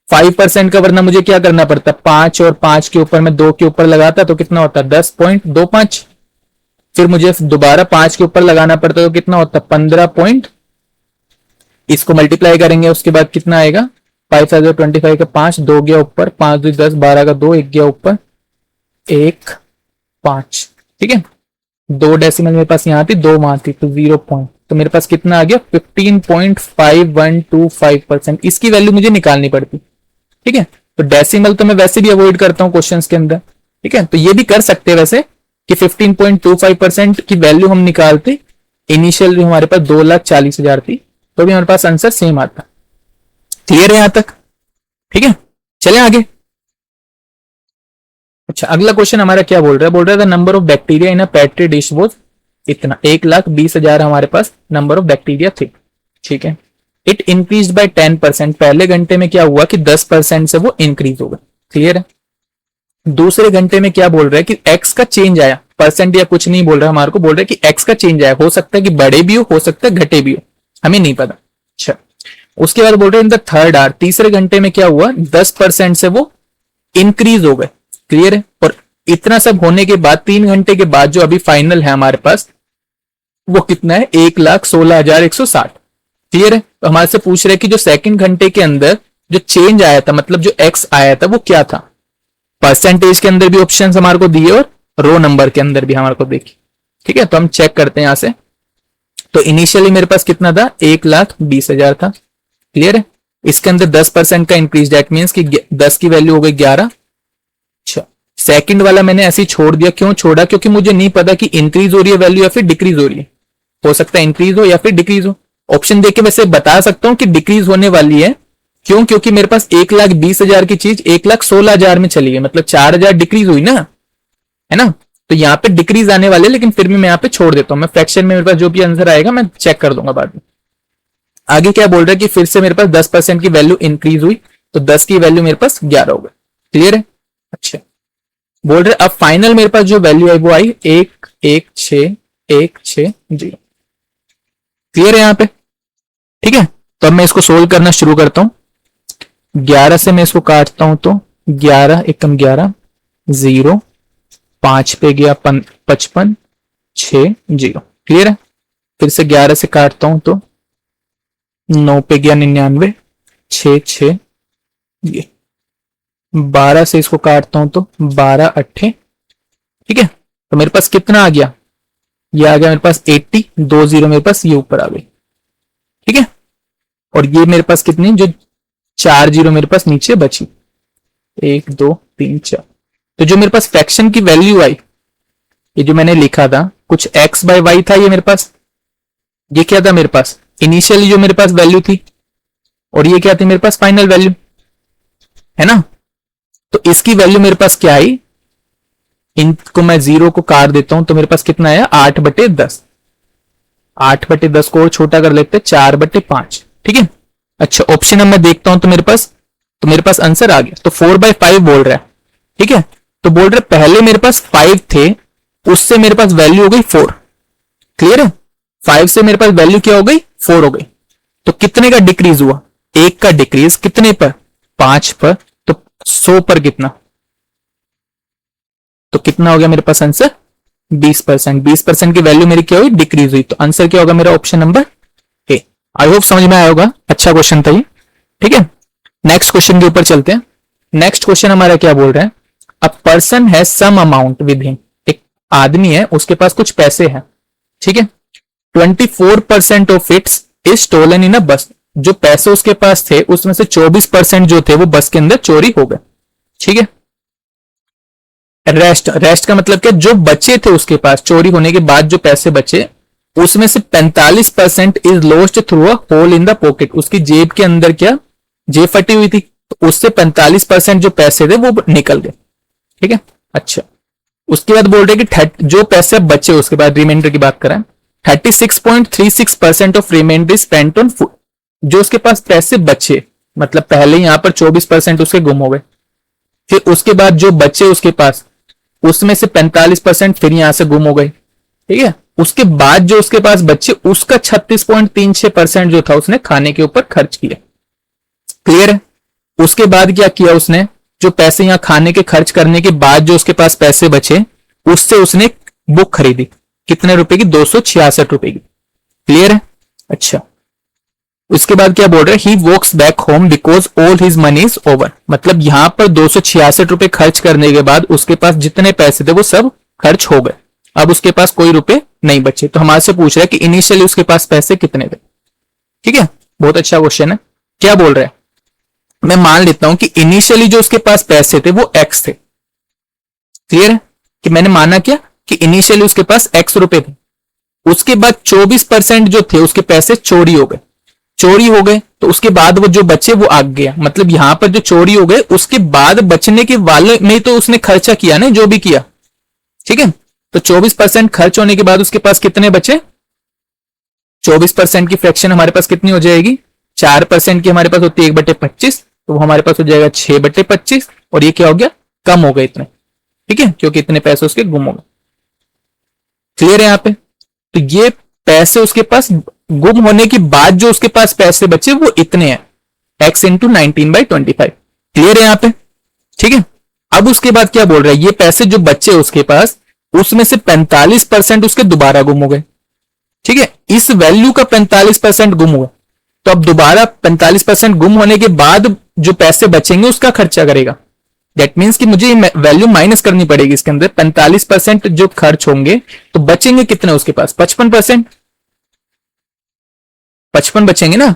A: 5% का, वरना मुझे क्या करना पड़ता, 5 और 5 के ऊपर मैं 2 के ऊपर लगाता तो कितना होता, 10.25, फिर मुझे दोबारा 5 के ऊपर लगाना पड़ता तो कितना होता, 15 इसको मल्टीप्लाई करेंगे उसके बाद कितना आएगा, 5 25 का 5, 2 गया ऊपर, 5 2 10, 12 का 2, 1 गया ऊपर, 1 5। ठीक है, 2 डेसिमल मेरे पास यहाँ थी, 2 वहां थी, तो 0 पॉइंट, तो मेरे पास कितना आ गया, 15.5125%। इसकी वैल्यू मुझे निकालनी पड़ती। ठीक है, तो डेसिमल तो मैं वैसे भी अवॉइड करता हूं क्वेश्चंस के अंदर। ठीक है, तो ये भी कर सकते हैं वैसे कि 15.25% की वैल्यू हम निकालते, इनिशियल जो हमारे पास 2,40,000 थी, तो भी हमारे पास आंसर सेम आता। क्लियर है यहां तक। ठीक है, चलें आगे। अच्छा, अगला क्वेश्चन हमारा क्या बोल रहा है, बोल रहा है the number of bacteria in a petri dish was इतना, 1,20,000 हमारे पास नंबर ऑफ बैक्टीरिया थे। ठीक है, इट इंक्रीज बाय 10%, पहले घंटे में क्या हुआ कि 10% से वो इंक्रीज होगा। क्लियर है, दूसरे घंटे में क्या बोल रहा है कि एक्स का चेंज आया, परसेंट या कुछ नहीं बोल रहा, हमारे को बोल रहा है कि एक्स का चेंज आया, हो सकता है कि बड़े भी हो सकता है घटे भी हो, हमें नहीं पता। अच्छा, उसके बाद बोल रहे हैं इन द थर्ड आवर, तीसरे घंटे में क्या हुआ, 10% से वो इंक्रीज हो गए। क्लियर है, और इतना सब होने के बाद 3 घंटे के बाद जो अभी फाइनल है हमारे पास वो कितना है, 1,16,160। क्लियर है, तो हमारे से पूछ रहे हैं कि जो सेकंड घंटे के अंदर जो चेंज आया था, मतलब जो एक्स आया था वो क्या था। परसेंटेज के अंदर भी ऑप्शंस हमारे को दिए और रो नंबर के अंदर भी हमारे को देखिए। ठीक है, तो हम चेक करते हैं यहां से। तो इनिशियली मेरे पास कितना था, 1,20,000 था। क्लियर है, इसके अंदर 10% का इंक्रीज, दैट मीन्स कि 10 की वैल्यू हो गई 11। अच्छा, सेकंड वाला मैंने ऐसे ही छोड़ दिया, क्यों छोड़ा, क्योंकि मुझे नहीं पता कि इंक्रीज हो रही है वैल्यू या फिर डिक्रीज हो रही है। हो सकता है इंक्रीज हो या फिर डिक्रीज हो। ऑप्शन देख के वैसे बता सकता हूं कि डिक्रीज होने वाली है, क्यों, क्योंकि मेरे पास 1,20,000 की चीज 1,16,000 में चली गई, मतलब 4,000 डिक्रीज हुई ना, है ना। तो यहाँ पे डिक्रीज आने वाले, लेकिन फिर भी मैं यहाँ पे छोड़ देता हूं। मैं फ्रैक्शन में मेरे पास जो भी आंसर आएगा मैं चेक कर दूंगा बाद में। आगे क्या बोल रहा है कि फिर से मेरे पास 10% की वैल्यू इंक्रीज हुई, तो 10 की वैल्यू मेरे पास 11 हो गई। क्लियर है, अच्छा, बोल रहे अब फाइनल मेरे पास जो वैल्यू आई वो आई 1,16,160। क्लियर है यहाँ पे। ठीक है, तो अब मैं इसको सोल्व करना शुरू करता हूं। 11 से मैं इसको काटता हूं तो 11 एकम 11, 0 5 पे गया 55, 6 0। क्लियर है। फिर से 11 से काटता हूं तो 9 पे गया 99, 6 6 ये। 12 से इसको काटता हूं तो 12 अट्ठे। ठीक है, तो मेरे पास कितना आ गया, ये आ गया मेरे पास 80, 2 0 मेरे पास ये ऊपर आ गई। ठीक है, और ये मेरे पास कितनी, जो 4 0 मेरे पास नीचे बची, 1 2 3 4। तो जो मेरे पास फ्रैक्शन की वैल्यू आई, ये जो मैंने लिखा था कुछ x बाय वाई था, ये मेरे पास, ये क्या था मेरे पास इनिशियली जो मेरे पास वैल्यू थी, और ये क्या थी मेरे पास फाइनल वैल्यू, है ना। तो इसकी वैल्यू मेरे पास क्या आई, इनको मैं 0 को काट देता हूं तो मेरे पास कितना आया 8/10। 8/10 को और छोटा कर लेते 4/5। ठीक है, अच्छा ऑप्शन अब मैं देखता हूं तो मेरे पास आंसर आ गया। तो 4/5 बोल रहा है। ठीक है, तो बोल रहा है पहले मेरे पास 5 थे, उससे मेरे पास वैल्यू हो गई 4। क्लियर है, 5 से मेरे पास वैल्यू क्या हो गई 4 हो गई। तो कितने का डिक्रीज हुआ, 1 का डिक्रीज कितने पर, 5 पर। तो 100 पर कितना, तो कितना हो गया मेरे पास आंसर 20%। 20% की वैल्यू मेरी क्या हुई, डिक्रीज हुई। तो आंसर क्या होगा मेरा option number A. I hope समझ में आया होगा, अच्छा क्वेश्चन था ये। ठीक है, नेक्स्ट क्वेश्चन के ऊपर चलते हैं। नेक्स्ट क्वेश्चन हमारा क्या बोल रहा है, a person has some amount with him, एक आदमी है उसके पास कुछ पैसे हैं। ठीक है, 24% ऑफ इट्स इज स्टोलन इन अ बस, जो पैसे उसके पास थे उसमें से 24% जो थे वो बस के अंदर चोरी हो गए। ठीक है, रेस्ट का मतलब क्या, जो बचे थे उसके पास चोरी होने के बाद जो पैसे बचे उसमें से 45% is lost through a hole in the pocket, उसकी जेब के अंदर क्या जेब फटी हुई थी, तो उससे 45% जो पैसे थे वो निकल गए। ठीक है, अच्छा उसके बाद बोल रहे कि जो पैसे बचे उसके बाद रिमाइंडर की बात करें, 36.36% of remainder spent on food, जो उसके पास पैसे बचे मतलब पहले यहां पर 24% उसके गुम हो गए, फिर उसके बाद जो बचे उसके पास उसमें से 45% फिर यहां से गुम हो गए। ठीक है, उसके बाद जो उसके पास बचे उसका 36.36% जो था उसने खाने के ऊपर खर्च किया। क्लियर है, उसके बाद क्या किया उसने, जो पैसे यहां खाने के खर्च करने के बाद जो उसके पास पैसे बचे उससे उसने बुक खरीदी, कितने रुपए की, 266 रुपए की। क्लियर है, अच्छा उसके बाद क्या बोल रहे हैं, he walks back home because all his money is over, मतलब यहां पर 266 रुपए खर्च करने के बाद उसके पास जितने पैसे थे वो सब खर्च हो गए, अब उसके पास कोई रुपए नहीं बचे। तो हमारे से पूछ रहा है कि इनिशियली उसके पास पैसे कितने थे। ठीक है, बहुत अच्छा क्वेश्चन है। क्या बोल रहा है, मैं मान लेता हूं कि इनिशियली जो उसके पास पैसे थे वो एक्स थे। क्लियर है, कि मैंने माना क्या कि इनिशियली उसके पास एक्स रुपए थे, उसके बाद 24% जो थे उसके पैसे चोरी हो गए, चोरी हो गए तो उसके बाद वो जो बचे वो आग गया, मतलब यहां पर जो चोरी हो गए उसके बाद बचने के वाले में तो उसने खर्चा किया ना जो भी किया। ठीक है, तो 24% खर्च होने के बाद उसके पास कितने बचे, 24% की फ्रैक्शन हमारे पास कितनी हो जाएगी, 4% की हमारे पास होती है 1/25, तो वो हमारे पास हो जाएगा 6/25, और ये क्या हो गया कम हो गए इतने। ठीक है, क्योंकि इतने पैसे उसके गुम हो गए। क्लियर है यहाँ पे, तो ये पैसे उसके पास गुम होने के बाद जो उसके पास पैसे बचे वो इतने हैं, x इंटू 19/25। क्लियर है यहाँ पे, ठीक है। अब उसके बाद क्या बोल रहा है, ये पैसे जो बचे उसके पास उसमें से 45% उसके दोबारा गुम हो गए। ठीक है, इस वैल्यू का 45% गुम हुआ, तो अब दोबारा 45% गुम होने के बाद जो पैसे बचेंगे उसका खर्चा करेगा। दैट मीन्स कि मुझे वैल्यू माइनस करनी पड़ेगी इसके अंदर, 45% जो खर्च होंगे तो बचेंगे कितने उसके पास, 55%, 55 बचेंगे ना।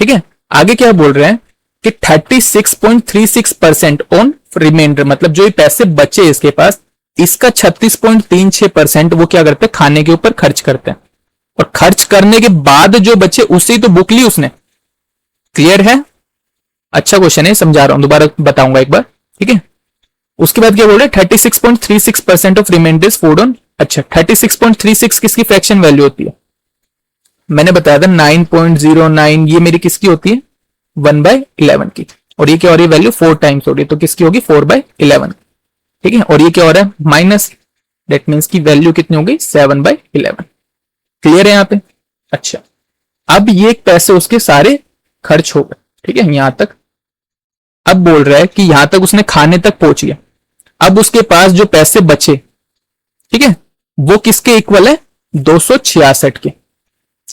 A: ठीक है, आगे क्या बोल रहे हैं कि 36.36% ऑन रिमाइंडर, मतलब जो ये पैसे बचे इसके पास इसका 36.36% वो क्या करते हैं खाने के ऊपर खर्च करते हैं, और खर्च करने के बाद जो बचे उससे ही तो बुक ली उसने। क्लियर है, अच्छा क्वेश्चन है, समझा रहा हूं, दोबारा बताऊंगा एक बार। ठीक है, उसके बाद क्या बोल रहे हैं 36.36% ऑफ रिमाइंडर फूड ऑन। अच्छा 36.36 किसकी फ्रैक्शन वैल्यू होती है, मैंने बताया था 9.09, ये मेरी किसकी होती है 1/11 की, और ये क्या हो रही है वैल्यू 4 टाइम्स हो रही है, तो किसकी होगी 4/11। ठीक है, और ये क्या हो रहा है माइनस, दैट मीन्स की वैल्यू कितनी हो गई 7/11। क्लियर है यहाँ पे, अच्छा अब ये पैसे उसके सारे खर्च हो गए। ठीक है, यहां तक अब बोल रहा है कि यहां तक उसने खाने तक पहुंच गया, अब उसके पास जो पैसे बचे, ठीक है, वो किसके इक्वल है? 266 के,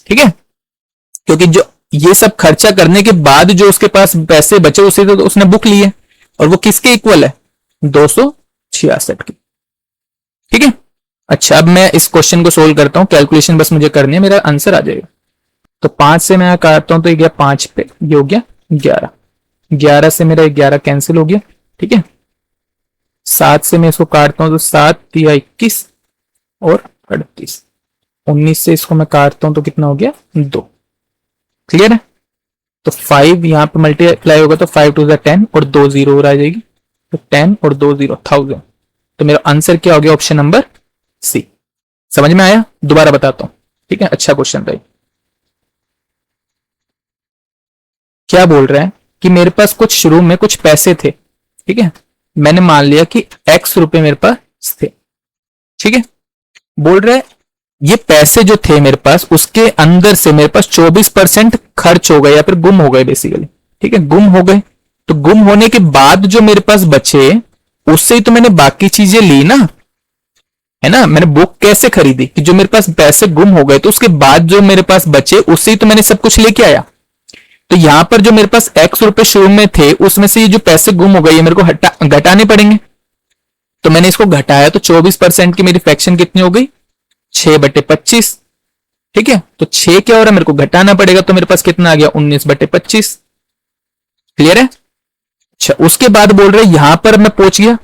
A: ठीक है, क्योंकि जो ये सब खर्चा करने के बाद जो उसके पास पैसे बचे उसे तो उसने बुक लिए, और वो किसके इक्वल है? 266 के, ठीक है। अच्छा, अब मैं इस क्वेश्चन को सोल्व करता हूं, कैलकुलेशन बस मुझे करनी है, मेरा आंसर आ जाएगा। तो 5 से मैं काटता हूं तो ये गया 5 पे, ये हो गया 11, 11 से मेरा 11 कैंसिल हो गया, ठीक है। 7 से मैं इसको काटता हूं तो 7 या 21 और 38, 19 से इसको मैं काटता हूं तो कितना हो गया? 2। क्लियर है? तो 5 यहां पे मल्टीप्लाई होगा तो 5 टू 10 और 2 0 और आ जाएगी, तो 10 और 2 0 1000। तो मेरा आंसर क्या हो गया? Option number C. समझ में आया? दोबारा बताता हूं, ठीक है। अच्छा क्वेश्चन था। क्या बोल रहा है कि मेरे पास कुछ शुरू में कुछ पैसे थे, ठीक है, मैंने मान लिया कि x रुपए मेरे पास थे, ठीक है। बोल रहा है ये पैसे जो थे मेरे पास, उसके अंदर से मेरे पास 24% खर्च हो गए या फिर गुम हो गए बेसिकली, ठीक है, गुम हो गए। तो गुम होने के बाद जो मेरे पास बचे, उससे ही तो मैंने बाकी चीजें ली ना, है ना। मैंने बुक कैसे खरीदी? कि जो मेरे पास पैसे गुम हो गए तो उसके बाद जो मेरे पास बचे उससे ही तो मैंने सब कुछ लेके आया। तो यहां पर जो मेरे पास x रुपए शुरू में थे, उसमें से ये जो पैसे गुम हो गए ये मेरे को घटाने पड़ेंगे। तो मैंने इसको घटाया तो 24% की मेरी फ्रैक्शन कितनी हो गई? 6/25, ठीक है। तो 6 क्या हो रहा है? मेरे को घटाना पड़ेगा, तो मेरे पास कितना आ गया? 19/25। क्लियर है? अच्छा, उसके बाद बोल रहे यहां पर मैं पहुंच गया,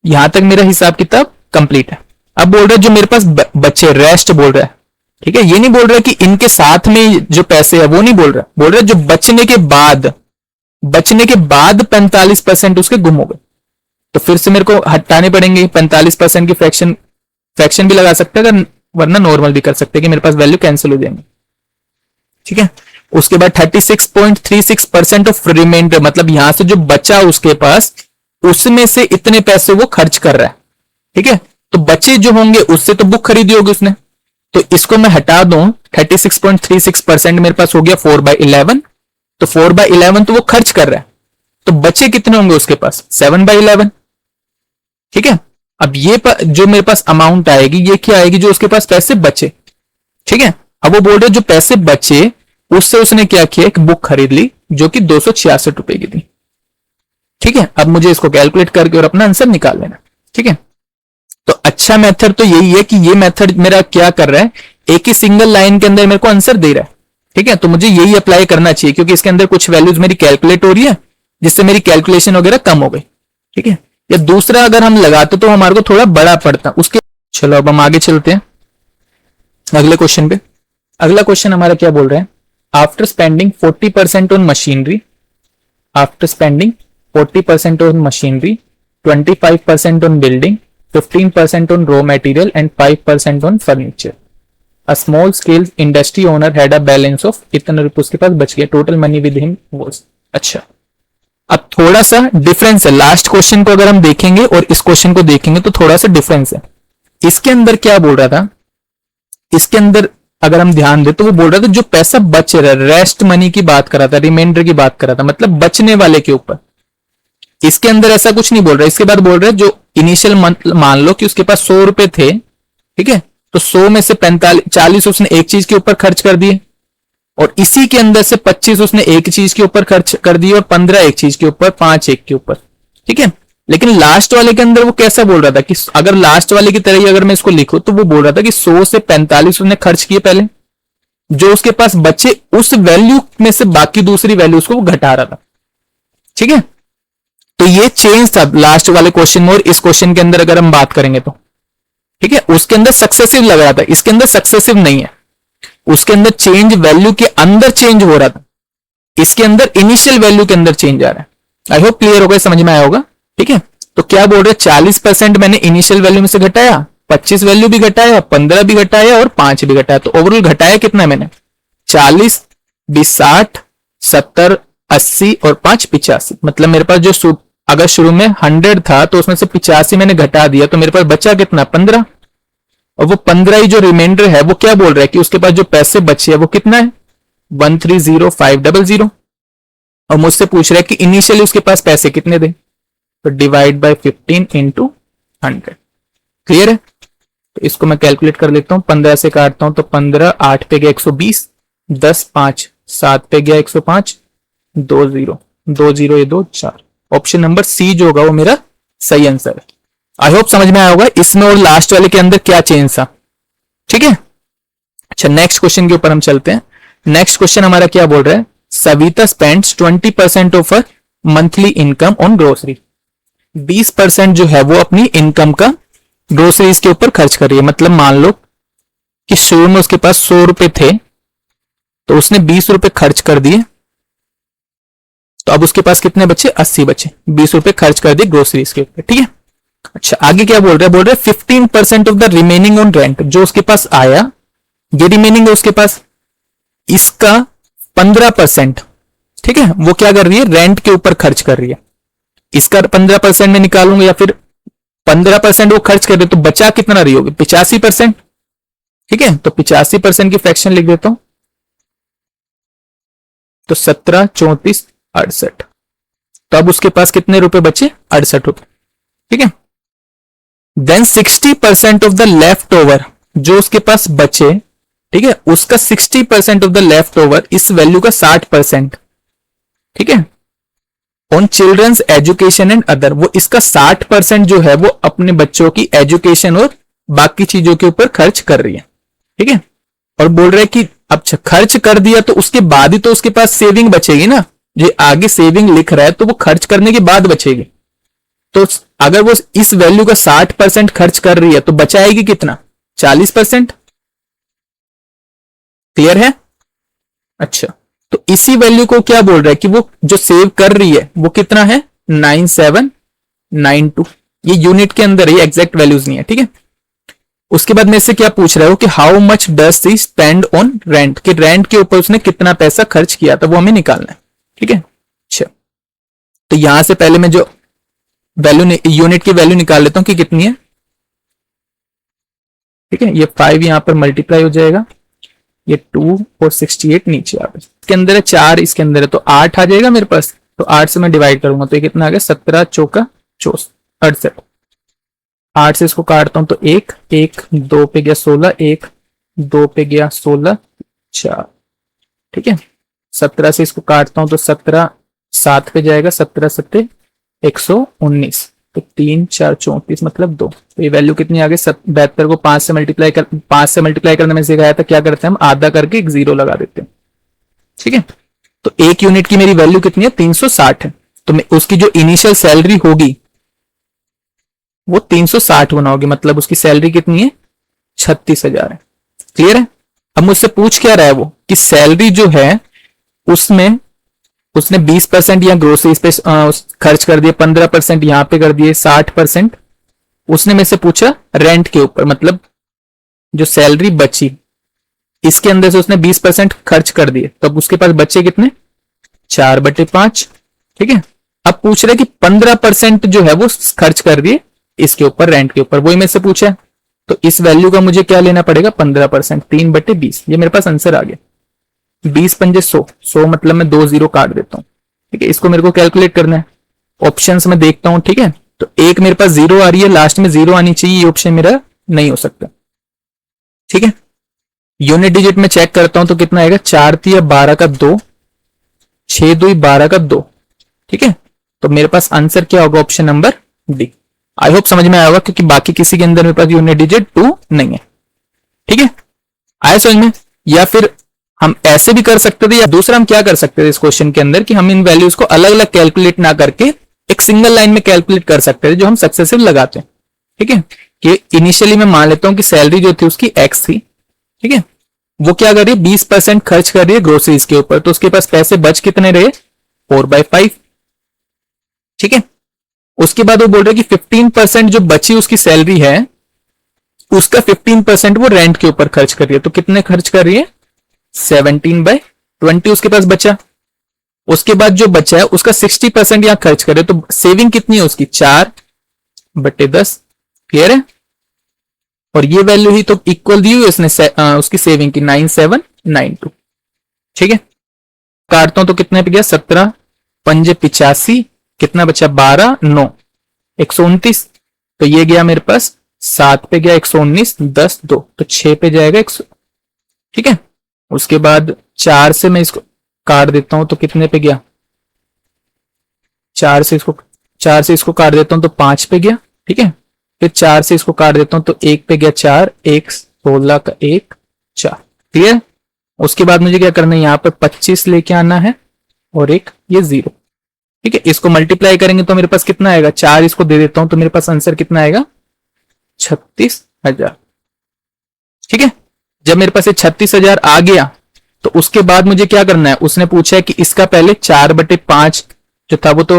A: यहां तक मेरा हिसाब किताब कंप्लीट है। अब बोल रहे जो मेरे पास बचे, रेस्ट बोल रहा है, ठीक है। ये नहीं बोल रहा कि इनके साथ में जो पैसे है वो नहीं बोल रहा, बोल रहा जो बचने के बाद 45% उसके गुम हो गए। तो फिर से मेरे को हटाने पड़ेंगे 45% की फ्रैक्शन भी लगा सकते हैं, अगर वरना नॉर्मल भी कर सकते हैं कि मेरे पास वैल्यू कैंसिल हो जाएंगे, ठीक है। उसके बाद 36.36% ऑफ रिमाइंडर, मतलब यहां से जो बचा उसके पास, उसमें से इतने पैसे वो खर्च कर रहा है, ठीक है। तो बचे जो होंगे उससे तो बुक खरीदी होगी उसने, तो इसको मैं हटा दूं, 36.36% मेरे पास हो गया 4/11। तो 4/11 तो वो खर्च कर रहा है, तो बचे कितने होंगे उसके पास? 7/11, ठीक है। अब ये जो मेरे पास अमाउंट आएगी ये क्या आएगी? जो उसके पास पैसे बचे, ठीक है। अब वो बोल रहे जो पैसे बचे उससे उसने क्या किया? एक बुक खरीद ली जो कि 266 रुपए की थी, ठीक है। अब मुझे इसको कैलकुलेट करके और अपना आंसर निकाल लेना, ठीक है। तो अच्छा मेथड तो यही है कि ये मेथड मेरा क्या कर रहा है, एक ही सिंगल लाइन के अंदर मेरे को आंसर दे रहा है, ठीक है। तो मुझे यही अप्लाई करना चाहिए क्योंकि इसके अंदर कुछ वैल्यूज मेरी कैलकुलेट हो रही है जिससे मेरी कैलकुलेशन वगैरह कम हो गई, ठीक है। या दूसरा अगर हम लगाते तो हमारे को थोड़ा बड़ा पड़ता उसके। चलो अब हम आगे चलते हैं अगले क्वेश्चन पे। अगला क्वेश्चन हमारा क्या बोल रहा है? After spending 40% on machinery, after spending 40% on machinery, 25% on building, 15% on raw material and 5% on furniture. A small scale industry owner had a balance of इतना रुपये उसके पास बच गया, total money with him was. अच्छा, अब थोड़ा सा डिफरेंस है, लास्ट क्वेश्चन को अगर हम देखेंगे और इस क्वेश्चन को देखेंगे तो थोड़ा सा डिफरेंस है। इसके अंदर क्या बोल रहा था? इसके अंदर अगर हम ध्यान दें तो वो बोल रहा था जो पैसा बच रहा है, रेस्ट मनी की बात कर रहा था, रिमाइंडर की बात कर रहा था, मतलब बचने वाले के ऊपर। इसके अंदर ऐसा कुछ नहीं बोल रहा। इसके बाद बोल रहा है जो इनिशियल मान लो कि उसके पास 100 रुपए थे, ठीक है, तो 100 में से 40 उसने एक चीज के ऊपर खर्च कर दिए, और इसी के अंदर से 25 उसने एक चीज के ऊपर खर्च कर दिए, और 15 एक चीज के ऊपर, 5 एक के ऊपर, ठीक है। लेकिन लास्ट वाले के अंदर वो कैसा बोल रहा था कि अगर लास्ट वाले की तरह ही अगर मैं इसको लिखूं तो वो बोल रहा था कि 100 से 45 उसने खर्च किए पहले, जो उसके पास बचे उस वैल्यू में से बाकी दूसरी वैल्यूज को वो घटा रहा था, ठीक है। तो ये चेंज था लास्ट वाले क्वेश्चन में और इस क्वेश्चन के अंदर अगर हम बात करेंगे तो, ठीक है। उसके अंदर सक्सेसिव लग रहा था, इसके अंदर सक्सेसिव नहीं है। उसके अंदर चेंज वैल्यू के अंदर चेंज हो रहा था, इसके अंदर इनिशियल वैल्यू के अंदर चेंज आ रहा है। आई होप क्लियर होगा, समझ में आया होगा, ठीक है। तो क्या बोल रहे 40% मैंने इनिशियल वैल्यू में से घटाया, 25 वैल्यू भी घटाया, 15 भी घटाया और 5 भी घटाया, तो ओवरऑल घटाया कितना मैंने? 40, 20, 60, 70, 80 और 5 85। मतलब मेरे पास जो अगर शुरू में 100 था तो उसमें से 85 मैंने घटा दिया, तो मेरे पास बचा कितना? 15। और वो 15 ही जो रिमाइंडर है वो क्या बोल रहा है कि उसके पास जो पैसे बचे हैं वो कितना है? 130,500। और मुझसे पूछ रहा है कि इनिशियली उसके पास पैसे कितने थे, तो डिवाइड बाय 15 इंटू 100। क्लियर है? तो इसको मैं कैलकुलेट कर लेता हूं, 15 से काटता हूं तो 15, 8 पे गया 120, 10, 5, 7 पे गया 105, 2 0, 2 0 ये 2 4। ऑप्शन नंबर सी जो होगा वो मेरा सही आंसर है। आई होप समझ में आया होगा इसमें और लास्ट वाले के अंदर क्या चेंज था। ठीक है, अच्छा नेक्स्ट क्वेश्चन के ऊपर हम चलते हैं। नेक्स्ट क्वेश्चन हमारा क्या बोल रहा है, Savita spends 20% of her monthly income on grocery. 20% जो है वो अपनी इनकम का ग्रोसरीज के ऊपर खर्च कर रही है। मतलब मान लो कि शुरू में उसके पास 100 रुपए थे तो उसने 20 रुपए खर्च कर दिए, तो अब उसके पास कितने बचे, 80 बचे। 20 रुपए खर्च कर दिए ग्रोसरीज के ऊपर। ठीक है, अच्छा आगे क्या बोल रहा है, बोल रहा है 15% of the remaining on rent. जो उसके पास आया ये रिमेनिंग है उसके पास, इसका 15%, ठीक है, वो क्या कर रही है, रेंट के ऊपर खर्च कर रही है। इसका 15% में निकालूंगा या फिर 15% वो खर्च कर रहे, तो बचा कितना रही होगी, 85%। ठीक है, तो 85% की फ्रैक्शन लिख देता हूं, तो 17, 34, 68। तो अब उसके पास कितने रुपए बचे, 68 रुपए। ठीक है, then 60% of the left over, जो उसके पास बचे, ठीक है, उसका 60% ऑफ द लेफ्ट ओवर, इस वैल्यू का 60%, ठीक है, on children's education and other, वो इसका 60% जो है वो अपने बच्चों की एजुकेशन और बाकी चीजों के ऊपर खर्च कर रही है। ठीक है, और बोल रहे हैं कि अब खर्च कर दिया तो उसके बाद ही तो उसके पास सेविंग बचेगी ना। जो आगे सेविंग लिख रहा है तो वो खर्च करने के बाद बचेगी। तो अगर वो इस वैल्यू का 60% खर्च कर रही है तो बचाएगी कितना, 40%। क्लियर है? अच्छा, तो इसी वैल्यू को क्या बोल रहा है कि वो जो सेव कर रही है वो कितना है, 9792। ये यूनिट के अंदर है, एग्जैक्ट वैल्यूज नहीं है। ठीक है, उसके बाद मेरे से क्या पूछ रहा है कि how much does she spend on rent, कि रेंट के ऊपर उसने कितना पैसा खर्च किया था, वो हमें निकालना है। ठीक है, अच्छा तो यहां से पहले मैं जो वैल्यू यूनिट की वैल्यू निकाल लेता हूं कि कितनी है। ठीक है, ये 5 यहां पर मल्टीप्लाई हो जाएगा, ये 2 और 68 नीचे आ गया। इसके अंदर है 4, इसके अंदर है तो 8 आ जाएगा मेरे पास। तो 8 से मैं डिवाइड करूंगा तो ये कितना आ गया, 17 चौका 68। 8 से इसको काटता हूं तो 1 1 2 पे गया 16, 1 2 पे गया 16 4। ठीक है, 17 से इसको काटता हूं तो 17 7 पे जाएगा, 17 7 119, तो 3 4 34 मतलब 2। तो ये वैल्यू कितनी आ गई, 72 को 5 से मल्टीप्लाई करने में सिखाया था, क्या करते हैं हम आधा करके एक 0 लगा देते हैं। ठीक है, तो एक यूनिट की मेरी वैल्यू कितनी है, 360 है। तो मैं उसकी जो इनिशियल सैलरी होगी वो 360 गुना होगी, मतलब उसकी सैलरी कितनी है, 36,000 है। क्लियर है? अब मुझसे पूछ क्या रहा है वो कि सैलरी जो है उसमें उसने 20% या ग्रोसरीज पे खर्च कर दिए, 15% यहां पे कर दिए, 60% उसने मेरे से पूछा रेंट के ऊपर, मतलब जो सैलरी बची इसके अंदर से उसने 20% खर्च कर दिए, तो अब उसके पास बचे कितने, 4/5। ठीक है, अब पूछ रहे कि 15% जो है वो खर्च कर दिए इसके ऊपर, रेंट के ऊपर, वही मेरे से पूछा है। तो इस वैल्यू का मुझे क्या लेना पड़ेगा, 15%, 3/20। ये मेरे पास आंसर आ गया। 20 पंजे 100, 100 मतलब मैं 2 0 काट देता हूं। ठीक है, इसको मेरे को कैलकुलेट करना है, ऑप्शंस में देखता हूं। ठीक है, तो एक मेरे पास 0 आ रही है, लास्ट में 0 आनी चाहिए, ये ऑप्शन मेरा नहीं हो सकता। ठीक है, यूनिट डिजिट में चेक करता हूं तो कितना आएगा, 4 3 12 का 2, 6 2 12 का 2। ठीक है, तो मेरे पास आंसर क्या होगा, ऑप्शन नंबर डी। आई होप समझ में आया होगा, क्योंकि बाकी किसी के अंदर मेरे पास यूनिट डिजिट 2 नहीं है। ठीक है, आया समझ में? या फिर हम ऐसे भी कर सकते थे, या दूसरा हम क्या कर सकते थे इस क्वेश्चन के अंदर कि हम इन वैल्यूज को अलग अलग कैलकुलेट ना करके एक सिंगल लाइन में कैलकुलेट कर सकते थे, जो हम सक्सेसिव लगाते हैं। ठीक है, कि इनिशियली मैं मान लेता हूं कि सैलरी जो थी उसकी एक्स थी। ठीक है, वो क्या कर रही है, 20% खर्च कर रही है ग्रोसरीज के ऊपर, तो उसके पास पैसे बच कितने रहे, 4/5। ठीक है, उसके बाद वो बोल रहे कि 15% जो बची उसकी सैलरी है उसका 15% वो रेंट के ऊपर खर्च कर रही है, तो कितने खर्च कर रही है, 17/20 उसके पास बचा। उसके बाद जो बचा है उसका 60% यहां खर्च करे, तो सेविंग कितनी है उसकी, 4/10। क्लियर है? और ये वैल्यू ही तो इक्वल दी हुई उसने उसकी सेविंग की, 9792। ठीक है, काटता हूं तो कितने पे गया, 17 पंजे 85, कितना बचा, 12 9। 129, तो ये गया मेरे पास 7 पे गया 119, 10 2 तो 6 पे जाएगा 100। ठीक है, उसके बाद 4 से मैं इसको काट देता हूं तो कितने पे गया, 4 से इसको काट देता हूं तो 5 पे गया। ठीक है, फिर 4 से इसको काट देता हूं तो 1 पे गया 4, 1 16 का 1 4। क्लियर। उसके बाद मुझे क्या करना है, यहां पर 25 लेके आना है और एक ये 0। ठीक है, इसको मल्टीप्लाई करेंगे तो मेरे पास कितना आएगा, 4 इसको दे देता हूं तो मेरे पास आंसर कितना आएगा, 36,000। ठीक है, जब मेरे पास ये 36,000 आ गया तो उसके बाद मुझे क्या करना है, उसने पूछा है कि इसका पहले 4/5 जो था वो तो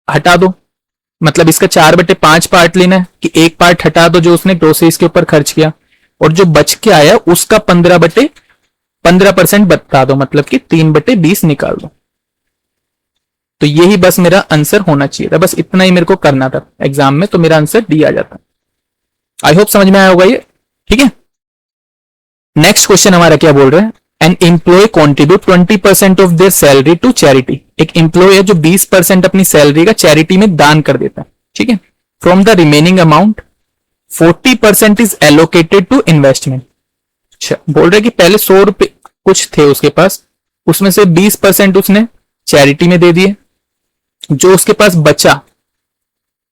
A: हटा दो, मतलब इसका 4/5 पार्ट लेना है कि एक पार्ट हटा दो जो उसने ग्रोसरीज के ऊपर खर्च किया, और जो बच के आया उसका 15% बता दो, मतलब कि 3/20 निकाल दो। तो यही बस मेरा आंसर होना चाहिए था, बस इतना ही मेरे को करना था एग्जाम में, तो मेरा आंसर डी आ जाता। आई होप समझ में आया होगा ये। ठीक है, नेक्स्ट क्वेश्चन हमारा क्या बोल रहा है, an employ contribute 20% of their salary to charity. एक एम्प्लॉय है जो 20% अपनी सैलरी का चैरिटी में दान कर देता है। ठीक है, from the remaining amount 40% is allocated to investment. अच्छा, बोल रहे कि पहले 100 रुपए कुछ थे उसके पास, उसमें से 20% उसने चैरिटी में दे दिए, जो उसके पास बचा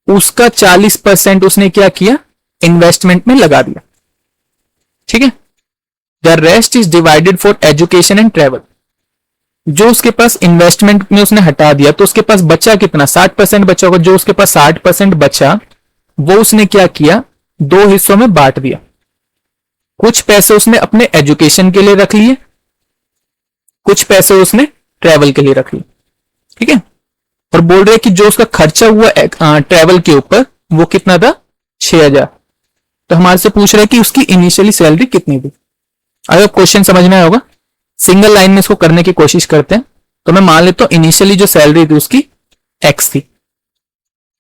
A: उसका 40% उसने क्या किया, इन्वेस्टमेंट में लगा दिया। ठीक है, the rest is divided for education and travel. जो उसके पास इन्वेस्टमेंट में उसने हटा दिया तो उसके पास बचा कितना, 60% बचा होगा। जो उसके पास 60% बचा वो उसने क्या किया, 2 हिस्सों में बांट दिया। कुछ पैसे उसने अपने एजुकेशन के लिए रख लिए, कुछ पैसे उसने ट्रेवल के लिए रख लिए। ठीक है, और बोल रहे कि जो उसका खर्चा हुआ ट्रेवल के ऊपर वो कितना था, 6,000। तो हमारे से पूछ रहा है कि उसकी इनिशियली सैलरी कितनी थी। अगर क्वेश्चन समझ में आया होगा, सिंगल लाइन में इसको करने की कोशिश करते हैं। तो मैं मान लेता हूं इनिशियली जो सैलरी थी उसकी एक्स थी।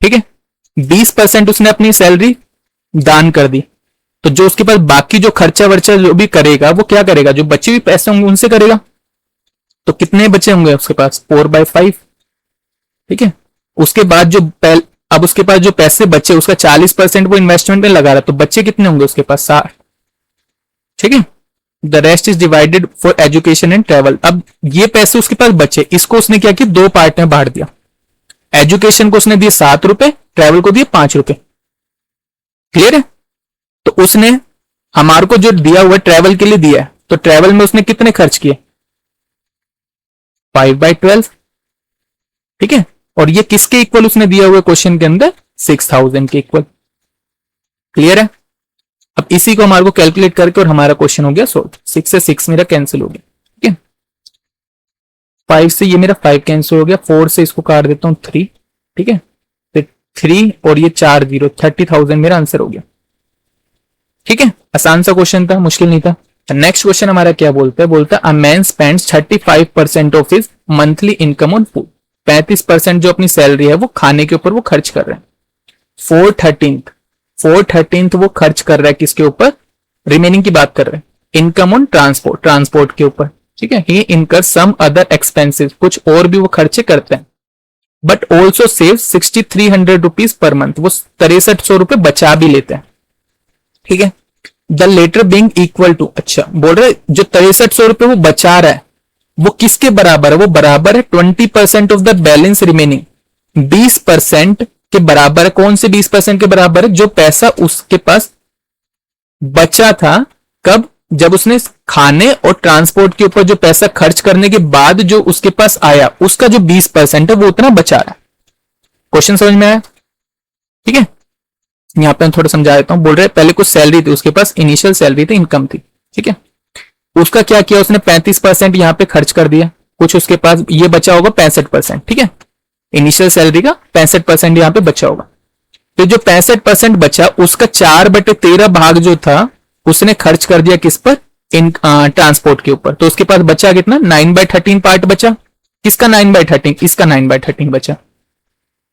A: ठीक है, 20% उसने अपनी सैलरी दान कर दी, तो जो उसके पास बाकी जो खर्चा वर्चा जो भी करेगा वो क्या करेगा, जो बचे हुए पैसे होंगे उनसे करेगा। तो कितने बचे होंगे उसके पास, 4/5। ठीक है, उसके बाद जो अब उसके पास जो पैसे बचे उसका 40% वो इन्वेस्टमेंट में लगा रहा, तो बच्चे कितने होंगे उसके पास, 60। ठीक है, the rest is divided for education and travel. अब ये पैसे उसके पास बचे, इसको उसने क्या किया, 2 पार्ट में बांट दिया। एजुकेशन को उसने दिए 7 रुपए, ट्रेवल को दिए 5 रुपए। क्लियर है, तो उसने हमारे को जो दिया हुआ ट्रेवल के लिए दिया है, तो ट्रेवल में उसने कितने खर्च किए, 5/12। ठीक है, और ये किसके इक्वल उसने दिया हुआ क्वेश्चन के अंदर, 6,000 के इक्वल। क्लियर है, अब इसी को हमारे को कैलकुलेट करके और हमारा क्वेश्चन हो गया सोल्व। 6 से 6 मेरा कैंसिल हो गया। ठीक है, 5 से ये मेरा 5 कैंसिल हो गया, 4 से इसको काट देता हूं 3। ठीक है, फिर 3 और ये 4 0, 30,000 मेरा आंसर हो गया। ठीक है, आसान सा क्वेश्चन था, मुश्किल नहीं था। नेक्स्ट क्वेश्चन हमारा क्या बोलता है, बोलता है a man spends 35% of his monthly income on food. 35% जो अपनी सैलरी है वो खाने के ऊपर वो खर्च कर रहे हैं। 4/13 वो खर्च कर रहा है किसके ऊपर, रिमेनिंग की बात कर रहे हैं, इनकम ऑन ट्रांसपोर्ट के ऊपर। ठीक है, ही इनकर सम अदर एक्सपेंसेस, कुछ और भी वो खर्चे करते हैं। But also save 6,300 rupees per month, वो 6300 रुपए बचा भी लेते हैं। ठीक है, the latter being equal to, अच्छा बोल रहे जो 6300 रुपए वो बचा रहा है वो किसके बराबर है, वो बराबर है 20% ऑफ द बैलेंस रिमेनिंग, 20% के बराबर है। कौन से 20% के बराबर है, जो पैसा उसके पास बचा था, कब, जब उसने खाने और ट्रांसपोर्ट के ऊपर जो पैसा खर्च करने के बाद जो उसके पास आया उसका जो 20% है वो उतना बचा रहा है। क्वेश्चन समझ में आया। ठीक है, यहां पे मैं थोड़ा समझा देता हूं। बोल रहे पहले कुछ सैलरी थी उसके पास, इनिशियल सैलरी थी, इनकम थी। ठीक है, उसका क्या किया उसने 35% यहां पे खर्च कर दिया, कुछ उसके पास ये बचा होगा 65%। ठीक है, इनिशियल सैलरी का 65% यहां पे बचा होगा। तो जो 65% बचा उसका 4/13 भाग जो था उसने खर्च कर दिया किस पर, इन ट्रांसपोर्ट के ऊपर। तो उसके पास बचा कितना, 9/13 पार्ट बचा। किसका 9/13, इसका 9/13 बचा।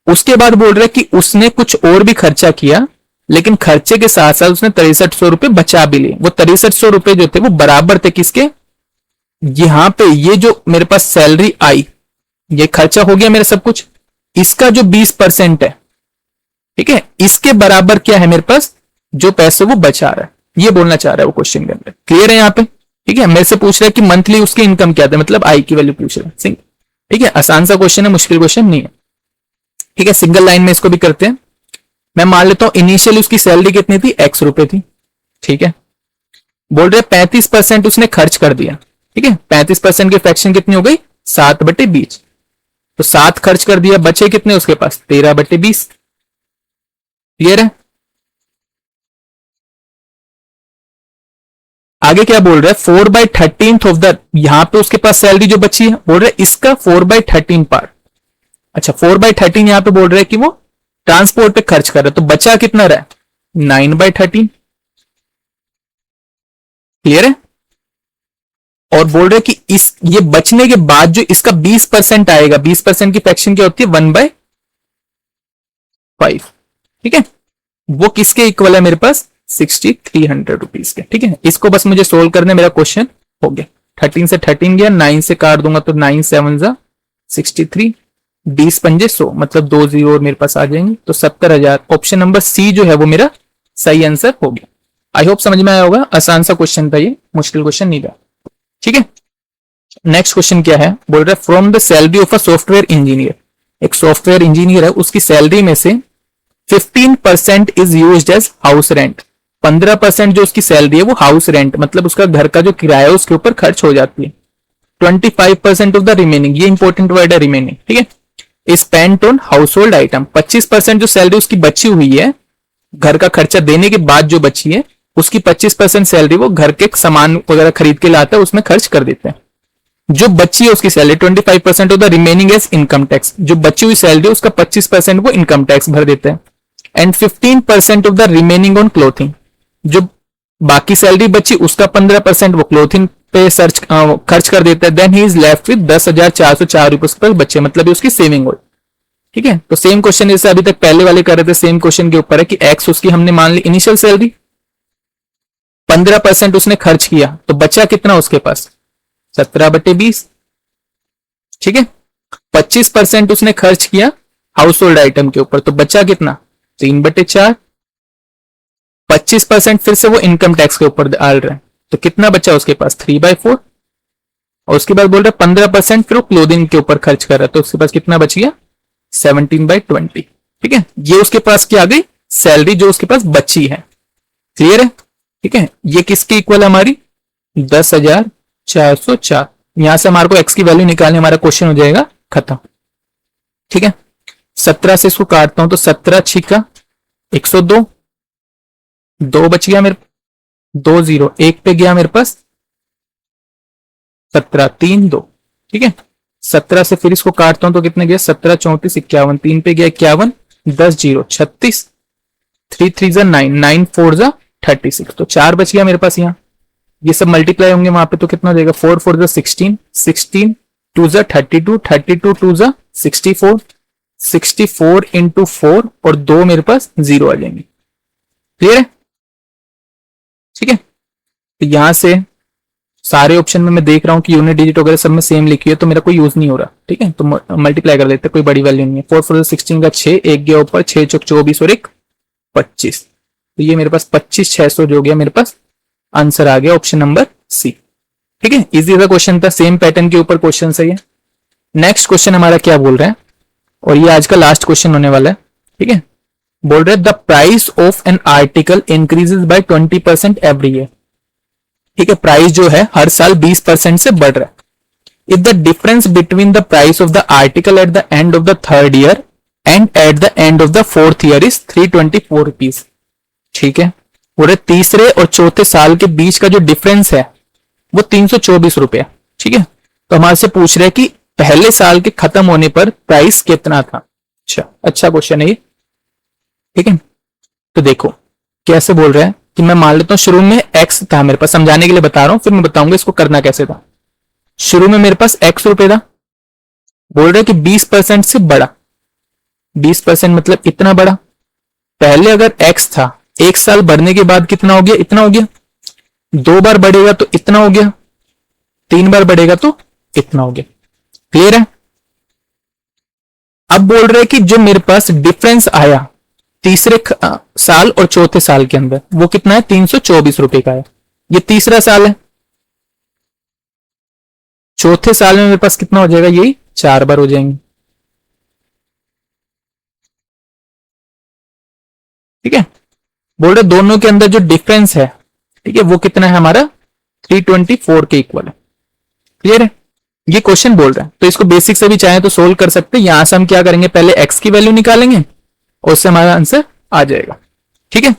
A: उसके बाद बोल रहे कि उसने कुछ और भी खर्चा किया, लेकिन खर्चे के साथ साथ उसने 6300 रुपए बचा भी लिए। वो 6300 रुपए जो थे वो बराबर थे किसके, यहां पे ये जो मेरे पास सैलरी आई, ये खर्चा हो गया मेरा सब कुछ, इसका जो 20% है ठीक है, इसके बराबर क्या है मेरे पास जो पैसे वो बचा रहा है, ये बोलना चाह रहा है वो क्वेश्चन के अंदर। क्लियर है यहाँ पे? ठीक है, मेरे से पूछ रहा है कि मंथली उसकी इनकम क्या था, मतलब आई की वैल्यू पूछ रहा है। ठीक है, आसान सा क्वेश्चन है, मुश्किल क्वेश्चन नहीं है। ठीक है, सिंगल लाइन में इसको भी करते हैं। मैं मान लेता हूं इनिशियल उसकी सैलरी कितनी थी, x रुपए थी। ठीक है, बोल रहे 35% उसने खर्च कर दिया। ठीक है, 35% की फ्रैक्शन कितनी हो गई, 7/20। तो 7 खर्च कर दिया, बचे कितने उसके पास, 13/20। क्लियर है? आगे क्या बोल रहा है, 4/13 ऑफ द, यहां पे उसके पास सैलरी जो बची है, बोल रहा है इसका 4/13 पार्ट। अच्छा, 4/13 यहां पे बोल रहा है कि वो ट्रांसपोर्ट पे खर्च कर रहा है, तो बचा कितना रहा, 9/13। क्लियर है? और बोल रहे कि इस ये बचने के बाद जो इसका 20% आएगा, 20% की फ्रैक्शन क्या होती है, 1/5। ठीक है, वो किसके इक्वल है मेरे पास, 6300 रुपीज के। ठीक है, इसको बस मुझे सोल्व करने, मेरा क्वेश्चन हो गया। 13 से 13 गया, 9 से काट दूंगा तो 9 7 63, 20 पंजे 100, मतलब 2 जीरो और मेरे पास आ जाएंगे, तो 70,000। ऑप्शन नंबर सी जो है वो मेरा सही आंसर हो गया। आई होप समझ में आया होगा, आसान सा क्वेश्चन था ये, मुश्किल क्वेश्चन नहीं था। ठीक है, नेक्स्ट क्वेश्चन क्या है, बोल रहा है from the salary of a software engineer. एक सॉफ्टवेयर इंजीनियर है, उसकी सैलरी में से 15% is used as house rent. 15% जो उसकी सैलरी है वो हाउस रेंट, मतलब उसका घर का जो किराया है उसके ऊपर खर्च हो जाती है। 25% ऑफ द रिमेनिंग, ये इंपॉर्टेंट वर्ड है रिमेनिंग। ठीक है, spent on house hold item. 25% जो सैलरी उसकी बची हुई है, घर का खर्चा देने के बाद जो बची है, उसकी 25% सैलरी वो घर के सामान वगैरह खरीद के लाता है, उसमें खर्च कर देते हैं। जो बची है उसकी salary 25% of the remaining as income tax, जो बची हुई सैलरी उसका 25% वो इनकम टैक्स भर देते हैं। And 15% of the remaining on clothing, जो बाकी सैलरी बची उसका 15% वो क्लोथिंग पे खर्च कर देता है। Then he is left with 10,404 रुपए पर बचे, मतलब उसकी सेविंग हुई। ठीक है, तो सेम क्वेश्चन जैसे अभी तक पहले वाले कर रहे थे, सेम क्वेश्चन के ऊपर है कि एक्स उसकी हमने मान ली इनिशियल सैलरी, 15% उसने खर्च किया, तो बचा कितना उसके पास, 17/20। ठीक है, 25% उसने खर्च किया हाउस होल्ड आइटम के ऊपर, तो बचा कितना, 3/4। 25% फिर से वो इनकम टैक्स के ऊपर डाल रहे हैं, तो कितना बचा उसके पास, 3/4। और उसके बाद बोल रहे 15% फिर वो क्लोथिंग के ऊपर खर्च कर रहा है, तो उसके पास कितना बच गया, 17/20। ठीक है, ये उसके पास क्या आ गई, सैलरी जो उसके पास बची है। क्लियर है? ठीक है, ये किसके इक्वल है हमारी, 10,404। यहां से हमारे को एक्स की वैल्यू निकालने, हमारा क्वेश्चन हो जाएगा खत्म। ठीक है, 17 से इसको काटता हूं तो 17 छिका 102, 2 बच गया मेरे, 2 0, 1 पे गया मेरे पास 17, 3 2। ठीक है, 17 से फिर इसको काटता हूं तो कितने गया, 17 34 51, 3 पे गया 51, 10 0 36, 3 3 9, 9 4 36, तो 4 बच गया मेरे पास। यहाँ ये सब मल्टीप्लाई होंगे वहां पे, तो कितना हो जाएगा, 4 4 16, 16 2 32, 32 2 64, 64 इंटू 4 और 2 मेरे पास 0 आ जाएंगे। क्लियर है? ठीक है, तो यहां से सारे ऑप्शन में मैं देख रहा हूं कि यूनिट डिजिट वगैरह सब में सेम लिखी है, तो मेरा कोई यूज नहीं हो रहा। ठीक है, तो मल्टीप्लाई कर देते, कोई बड़ी वैल्यू नहीं है। 4 4 16 का 6, एक गया ऊपर, 6 चौक 24 और 1 25, तो ये मेरे पास 25,600 जो गया मेरे पास, आंसर आ गया ऑप्शन नंबर सी। ठीक है, इजी सा क्वेश्चन था, सेम पैटर्न के ऊपर क्वेश्चन है ये। नेक्स्ट क्वेश्चन हमारा क्या बोल रहा है, और ये आज का लास्ट क्वेश्चन होने वाला है। ठीक है, बोल रहे the price of an article increases by 20% every year. ठीक है, प्राइस जो है हर साल 20% से बढ़ रहा है। If the difference between the price of the article at the end of the third year and at the end of the fourth year is 324 rupees. ठीक है, पूरे तीसरे और चौथे साल के बीच का जो डिफरेंस है वो 324 रुपया। ठीक है, तो हमारे से पूछ रहे हैं कि पहले साल के खत्म होने पर प्राइस कितना था। अच्छा क्वेश्चन है ये। ठीक है, तो देखो कैसे बोल रहे हैं कि मैं मान लेता हूं शुरू में एक्स था मेरे पास, समझाने के लिए बता रहा हूं, फिर मैं बताऊंगा इसको करना कैसे था। शुरू में मेरे पास एक्स रुपए था, बोल रहे कि 20% से बड़ा, 20% मतलब इतना बड़ा। पहले अगर एक्स था, एक साल बढ़ने के बाद कितना हो गया, इतना हो गया। 2 बार बढ़ेगा तो इतना हो गया, 3 बार बढ़ेगा तो इतना हो गया। क्लियर है? अब बोल रहे कि जो मेरे पास डिफरेंस आया साल और चौथे साल के अंदर, वो कितना है 324 रुपए का है। ये तीसरा साल है, चौथे साल में मेरे पास कितना हो जाएगा, यही 4 बार हो जाएंगे। ठीक है, बोल रहे दोनों के अंदर जो डिफरेंस है, ठीक है, वो कितना है हमारा 324 के इक्वल है। क्लियर है, ये क्वेश्चन बोल रहा है। तो इसको बेसिक से भी चाहे तो सोल्व कर सकते हैं। यहां से हम क्या करेंगे, पहले x की वैल्यू निकालेंगे और उससे हमारा आंसर आ जाएगा। ठीक है,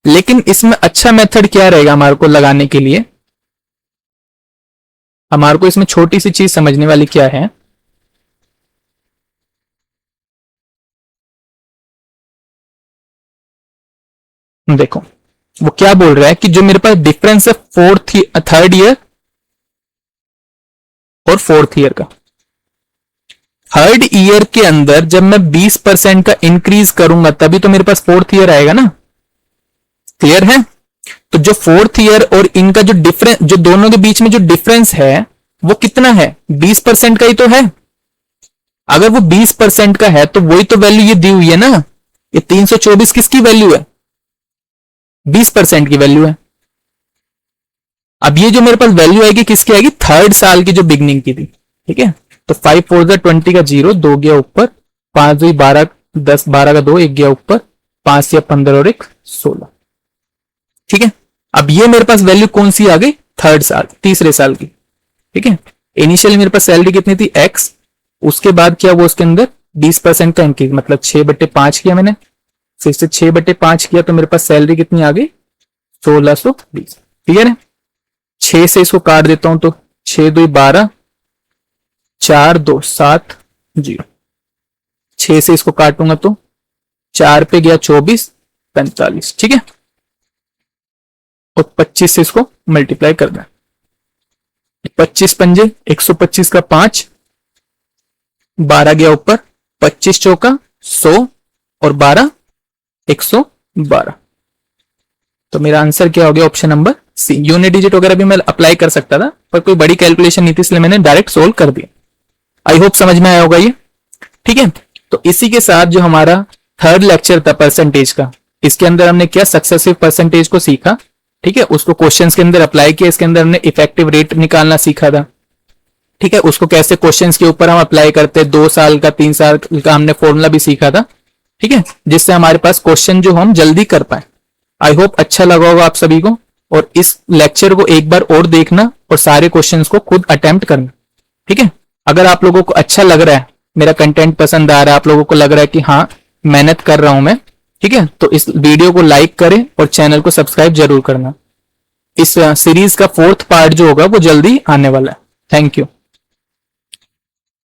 A: लेकिन इसमें अच्छा मेथड क्या रहेगा हमारे को लगाने के लिए, हमारे को इसमें छोटी सी चीज समझने वाली क्या है, देखो वो क्या बोल रहा है कि जो मेरे पास डिफरेंस है थर्ड ईयर और फोर्थ ईयर का, थर्ड ईयर के अंदर जब मैं 20% का इंक्रीज करूंगा तभी तो मेरे पास फोर्थ ईयर आएगा ना। क्लियर है, तो जो फोर्थ ईयर और इनका जो डिफरेंस, जो दोनों के बीच में जो डिफरेंस है वो कितना है, 20% का ही तो है। अगर वो 20% का है तो वही तो वैल्यू ये दी हुई है ना। ये 324 किसकी वैल्यू है, 20% की वैल्यू है। अब ये जो मेरे पास वैल्यू आएगी किसकी आएगी, थर्ड साल की जो बिगनिंग की थी। ठीक है, तो 5 4 20 का 0, 2 गया ऊपर, 5 2 12, 10 12 का 2, 1 गया ऊपर, 5 या 15 और 1 16। ठीक है, अब ये मेरे पास वैल्यू कौन सी आ गई, थर्ड साल, तीसरे साल की। ठीक है, इनिशियली मेरे पास सैलरी कितनी थी x, उसके बाद क्या वो उसके अंदर 20% का इंक्रीज, मतलब 6/5 किया मैंने, फिर से 6/5 किया तो मेरे पास सैलरी कितनी आ गई 1620। क्लियर है, 6 से इसको काट देता हूं तो 6 2 12, 4 2 7 0, 6 से इसको काटूंगा तो 4 पे गया 24 45। ठीक है, और 25 से इसको मल्टीप्लाई कर दें, 25 पंजे 125 का 5, 12 गया ऊपर, 25 चौका 100 और 12 112। तो मेरा आंसर क्या हो गया, option number C. Unit digit वगैरह भी मैं अप्लाई कर सकता था पर कोई बड़ी कैलकुलेशन नहीं थी, इसलिए मैंने डायरेक्ट सोल्व कर दिया। आई होप समझ में आया होगा ये। ठीक है, तो इसी के साथ जो हमारा थर्ड लेक्चर था परसेंटेज का, इसके अंदर हमने क्या सक्सेसिव परसेंटेज को सीखा। ठीक है, उसको क्वेश्चंस के अंदर अप्लाई किया, इसके अंदर हमने इफेक्टिव रेट निकालना सीखा था। ठीक है, उसको कैसे क्वेश्चंस के ऊपर हम अप्लाई करते हैं, 2 साल का 3 साल का हमने फॉर्मूला भी सीखा था। ठीक है, जिससे हमारे पास क्वेश्चन जो हम जल्दी कर पाए। आई होप अच्छा लगा होगा आप सभी को, और इस लेक्चर को एक बार और देखना और सारे क्वेश्चंस को खुद अटेम्प्ट करना। ठीक है, अगर आप लोगों को अच्छा लग रहा है, मेरा कंटेंट पसंद आ रहा है, आप लोगों को लग रहा है कि हाँ मेहनत कर रहा हूं मैं, ठीक है, तो इस वीडियो को लाइक करें और चैनल को सब्सक्राइब जरूर करना। इस सीरीज का 4th पार्ट जो होगा वो जल्दी आने वाला है। Thank you.